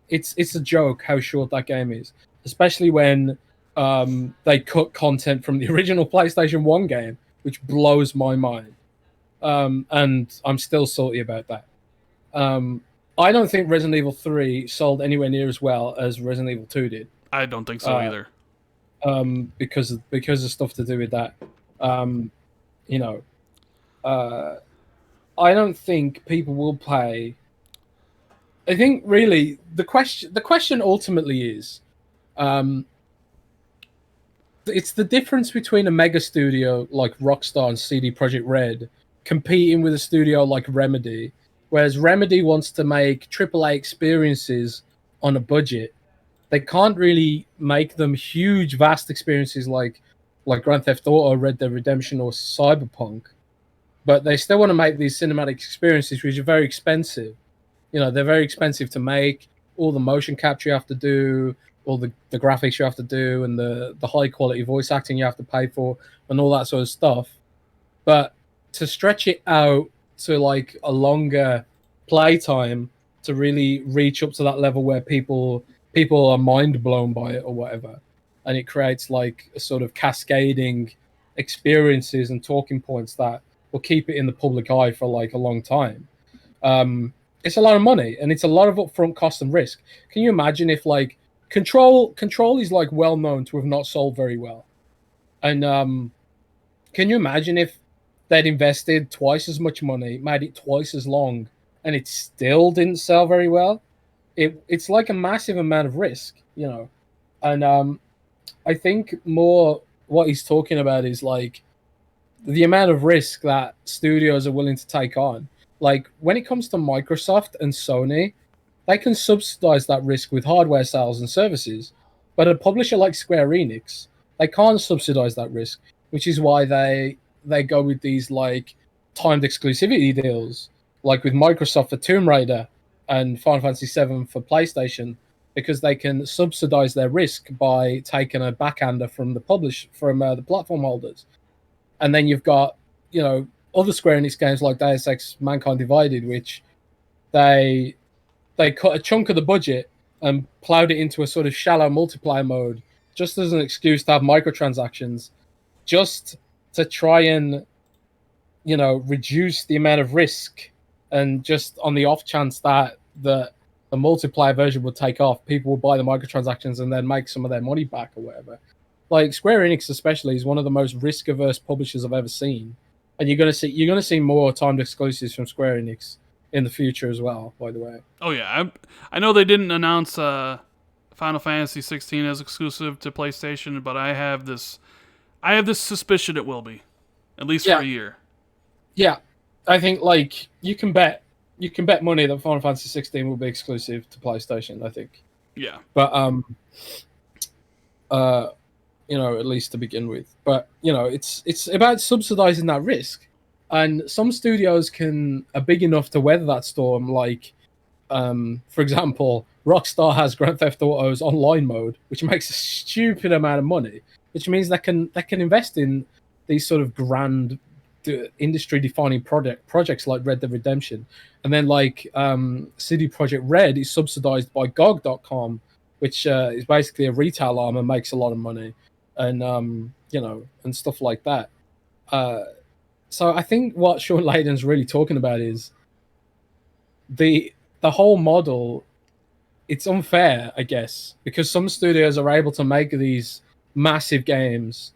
It's a joke how short that game is, especially when they cut content from the original PlayStation 1 game, which blows my mind. And I'm still salty about that. I don't think Resident Evil 3 sold anywhere near as well as Resident Evil 2 did. I don't think so either. Because of stuff to do with that. I don't think people will pay. I think really the question ultimately is, it's the difference between a mega studio like Rockstar and CD Projekt Red competing with a studio like Remedy, whereas Remedy wants to make AAA experiences on a budget. They can't really make them huge, vast experiences like Grand Theft Auto, Red Dead Redemption, or Cyberpunk, but they still want to make these cinematic experiences, which are very expensive. They're very expensive to make. All the motion capture you have to do, all the graphics you have to do, and the high quality voice acting you have to pay for, and all that sort of stuff. But to stretch it out to like a longer playtime to really reach up to that level where people are mind blown by it or whatever, and it creates like a sort of cascading experiences and talking points that will keep it in the public eye for like a long time. It's a lot of money, and it's a lot of upfront cost and risk. Can you imagine if like Control is like well known to have not sold very well, and can you imagine if they'd invested twice as much money, made it twice as long, and it still didn't sell very well? It's like a massive amount of risk, and I think more what he's talking about is like the amount of risk that studios are willing to take on. Like when it comes to Microsoft and Sony, they can subsidize that risk with hardware sales and services. But a publisher like Square Enix, they can't subsidize that risk, which is why they go with these like timed exclusivity deals, like with Microsoft for Tomb Raider and Final Fantasy VII for PlayStation, because they can subsidize their risk by taking a backhander from the the platform holders. And then you've got, other Square Enix games like Deus Ex Mankind Divided, which they cut a chunk of the budget and plowed it into a sort of shallow multiplayer mode, just as an excuse to have microtransactions, just to try and, reduce the amount of risk. And just on the off chance that the multiplayer version would take off, people will buy the microtransactions and then make some of their money back or whatever. Like Square Enix especially is one of the most risk-averse publishers I've ever seen. And you're gonna see more timed exclusives from Square Enix in the future as well, by the way. Oh yeah, I know they didn't announce Final Fantasy 16 as exclusive to PlayStation, but I have this suspicion it will be, at least for a year. Yeah, I think like you can bet money that Final Fantasy 16 will be exclusive to PlayStation. I think. Yeah. But at least to begin with. But it's about subsidizing that risk, and some studios are big enough to weather that storm. Like, for example, Rockstar has Grand Theft Auto's online mode, which makes a stupid amount of money, which means they can invest in these sort of grand industry-defining projects like Red Dead Redemption, and then like CD Projekt Red is subsidized by GOG.com, which is basically a retail arm and makes a lot of money. And and stuff like that. So I think what Sean Layden's really talking about is the the whole model, it's unfair, I guess, because some studios are able to make these massive games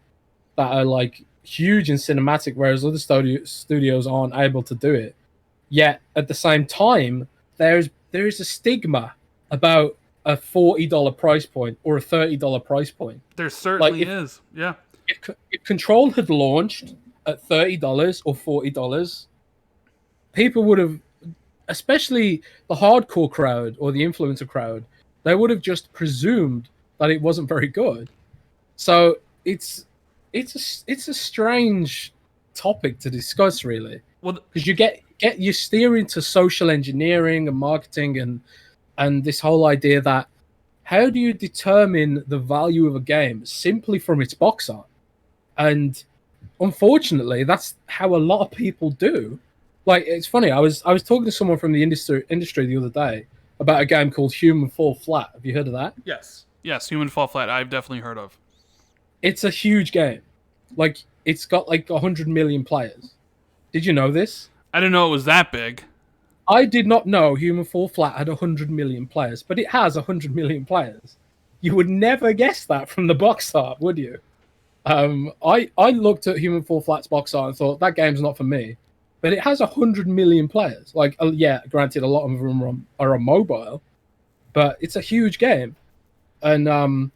that are like huge and cinematic, whereas other studios aren't able to do it. Yet at the same time, there is a stigma about a $40 price point or a $30 price point. There certainly is. Yeah. If Control had launched at $30 or $40, people would have, especially the hardcore crowd or the influencer crowd, they would have just presumed that it wasn't very good. So it's a strange topic to discuss, really. Well, because you steer into social engineering and marketing and this whole idea that how do you determine the value of a game simply from its box art? And unfortunately, that's how a lot of people do. Like, it's funny. I was talking to someone from the industry the other day about a game called Human Fall Flat. Have you heard of that? Yes, Human Fall Flat. I've definitely heard of. It's a huge game. Like, it's got like 100 million players. Did you know this? I didn't know it was that big. I did not know Human Fall Flat had 100 million players, but it has 100 million players. You would never guess that from the box art, would you? I looked at Human Fall Flat's box art and thought that game's not for me, but it has 100 million players. Like, yeah, granted, a lot of them are on mobile, but it's a huge game, and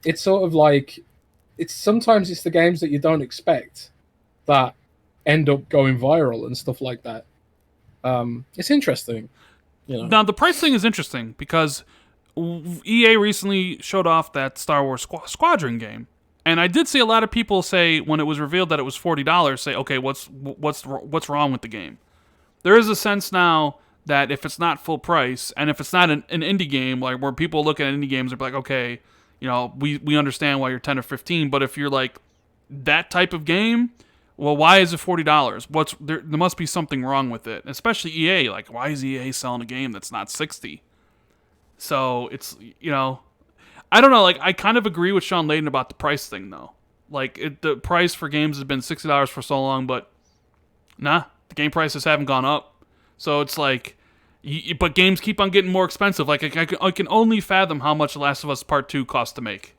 it's sort of like sometimes it's the games that you don't expect that end up going viral and stuff like that. It's interesting. You know? Now, the price thing is interesting because EA recently showed off that Star Wars Squadron game. And I did see a lot of people say, when it was revealed that it was $40, say, okay, what's wrong with the game? There is a sense now that if it's not full price, and if it's not an indie game, like where people look at indie games and be like, okay, you know, we understand why you're 10 or 15, but if you're like that type of game, well, why is it $40? There must be something wrong with it. Especially EA. Like, why is EA selling a game that's not $60? So it's, you know, I don't know. Like, I kind of agree with Sean Layden about the price thing, though. Like, the price for games has been $60 for so long, but nah, the game prices haven't gone up. So it's like, but games keep on getting more expensive. Like, I can only fathom how much Last of Us Part 2 cost to make.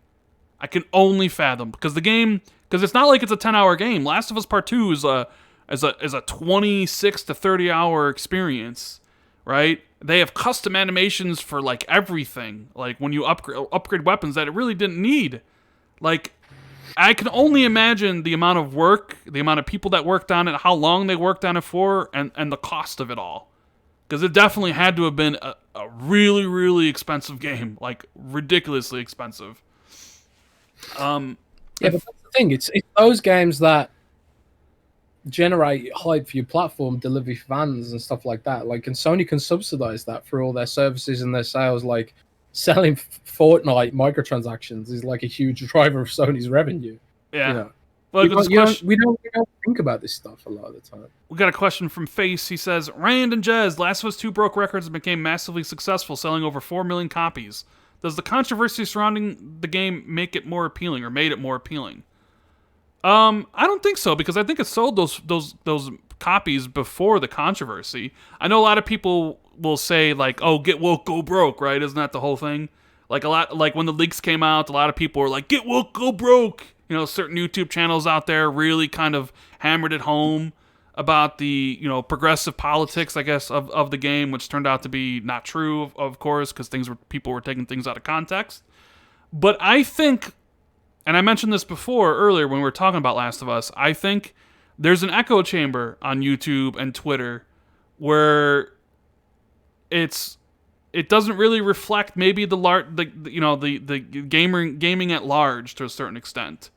I can only fathom because it's not like it's a 10-hour game. Last of Us Part 2 is a 26 to 30-hour experience, right? They have custom animations for like everything. Like when you upgrade weapons that it really didn't need. Like, I can only imagine the amount of work, the amount of people that worked on it, how long they worked on it for, and the cost of it all. Because it definitely had to have been a really, really expensive game. Like, ridiculously expensive. Yeah, but that's the thing. It's those games that generate hype for your platform, deliver fans and stuff like that. Like, and Sony can subsidize that for all their services and their sales. Like, selling Fortnite microtransactions is like a huge driver of Sony's revenue. Yeah. You know? Well, we don't think about this stuff a lot of the time. We got a question from Face. He says, Rand and Jez, Last of Us 2 broke records and became massively successful, selling over 4 million copies. Does the controversy surrounding the game make it more appealing or made it more appealing? I don't think so, because I think it sold those copies before the controversy. I know a lot of people will say, like, oh, get woke, go broke, right? Isn't that the whole thing? Like, like when the leaks came out, a lot of people were like, get woke, go broke. You know, certain YouTube channels out there really kind of hammered it home about the, you know, progressive politics, I guess, of the game, which turned out to be not true, of course, because people were taking things out of context. But I think, and I mentioned this earlier when we were talking about Last of Us, I think there's an echo chamber on YouTube and Twitter where it doesn't really reflect maybe the gaming at large to a certain extent.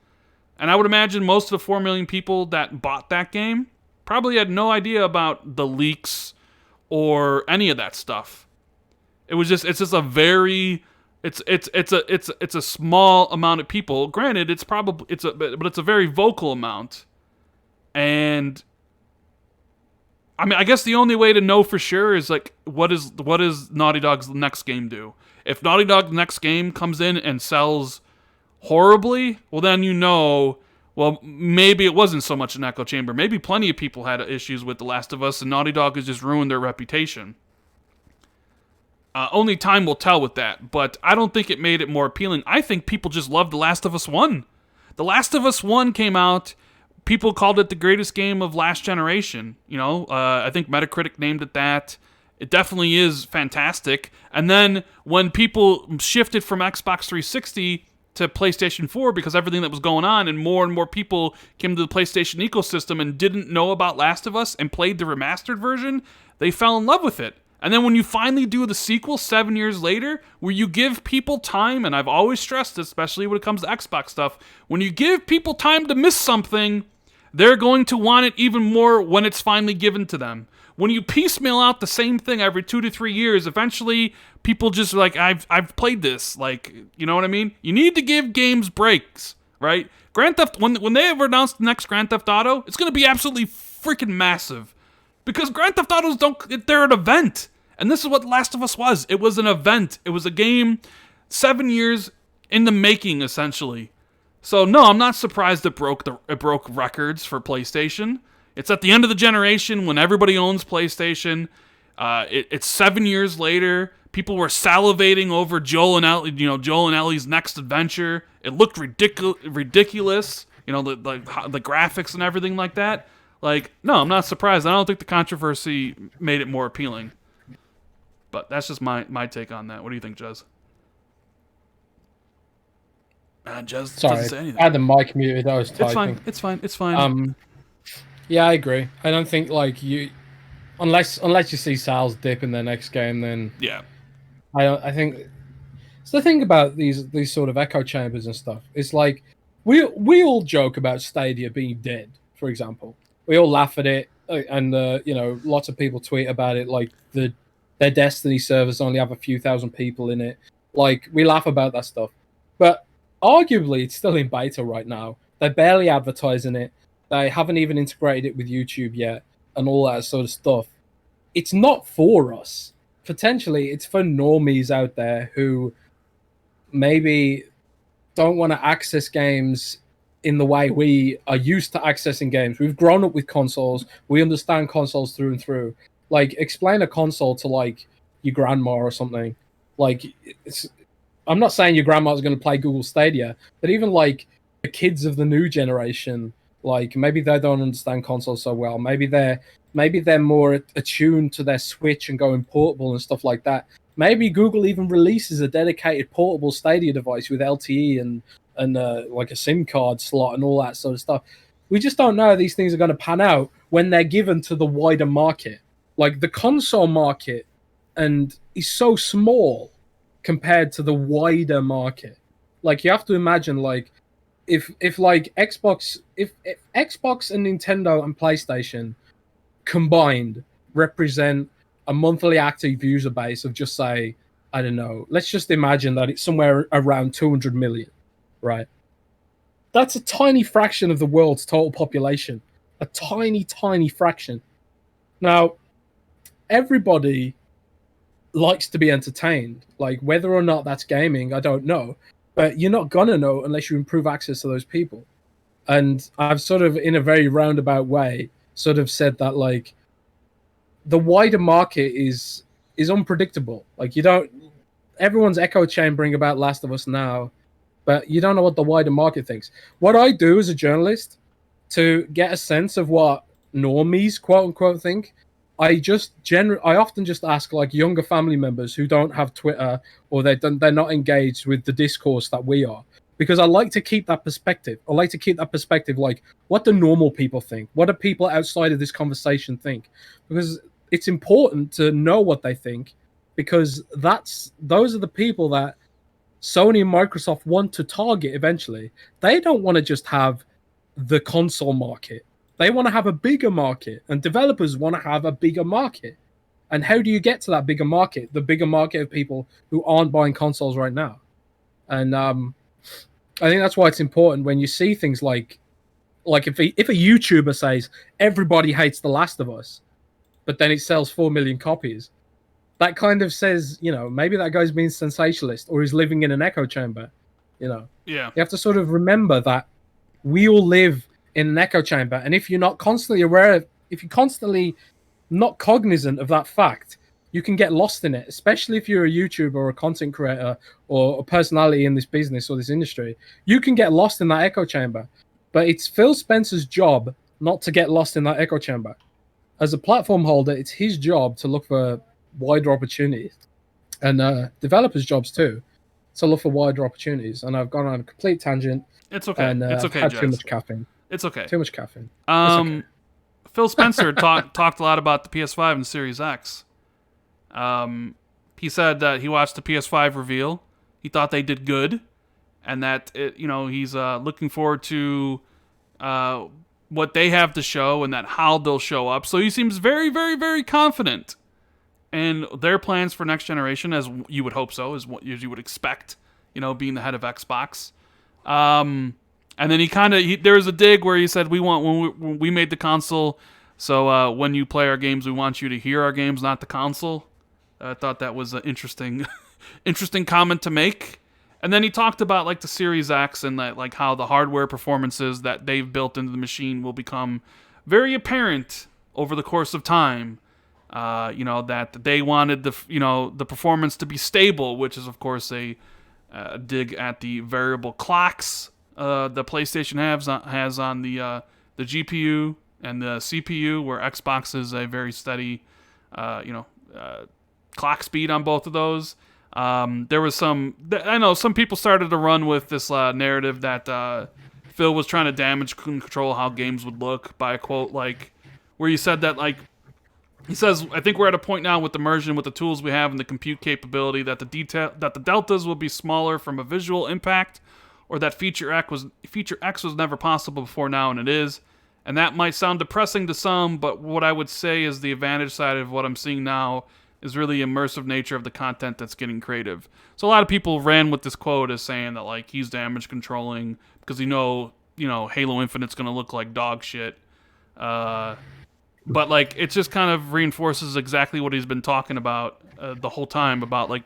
And I would imagine most of the 4 million people that bought that game probably had no idea about the leaks or any of that stuff. It's just a very, it's a small amount of people. Granted, it's a very vocal amount. And I mean, I guess the only way to know for sure is like, what does Naughty Dog's next game do? If Naughty Dog's next game comes in and sells horribly, well then well, maybe it wasn't so much an echo chamber. Maybe plenty of people had issues with The Last of Us, and Naughty Dog has just ruined their reputation. Only time will tell with that, but I don't think it made it more appealing. I think people just loved The Last of Us 1. The Last of Us 1 came out, people called it the greatest game of last generation. I think Metacritic named it that. It definitely is fantastic. And then when people shifted from Xbox 360 to PlayStation 4 because everything that was going on, and more people came to the PlayStation ecosystem and didn't know about Last of Us and played the remastered version, they fell in love with it. And then when you finally do the sequel 7 years later, where you give people time, and I've always stressed this, especially when it comes to Xbox stuff, when you give people time to miss something, they're going to want it even more when it's finally given to them. When you piecemeal out the same thing every 2 to 3 years, eventually people just are like, I've played this. Like, you know what I mean? You need to give games breaks, right? Grand Theft, when they ever announce the next Grand Theft Auto, it's going to be absolutely freaking massive. Because Grand Theft Autos they're an event. And this is what The Last of Us was. It was an event. It was a game 7 years in the making, essentially. So no, I'm not surprised it broke records for PlayStation. It's at the end of the generation when everybody owns PlayStation. It's 7 years later. People were salivating over Joel and Ellie's next adventure. It looked ridiculous. The graphics and everything like that. Like, no, I'm not surprised. I don't think the controversy made it more appealing. But that's just my take on that. What do you think, Jez? Jez Sorry, doesn't say anything. I had the mic muted. I was typing. It's fine. Yeah, I agree. I don't think unless you see sales dip in their next game, then yeah. I think it's the thing about these sort of echo chambers and stuff. It's like we all joke about Stadia being dead, for example. We all laugh at it, and lots of people tweet about it, like their Destiny servers only have a few thousand people in it. Like, we laugh about that stuff, but arguably it's still in beta right now. They're barely advertising it. They haven't even integrated it with YouTube yet, and all that sort of stuff. It's not for us. Potentially, it's for normies out there who maybe don't want to access games in the way we are used to accessing games. We've grown up with consoles. We understand consoles through and through. Like, explain a console to, like, your grandma or something. Like, I'm not saying your grandma's going to play Google Stadia, but even, like, the kids of the new generation, like, maybe they don't understand consoles so well. Maybe they're more attuned to their Switch and going portable and stuff like that. Maybe Google even releases a dedicated portable Stadia device with LTE and like a SIM card slot and all that sort of stuff. We just don't know how these things are going to pan out when they're given to the wider market. Like, the console market is so small compared to the wider market. Like, you have to imagine, like, if Xbox and Nintendo and PlayStation combined represent a monthly active user base of, just say, I don't know, let's just imagine that it's somewhere around 200 million, right? That's a tiny fraction of the world's total population. A tiny, tiny fraction. Now, everybody likes to be entertained. Like, whether or not that's gaming, I don't know. But you're not gonna know unless you improve access to those people. And I've sort of, in a very roundabout way, sort of said that, like, the wider market is unpredictable. Like, everyone's echo chambering about Last of Us now, but you don't know what the wider market thinks. What I do as a journalist to get a sense of what normies, quote unquote, think, I often just ask, like, younger family members who don't have Twitter, or they're not engaged with the discourse that we are, because I like to keep that perspective. I like to keep that perspective, like, what do normal people think? What do people outside of this conversation think? Because it's important to know what they think, because those are the people that Sony and Microsoft want to target eventually. They don't want to just have the console market. They want to have a bigger market, and developers want to have a bigger market. And how do you get to that bigger market? The bigger market of people who aren't buying consoles right now. And I think that's why it's important when you see things like if a YouTuber says everybody hates The Last of Us, but then it sells 4 million copies, that kind of says, maybe that guy's being sensationalist or is living in an echo chamber. Yeah. You have to sort of remember that we all live in an echo chamber, and if you're not constantly aware of, if you're constantly not cognizant of that fact, you can get lost in it, especially if you're a YouTuber or a content creator or a personality in this business or this industry. You can get lost in that echo chamber. But it's Phil Spencer's job not to get lost in that echo chamber. As a platform holder, it's his job to look for wider opportunities, and developers' jobs too, to look for wider opportunities. And I've gone on a complete tangent. It's okay. And it's okay. had Jez. too much caffeine. It's okay. Too much caffeine. It's okay. Phil Spencer talked a lot about the PS5 and Series X. He said that he watched the PS5 reveal. He thought they did good, and that he's looking forward to what they have to show and that how they'll show up. So he seems very, very, very confident in their plans for next generation, as you would hope so, as what you would expect. Being the head of Xbox. And then there was a dig where he said, when we made the console, so when you play our games, we want you to hear our games, not the console. I thought that was an interesting comment to make. And then he talked about like the Series X and that, like, how the hardware performances that they've built into the machine will become very apparent over the course of time. That they wanted the performance to be stable, which is of course a dig at the variable clocks the PlayStation has on the GPU and the CPU, where Xbox is a very steady clock speed on both of those. There was I know some people started to run with this narrative that Phil was trying to damage control how games would look by a quote, like, where he said that, like, he says, I think we're at a point now with immersion, with the tools we have and the compute capability, that the deltas will be smaller from a visual impact, or that Feature X was never possible before now, and it is. And that might sound depressing to some, but what I would say is the advantage side of what I'm seeing now is really immersive nature of the content that's getting creative. So a lot of people ran with this quote as saying that, like, he's damage controlling because Halo Infinite's going to look like dog shit. But, like, it just kind of reinforces exactly what he's been talking about the whole time, about, like,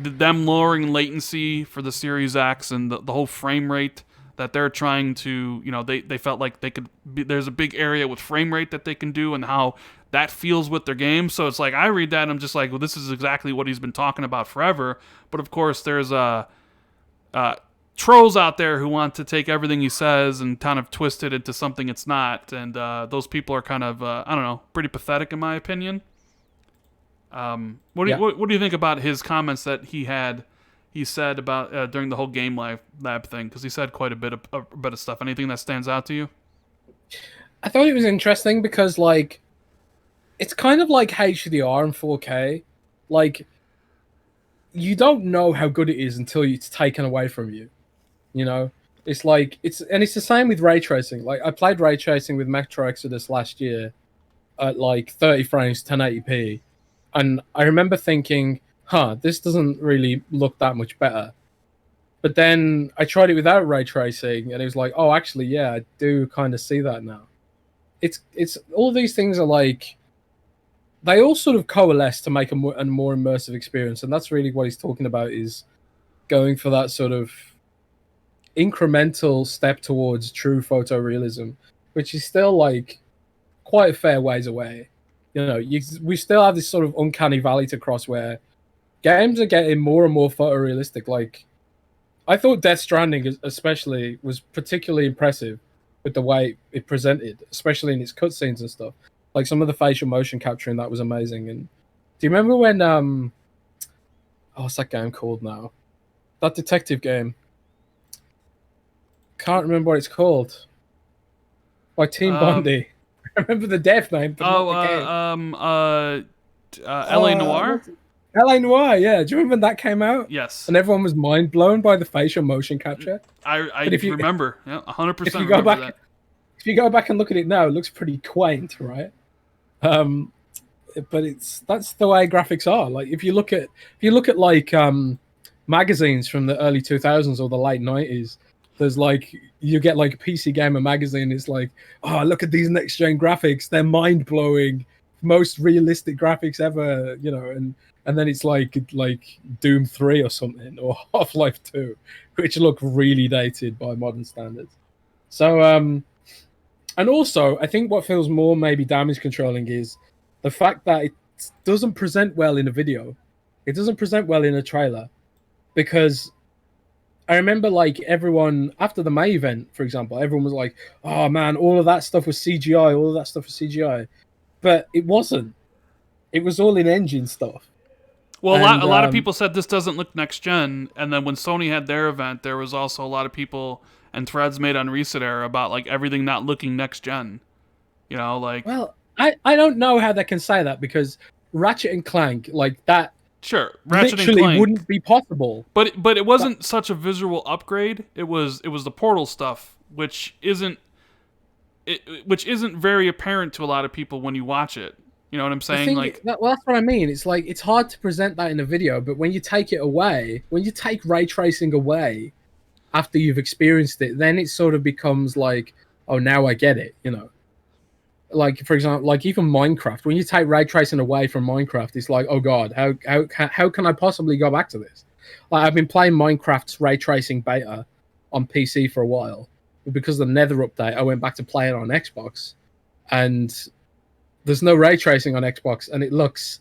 them lowering latency for the Series X and the whole frame rate that they're trying to, they felt like there's a big area with frame rate that they can do and how that feels with their game. So it's like, I read that and I'm just like, well, this is exactly what he's been talking about forever. But of course, there's trolls out there who want to take everything he says and kind of twist it into something it's not. And those people are kind of, pretty pathetic in my opinion. What do you think about his comments that he said about during the whole Game Lab thing? Because he said quite a bit of stuff. Anything that stands out to you? I thought it was interesting because, like, it's kind of like HDR and 4K. Like, you don't know how good it is until it's taken away from you. It's like it's the same with ray tracing. Like, I played ray tracing with Metro Exodus last year at like 30 frames, 1080p, and I remember thinking, this doesn't really look that much better. But then I tried it without ray tracing, and it was like, oh, actually, yeah, I do kind of see that now. It's all these things are like, they all sort of coalesce to make a more immersive experience, and that's really what he's talking about, is going for that sort of incremental step towards true photorealism, which is still like quite a fair ways away. We still have this sort of uncanny valley to cross where games are getting more and more photorealistic. Like, I thought Death Stranding especially was particularly impressive with the way it presented, especially in its cutscenes and stuff. Like, some of the facial motion capturing, that was amazing. And do you remember when what's that game called now? That detective game. Can't remember what it's called. By Team Bondi. I remember the dev name, but not the game. L.A. Noire? L.A. Noire, yeah. Do you remember when that came out? Yes. And everyone was mind blown by the facial motion capture. I remember. Yeah, 100% if you remember go back, that. If you go back and look at it now, it looks pretty quaint, right? But that's the way graphics are. Like, if you look at like magazines from the early 2000s or the late 90s, there's like, you get like a PC Gamer magazine, it's like, oh, look at these next gen graphics, they're mind blowing, most realistic graphics ever, and then it's like Doom 3 or something, or Half-Life 2, which look really dated by modern standards. So and also, I think what feels more maybe damage controlling is the fact that doesn't present well in a video. It doesn't present well in a trailer, because I remember like everyone after the May event, for example, everyone was like, "Oh man, all of that stuff was CGI. All of that stuff was CGI," but it wasn't. It was all in engine stuff. Well, And a lot of people said this doesn't look next gen, and then when Sony had their event, there was also a lot of people and threads made on Reset Era about like everything not looking next gen. You know, like, well, I don't know how they can say that, because Ratchet and Clank, like that, sure, Ratchet and literally Clank wouldn't be possible. but it wasn't such a visual upgrade. It was the Portal stuff, which isn't very apparent to a lot of people when you watch it. You know what I'm saying? Like, Well, that's what I mean. It's like it's hard to present that in a video, but when you take it away, when you take ray tracing away after you've experienced it, then it sort of becomes like, oh, now I get it. You know, like for example, like even Minecraft. When you take ray tracing away from Minecraft, it's like, oh god, how can I possibly go back to this? Like I've been playing Minecraft's ray tracing beta on PC for a while, but because of the Nether update, I went back to play it on Xbox, and there's no ray tracing on Xbox, and it looks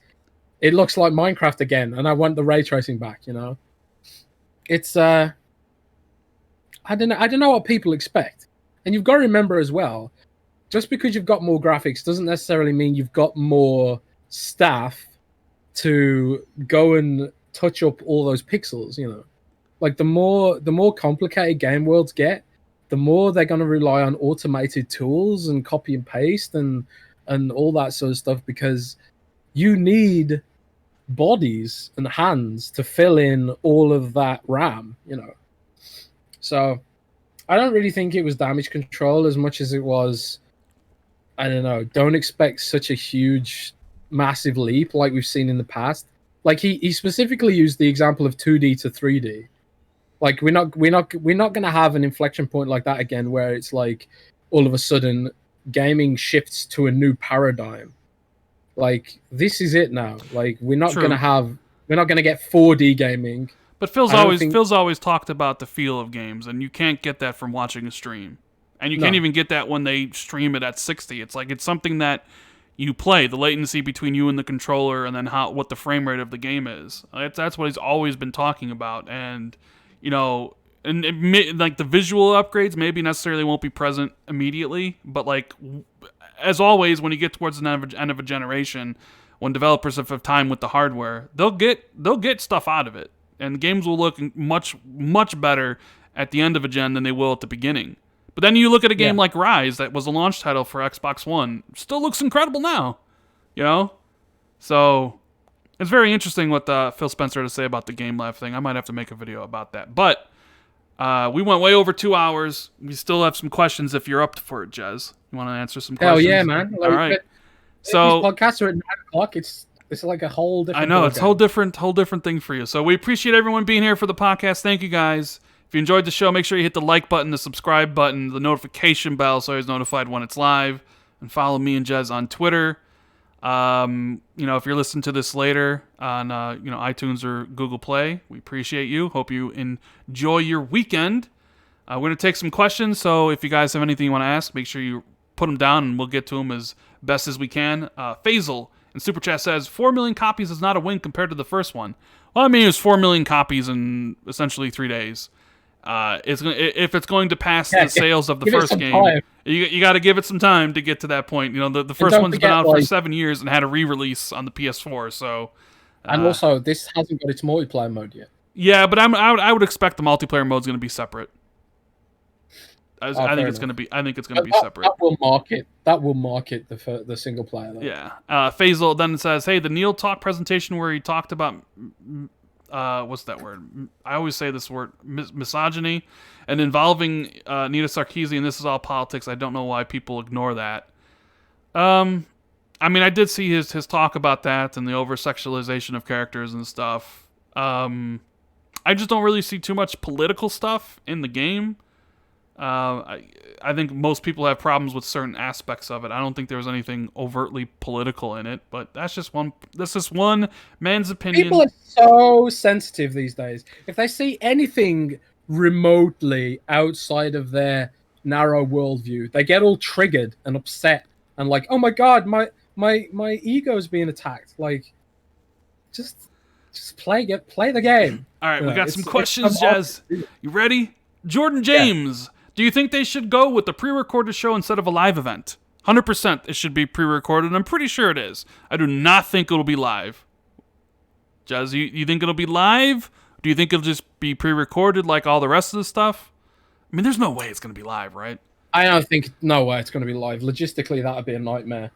like Minecraft again, and I want the ray tracing back. You know, it's I don't know what people expect, and you've got to remember as well, just because you've got more graphics doesn't necessarily mean you've got more staff to go and touch up all those pixels. You know, like the more complicated game worlds get, the more they're going to rely on automated tools and copy and paste and all that sort of stuff, because you need bodies and hands to fill in all of that RAM, you know. So I don't really think it was damage control as much as it was, I don't know, don't expect such a huge, massive leap like we've seen in the past. Like he specifically used the example of 2D to 3D. Like we're not gonna have an inflection point like that again, where it's like all of a sudden gaming shifts to a new paradigm. Like this is it now. Like we're not gonna get 4D gaming. but Phil's always talked about the feel of games, and you can't get that from watching a stream, and you can't even get that when they stream it at 60. It's like it's something that you play, the latency between you and the controller, and then what the frame rate of the game is. That's what he's always been talking about, and you know. And like the visual upgrades maybe necessarily won't be present immediately, but like as always, when you get towards the end of a generation, when developers have time with the hardware, they'll get stuff out of it, and games will look much better at the end of a gen than they will at the beginning. But then you look at a game like Rise, that was a launch title for Xbox One, still looks incredible now, you know. So it's very interesting what Phil Spencer had to say about the Game Lab thing. I might have to make a video about that, but. We went way over 2 hours. We still have some questions if you're up for it, Jez. You want to answer some questions? Hell yeah, man. All right. So these podcasts are at 9 o'clock. It's like a whole different. I know it's a whole different thing for you. So we appreciate everyone being here for the podcast. Thank you guys. If you enjoyed the show, make sure you hit the like button, the subscribe button, the notification bell, so you're notified when it's live, and follow me and Jez on Twitter. You know, if you're listening to this later on, iTunes or Google Play, we appreciate you. Hope you enjoy your weekend. We're going to take some questions, so if you guys have anything you want to ask, make sure you put them down, and we'll get to them as best as we can. Faisal in Super Chat says, 4 million copies is not a win compared to the first one. Well, I mean, it was 4 million copies in essentially 3 days. If it's going to pass the sales of the first game, you got to give it some time to get to that point. You know, the first one's been out for 7 years and had a re-release on the PS4. So, and also this hasn't got its multiplayer mode yet. Yeah, but I would expect the multiplayer mode is going to be separate. I think it's going to be separate. That will market the single player. Though. Yeah. Faisal then says, "Hey, the Neil Talk presentation where he talked about." What's that word? I always say this word, misogyny, and involving Nita Sarkeesian. This is all politics. I don't know why people ignore that. I mean, I did see his talk about that and the over-sexualization of characters and stuff. I just don't really see too much political stuff in the game. I think most people have problems with certain aspects of it. I don't think there was anything overtly political in it, but that's just one man's opinion. People are so sensitive these days. If they see anything remotely outside of their narrow worldview, they get all triggered and upset and like, oh my god, my ego's being attacked. Like, just play the game. All right, we got some questions, Jez. You ready? Jordan James, do you think they should go with the pre-recorded show instead of a live event? 100% it should be pre-recorded, and I'm pretty sure it is. I do not think it'll be live. Jez, you think it'll be live? Do you think it'll just be pre-recorded like all the rest of the stuff? I mean, there's no way it's going to be live, right? I don't think no way it's going to be live. Logistically, that would be a nightmare.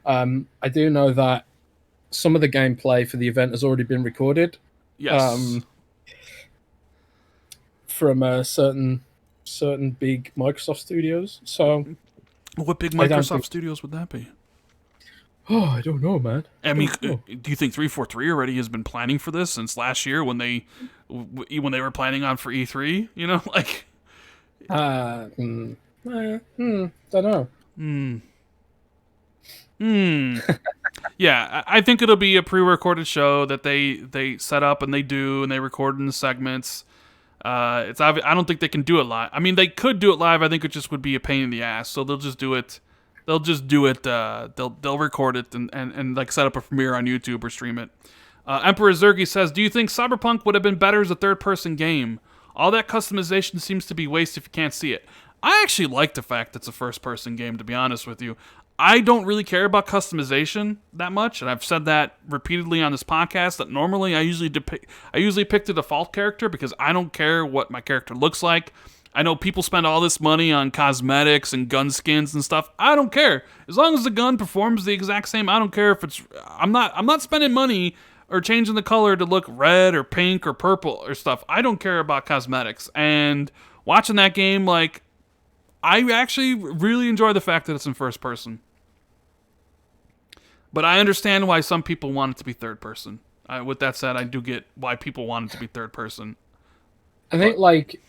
I do know that some of the gameplay for the event has already been recorded. Yes. From certain big Microsoft studios. So, what big Microsoft studios would that be? Oh, I don't know, man. I mean, do you think 343 already has been planning for this since last year when they were planning on for E3? You know, like. Don't know. Yeah, I think it'll be a pre-recorded show that they set up and they record in the segments. It's obvious. I don't think they can do it live. I mean, they could do it live. I think it just would be a pain in the ass. So they'll just do it. They'll record it and like set up a premiere on YouTube or stream it. Emperor Zergi says, "Do you think Cyberpunk would have been better as a third-person game? All that customization seems to be waste if you can't see it." I actually like the fact that it's a first-person game, to be honest with you. I don't really care about customization that much, and I've said that repeatedly on this podcast, that normally I usually pick the default character because I don't care what my character looks like. I know people spend all this money on cosmetics and gun skins and stuff. I don't care. As long as the gun performs the exact same, I don't care if it's... I'm not spending money or changing the color to look red or pink or purple or stuff. I don't care about cosmetics. And watching that game, like, I actually really enjoy the fact that it's in first person. But I understand why some people want it to be third person. With that said, I do get why people want it to be third person. I think, like...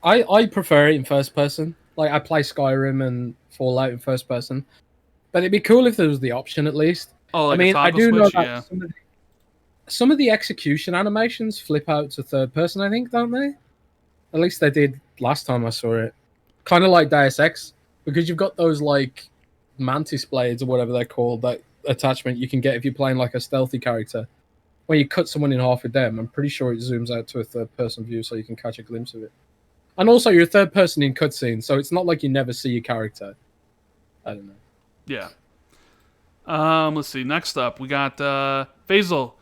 I prefer it in first person. Like, I play Skyrim and Fallout in first person. But it'd be cool if there was the option, at least. Oh, like I mean, I do switch? know that some of the execution animations flip out to third person, I think, don't they? At least they did last time I saw it. Kind of like Deus Ex. Because you've got those, like, mantis blades or whatever they're called, that attachment you can get if you're playing, like, a stealthy character. When you cut someone in half with them, I'm pretty sure it zooms out to a third person view so you can catch a glimpse of it. And also, you're a third person in cutscenes, so it's not like you never see your character. I don't know. Yeah. Let's see. Next up, we got Faisal.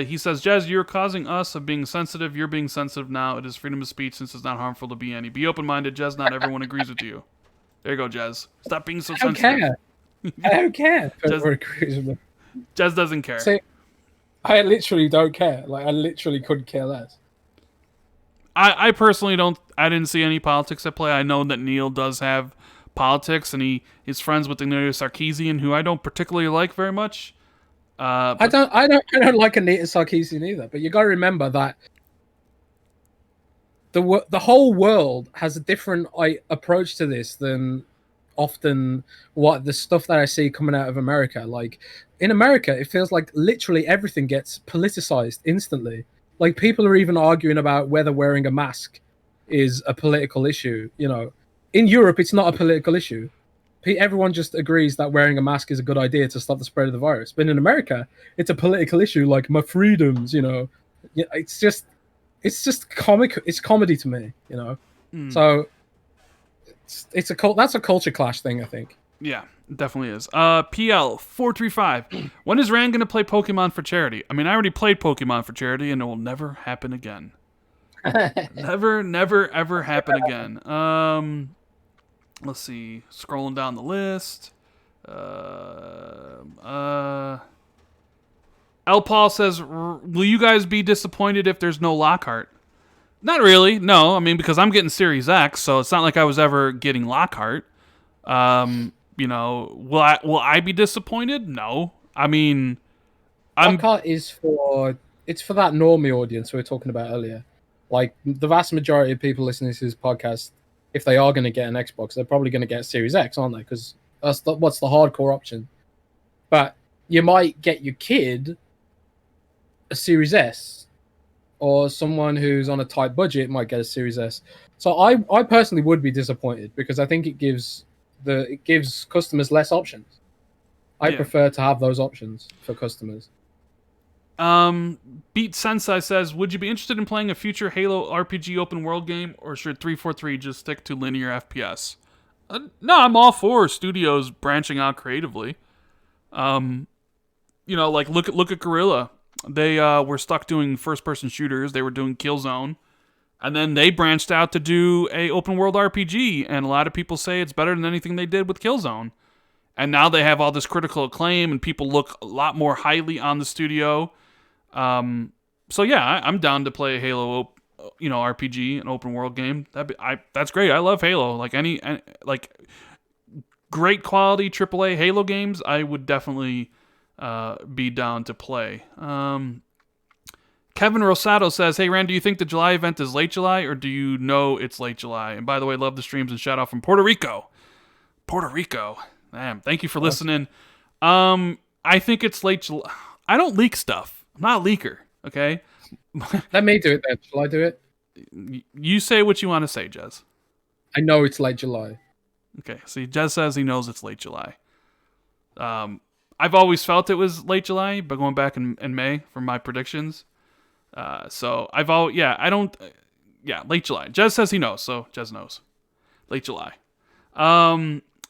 He says, "Jez, you're causing us of being sensitive. You're being sensitive now. It is freedom of speech since it's not harmful to be any. Be open-minded, Jez. Not everyone agrees with you." There you go, Jez. Stop being so sensitive. I don't care. Jez doesn't care. See, I literally don't care. Like, I literally couldn't care less. I personally don't. I didn't see any politics at play. I know that Neil does have politics, and he's friends with Anita Sarkeesian, who I don't particularly like very much. I don't like Anita Sarkeesian either. But you got to remember that the whole world has a different approach to this than often what the stuff that I see coming out of America. Like, in America, it feels like literally everything gets politicized instantly. Like, people are even arguing about whether wearing a mask is a political issue. You know, in Europe, it's not a political issue. Everyone just agrees that wearing a mask is a good idea to stop the spread of the virus. But in America, it's a political issue, like my freedoms. You know, it's just comic. It's comedy to me. You know, so that's a culture clash thing, I think. Yeah, it definitely is. PL435. When is Rand going to play Pokemon for charity? I mean, I already played Pokemon for charity, and it will never happen again. Never, ever happen again. Let's see. Scrolling down the list. L. Paul says, will you guys be disappointed if there's no Lockhart? Not really, no. I mean, because I'm getting Series X, so it's not like I was ever getting Lockhart. You know, will I be disappointed? No. I mean, Lockhart is for that normie audience we were talking about earlier. Like, the vast majority of people listening to this podcast, if they are going to get an Xbox, they're probably going to get Series X, aren't they? Because what's the hardcore option. But you might get your kid a Series S, or someone who's on a tight budget might get a Series S. So I personally would be disappointed because I think it gives it gives customers less options. I prefer to have those options for customers. Beat Sensei says, would you be interested in playing a future Halo RPG open world game, or should 343 just stick to linear FPS? No, I'm all for studios branching out creatively. Like look at Guerrilla. They were stuck doing first person shooters. They were doing Killzone, and then they branched out to do a open world RPG. And a lot of people say it's better than anything they did with Killzone. And now they have all this critical acclaim, and people look a lot more highly on the studio. So yeah, I'm down to play a Halo, RPG, an open world game. That's great. I love Halo. Like any great quality AAA Halo games, I would definitely be down to play. Kevin Rosato says, hey, Rand, do you think the July event is late July, or do you know it's late July? And by the way, love the streams and shout out from Puerto Rico. Puerto Rico. Damn, thank you for listening. I think it's late July. I don't leak stuff. I'm not a leaker, okay? Let me do it then. Shall I do it? You say what you want to say, Jez. I know it's late July. Okay, see, Jez says he knows it's late July. I've always felt it was late July, but going back in May for my predictions. Late July. Jez says he knows, so Jez knows. Late July.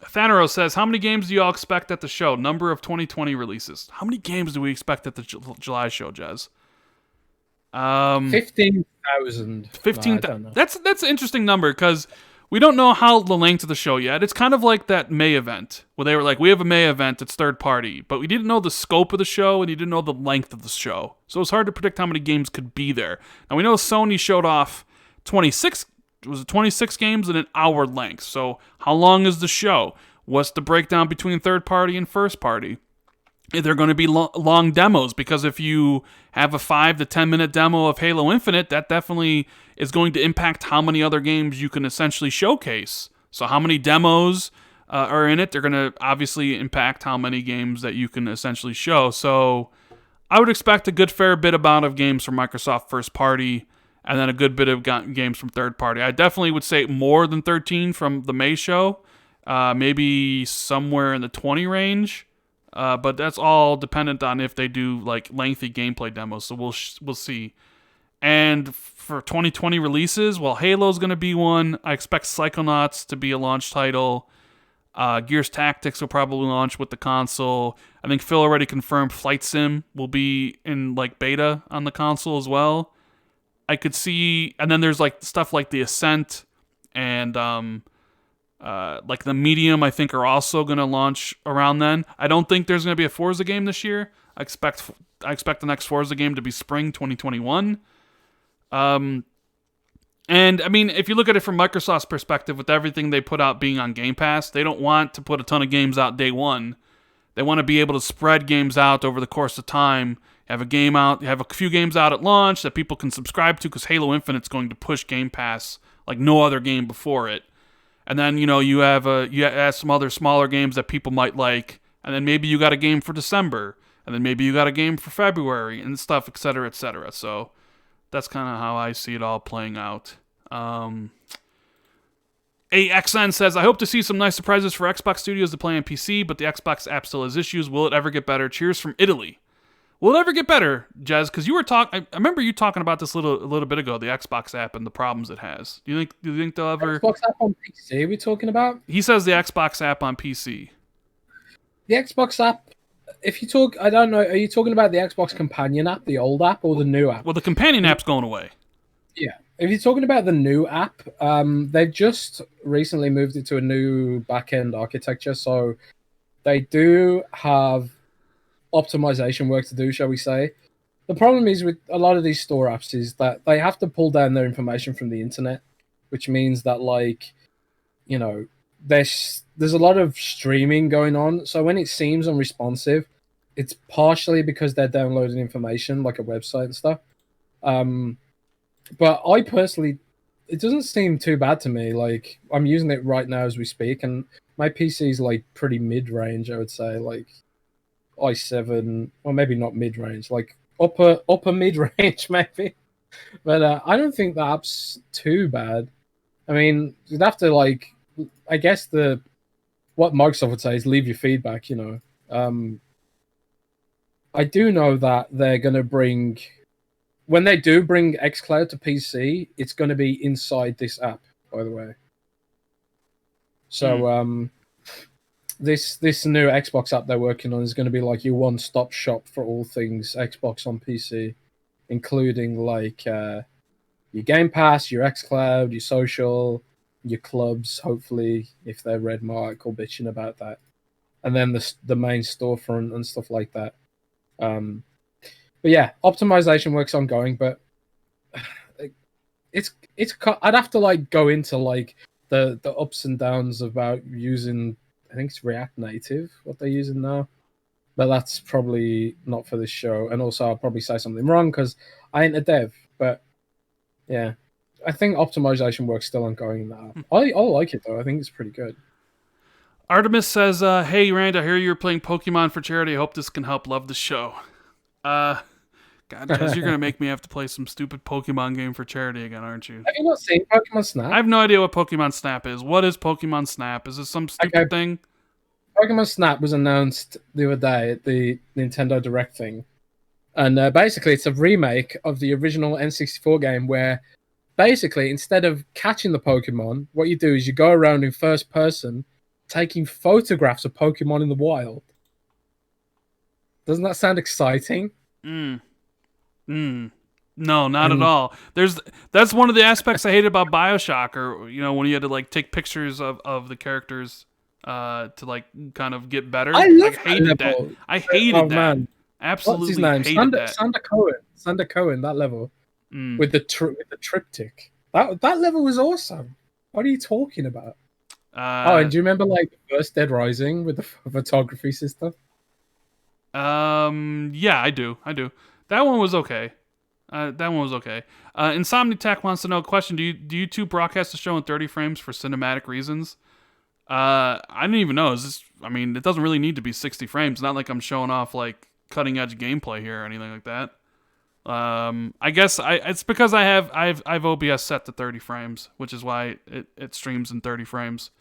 Thanero says, how many games do y'all expect at the show? Number of 2020 releases. How many games do we expect at the July show, Jez? 15,000. 15,000. No, that's an interesting number because we don't know how the length of the show yet. It's kind of like that May event where they were like, we have a May event, it's third party, but we didn't know the scope of the show and you didn't know the length of the show. So it's hard to predict how many games could be there. Now we know Sony showed off 26 games in an hour length. So how long is the show? What's the breakdown between third party and first party? Are there going to be long demos? Because if you have a 5 to 10 minute demo of Halo Infinite, that definitely is going to impact how many other games you can essentially showcase. So how many demos are in it? They're going to obviously impact how many games that you can essentially show. So I would expect a good fair bit amount of games from Microsoft first party, and then a good bit of games from third party. I definitely would say more than 13 from the May show. Maybe somewhere in the 20 range. But that's all dependent on if they do like lengthy gameplay demos. So we'll see. And for 2020 releases, well, Halo's going to be one. I expect Psychonauts to be a launch title. Gears Tactics will probably launch with the console. I think Phil already confirmed Flight Sim will be in like beta on the console as well. I could see, and then there's like stuff like the Ascent and like the Medium, I think, are also going to launch around then. I don't think there's going to be a Forza game this year. I expect the next Forza game to be spring 2021. And I mean, if you look at it from Microsoft's perspective, with everything they put out being on Game Pass, they don't want to put a ton of games out day one. They want to be able to spread games out over the course of time. Have a game out, have a few games out at launch that people can subscribe to, because Halo Infinite's going to push Game Pass like no other game before it. And then, you have some other smaller games that people might like, and then maybe you got a game for December, and then maybe you got a game for February, and stuff, etc., etc. So that's kind of how I see it all playing out. AXN says, I hope to see some nice surprises for Xbox Studios to play on PC, but the Xbox app still has issues. Will it ever get better? Cheers from Italy. Will it ever get better, Jez? Because you were talking. I remember you talking about this a little bit ago, the Xbox app and the problems it has. Do you think they'll ever? Xbox app on PC? Are we talking about? He says the Xbox app on PC. The Xbox app. If you talk, I don't know. Are you talking about the Xbox Companion app, the old app, or the new app? Well, the Companion app's going away. Yeah. If you're talking about the new app, they've just recently moved it to a new back-end architecture, so they do have optimization work to do, shall we say. The problem is with a lot of these store apps is that they have to pull down their information from the internet, which means that, like, there's a lot of streaming going on. So when it seems unresponsive, it's partially because they're downloading information like a website and stuff. But I personally, it doesn't seem too bad to me. Like, I'm using it right now as we speak, and my PC is like pretty mid-range, I would say, like i7, or maybe not mid-range, like upper mid-range maybe. But I don't think the app's too bad. I mean, you'd have to, like, I guess the what Microsoft would say is leave your feedback. I do know that they're going to bring, when they do bring Xcloud to PC, it's going to be inside this app, by the way. So this new Xbox app they're working on is going to be like your one-stop shop for all things Xbox on PC, including like your Game Pass, your Xcloud, your social, your clubs, hopefully, if they're red mark or bitching about that. And then the main storefront and stuff like that. But yeah, optimization work's ongoing, but it's I'd have to like go into like the ups and downs about using, I think it's React Native, what they're using now. But that's probably not for this show. And also I'll probably say something wrong because I ain't a dev. But yeah, I think optimization work's still ongoing in that app. I like it though. I think it's pretty good. Artemis says, hey, Rand, I hear you're playing Pokemon for charity. I hope this can help. Love the show. God, Jez, you're going to make me have to play some stupid Pokemon game for charity again, aren't you? Have you not seen Pokemon Snap? I have no idea what Pokemon Snap is. What is Pokemon Snap? Is this some stupid thing? Pokemon Snap was announced the other day at the Nintendo Direct thing. And basically, it's a remake of the original N64 game where basically, instead of catching the Pokemon, what you do is you go around in first person taking photographs of Pokemon in the wild. Doesn't that sound exciting? No, not at all. That's one of the aspects I hate about BioShock, or when you had to like take pictures of the characters to like kind of get better. I hated that. I hated that. Man. Absolutely. What's his name? Hated that. Sander Cohen, that level with the triptych. That level was awesome. What are you talking about? And do you remember like first Dead Rising with the photography system? Yeah, I do. That one was okay. Insomnitech wants to know a question: Do you two broadcast the show in 30 frames for cinematic reasons? I didn't even know. It doesn't really need to be 60 frames. Not like I'm showing off like cutting edge gameplay here or anything like that. I guess it's because I've OBS set to 30 frames, which is why it streams in 30 frames.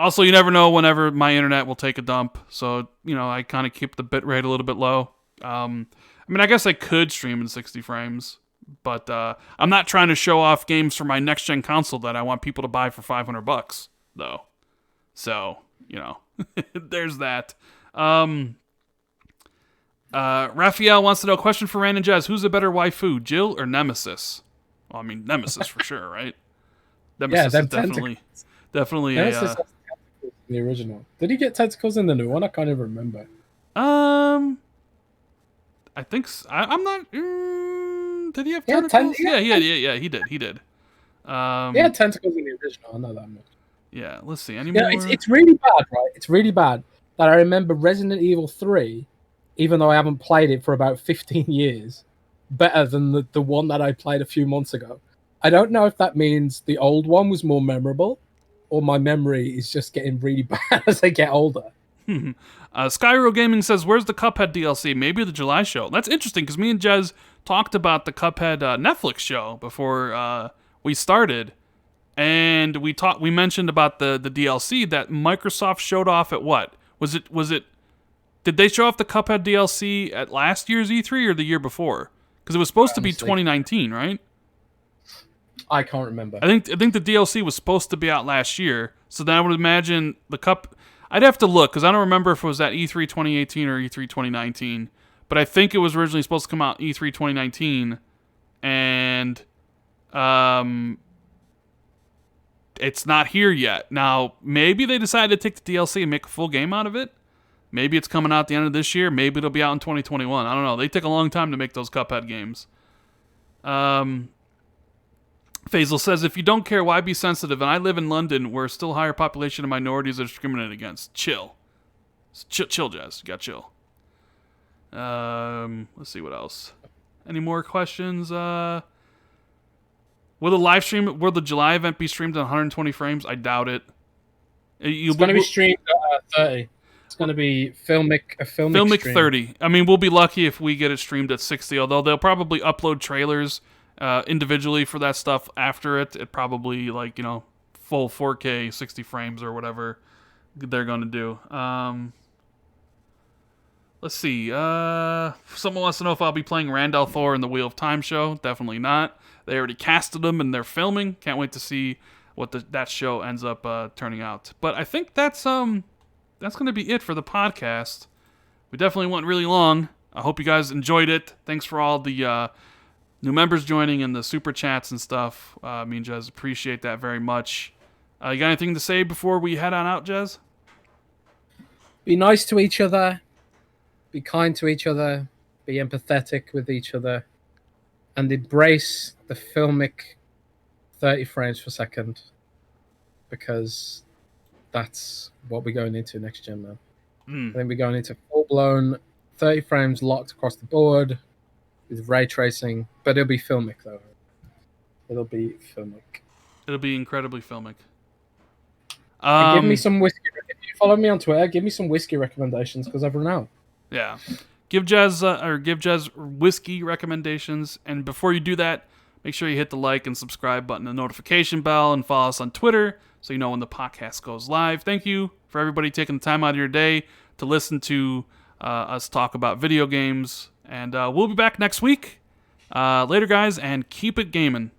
Also, you never know whenever my internet will take a dump, so I kind of keep the bitrate a little bit low. I guess I could stream in 60 frames, but I'm not trying to show off games for my next gen console that I want people to buy for $500 though. So there's that. Raphael wants to know a question for Rand and Jez: Who's a better waifu, Jill or Nemesis? Well, Nemesis for sure, right? Nemesis is definitely Nemesis has tentacles in the original. Did he get tentacles in the new one? I can't even remember. I think so. I'm not. Did he have tentacles? Yeah, he did. He had tentacles in the original. I know that much. Yeah, let's see. Any more? It's really bad, right? It's really bad that I remember Resident Evil 3, even though I haven't played it for about 15 years, better than the one that I played a few months ago. I don't know if that means the old one was more memorable, or my memory is just getting really bad as I get older. Skyro Gaming says, where's the Cuphead DLC? Maybe the July show. That's interesting, because me and Jez talked about the Cuphead Netflix show before we started, and we mentioned about the DLC that Microsoft showed off at what? Was it did they show off the Cuphead DLC at last year's E3 or the year before? Because it was supposed to be 2019, right? I can't remember. I think the DLC was supposed to be out last year, so then I would imagine the I'd have to look, because I don't remember if it was at E3 2018 or E3 2019, but I think it was originally supposed to come out E3 2019, and it's not here yet. Now, maybe they decided to take the DLC and make a full game out of it. Maybe it's coming out at the end of this year. Maybe it'll be out in 2021. I don't know. They take a long time to make those Cuphead games. Faisal says, if you don't care, why be sensitive? And I live in London, where still higher population of minorities are discriminated against. Chill, Jez. You got chill. Let's see what else. Any more questions? Will the July event be streamed at 120 frames? I doubt it. It's going to be streamed at 30. It's going to be Filmic 30. We'll be lucky if we get it streamed at 60, although they'll probably upload trailers individually for that stuff after it. It probably full 4K 60 frames or whatever. they're going to do. Let's see. Someone wants to know if I'll be playing Randall Thor in the Wheel of Time show. Definitely not. They already casted him and they're filming. Can't wait to see what that show ends up turning out. But I think that's going to be it for the podcast. We definitely went really long. I hope you guys enjoyed it. Thanks for all the new members joining and the super chats and stuff. Me and Jez appreciate that very much. You got anything to say before we head on out, Jez? Be nice to each other. Be kind to each other. Be empathetic with each other. And embrace the filmic 30 frames per second. Because that's what we're going into next gen, man. I think we're going into full-blown 30 frames locked across the board with ray tracing. But it'll be filmic, though. It'll be filmic. It'll be incredibly filmic. Give me some whiskey. If you follow me on Twitter, give me some whiskey recommendations because I've run out. Yeah. Give Jez whiskey recommendations. And before you do that, make sure you hit the like and subscribe button, the notification bell, and follow us on Twitter so you know when the podcast goes live. Thank you for everybody taking the time out of your day to listen to us talk about video games. And we'll be back next week. Later, guys, and keep it gaming.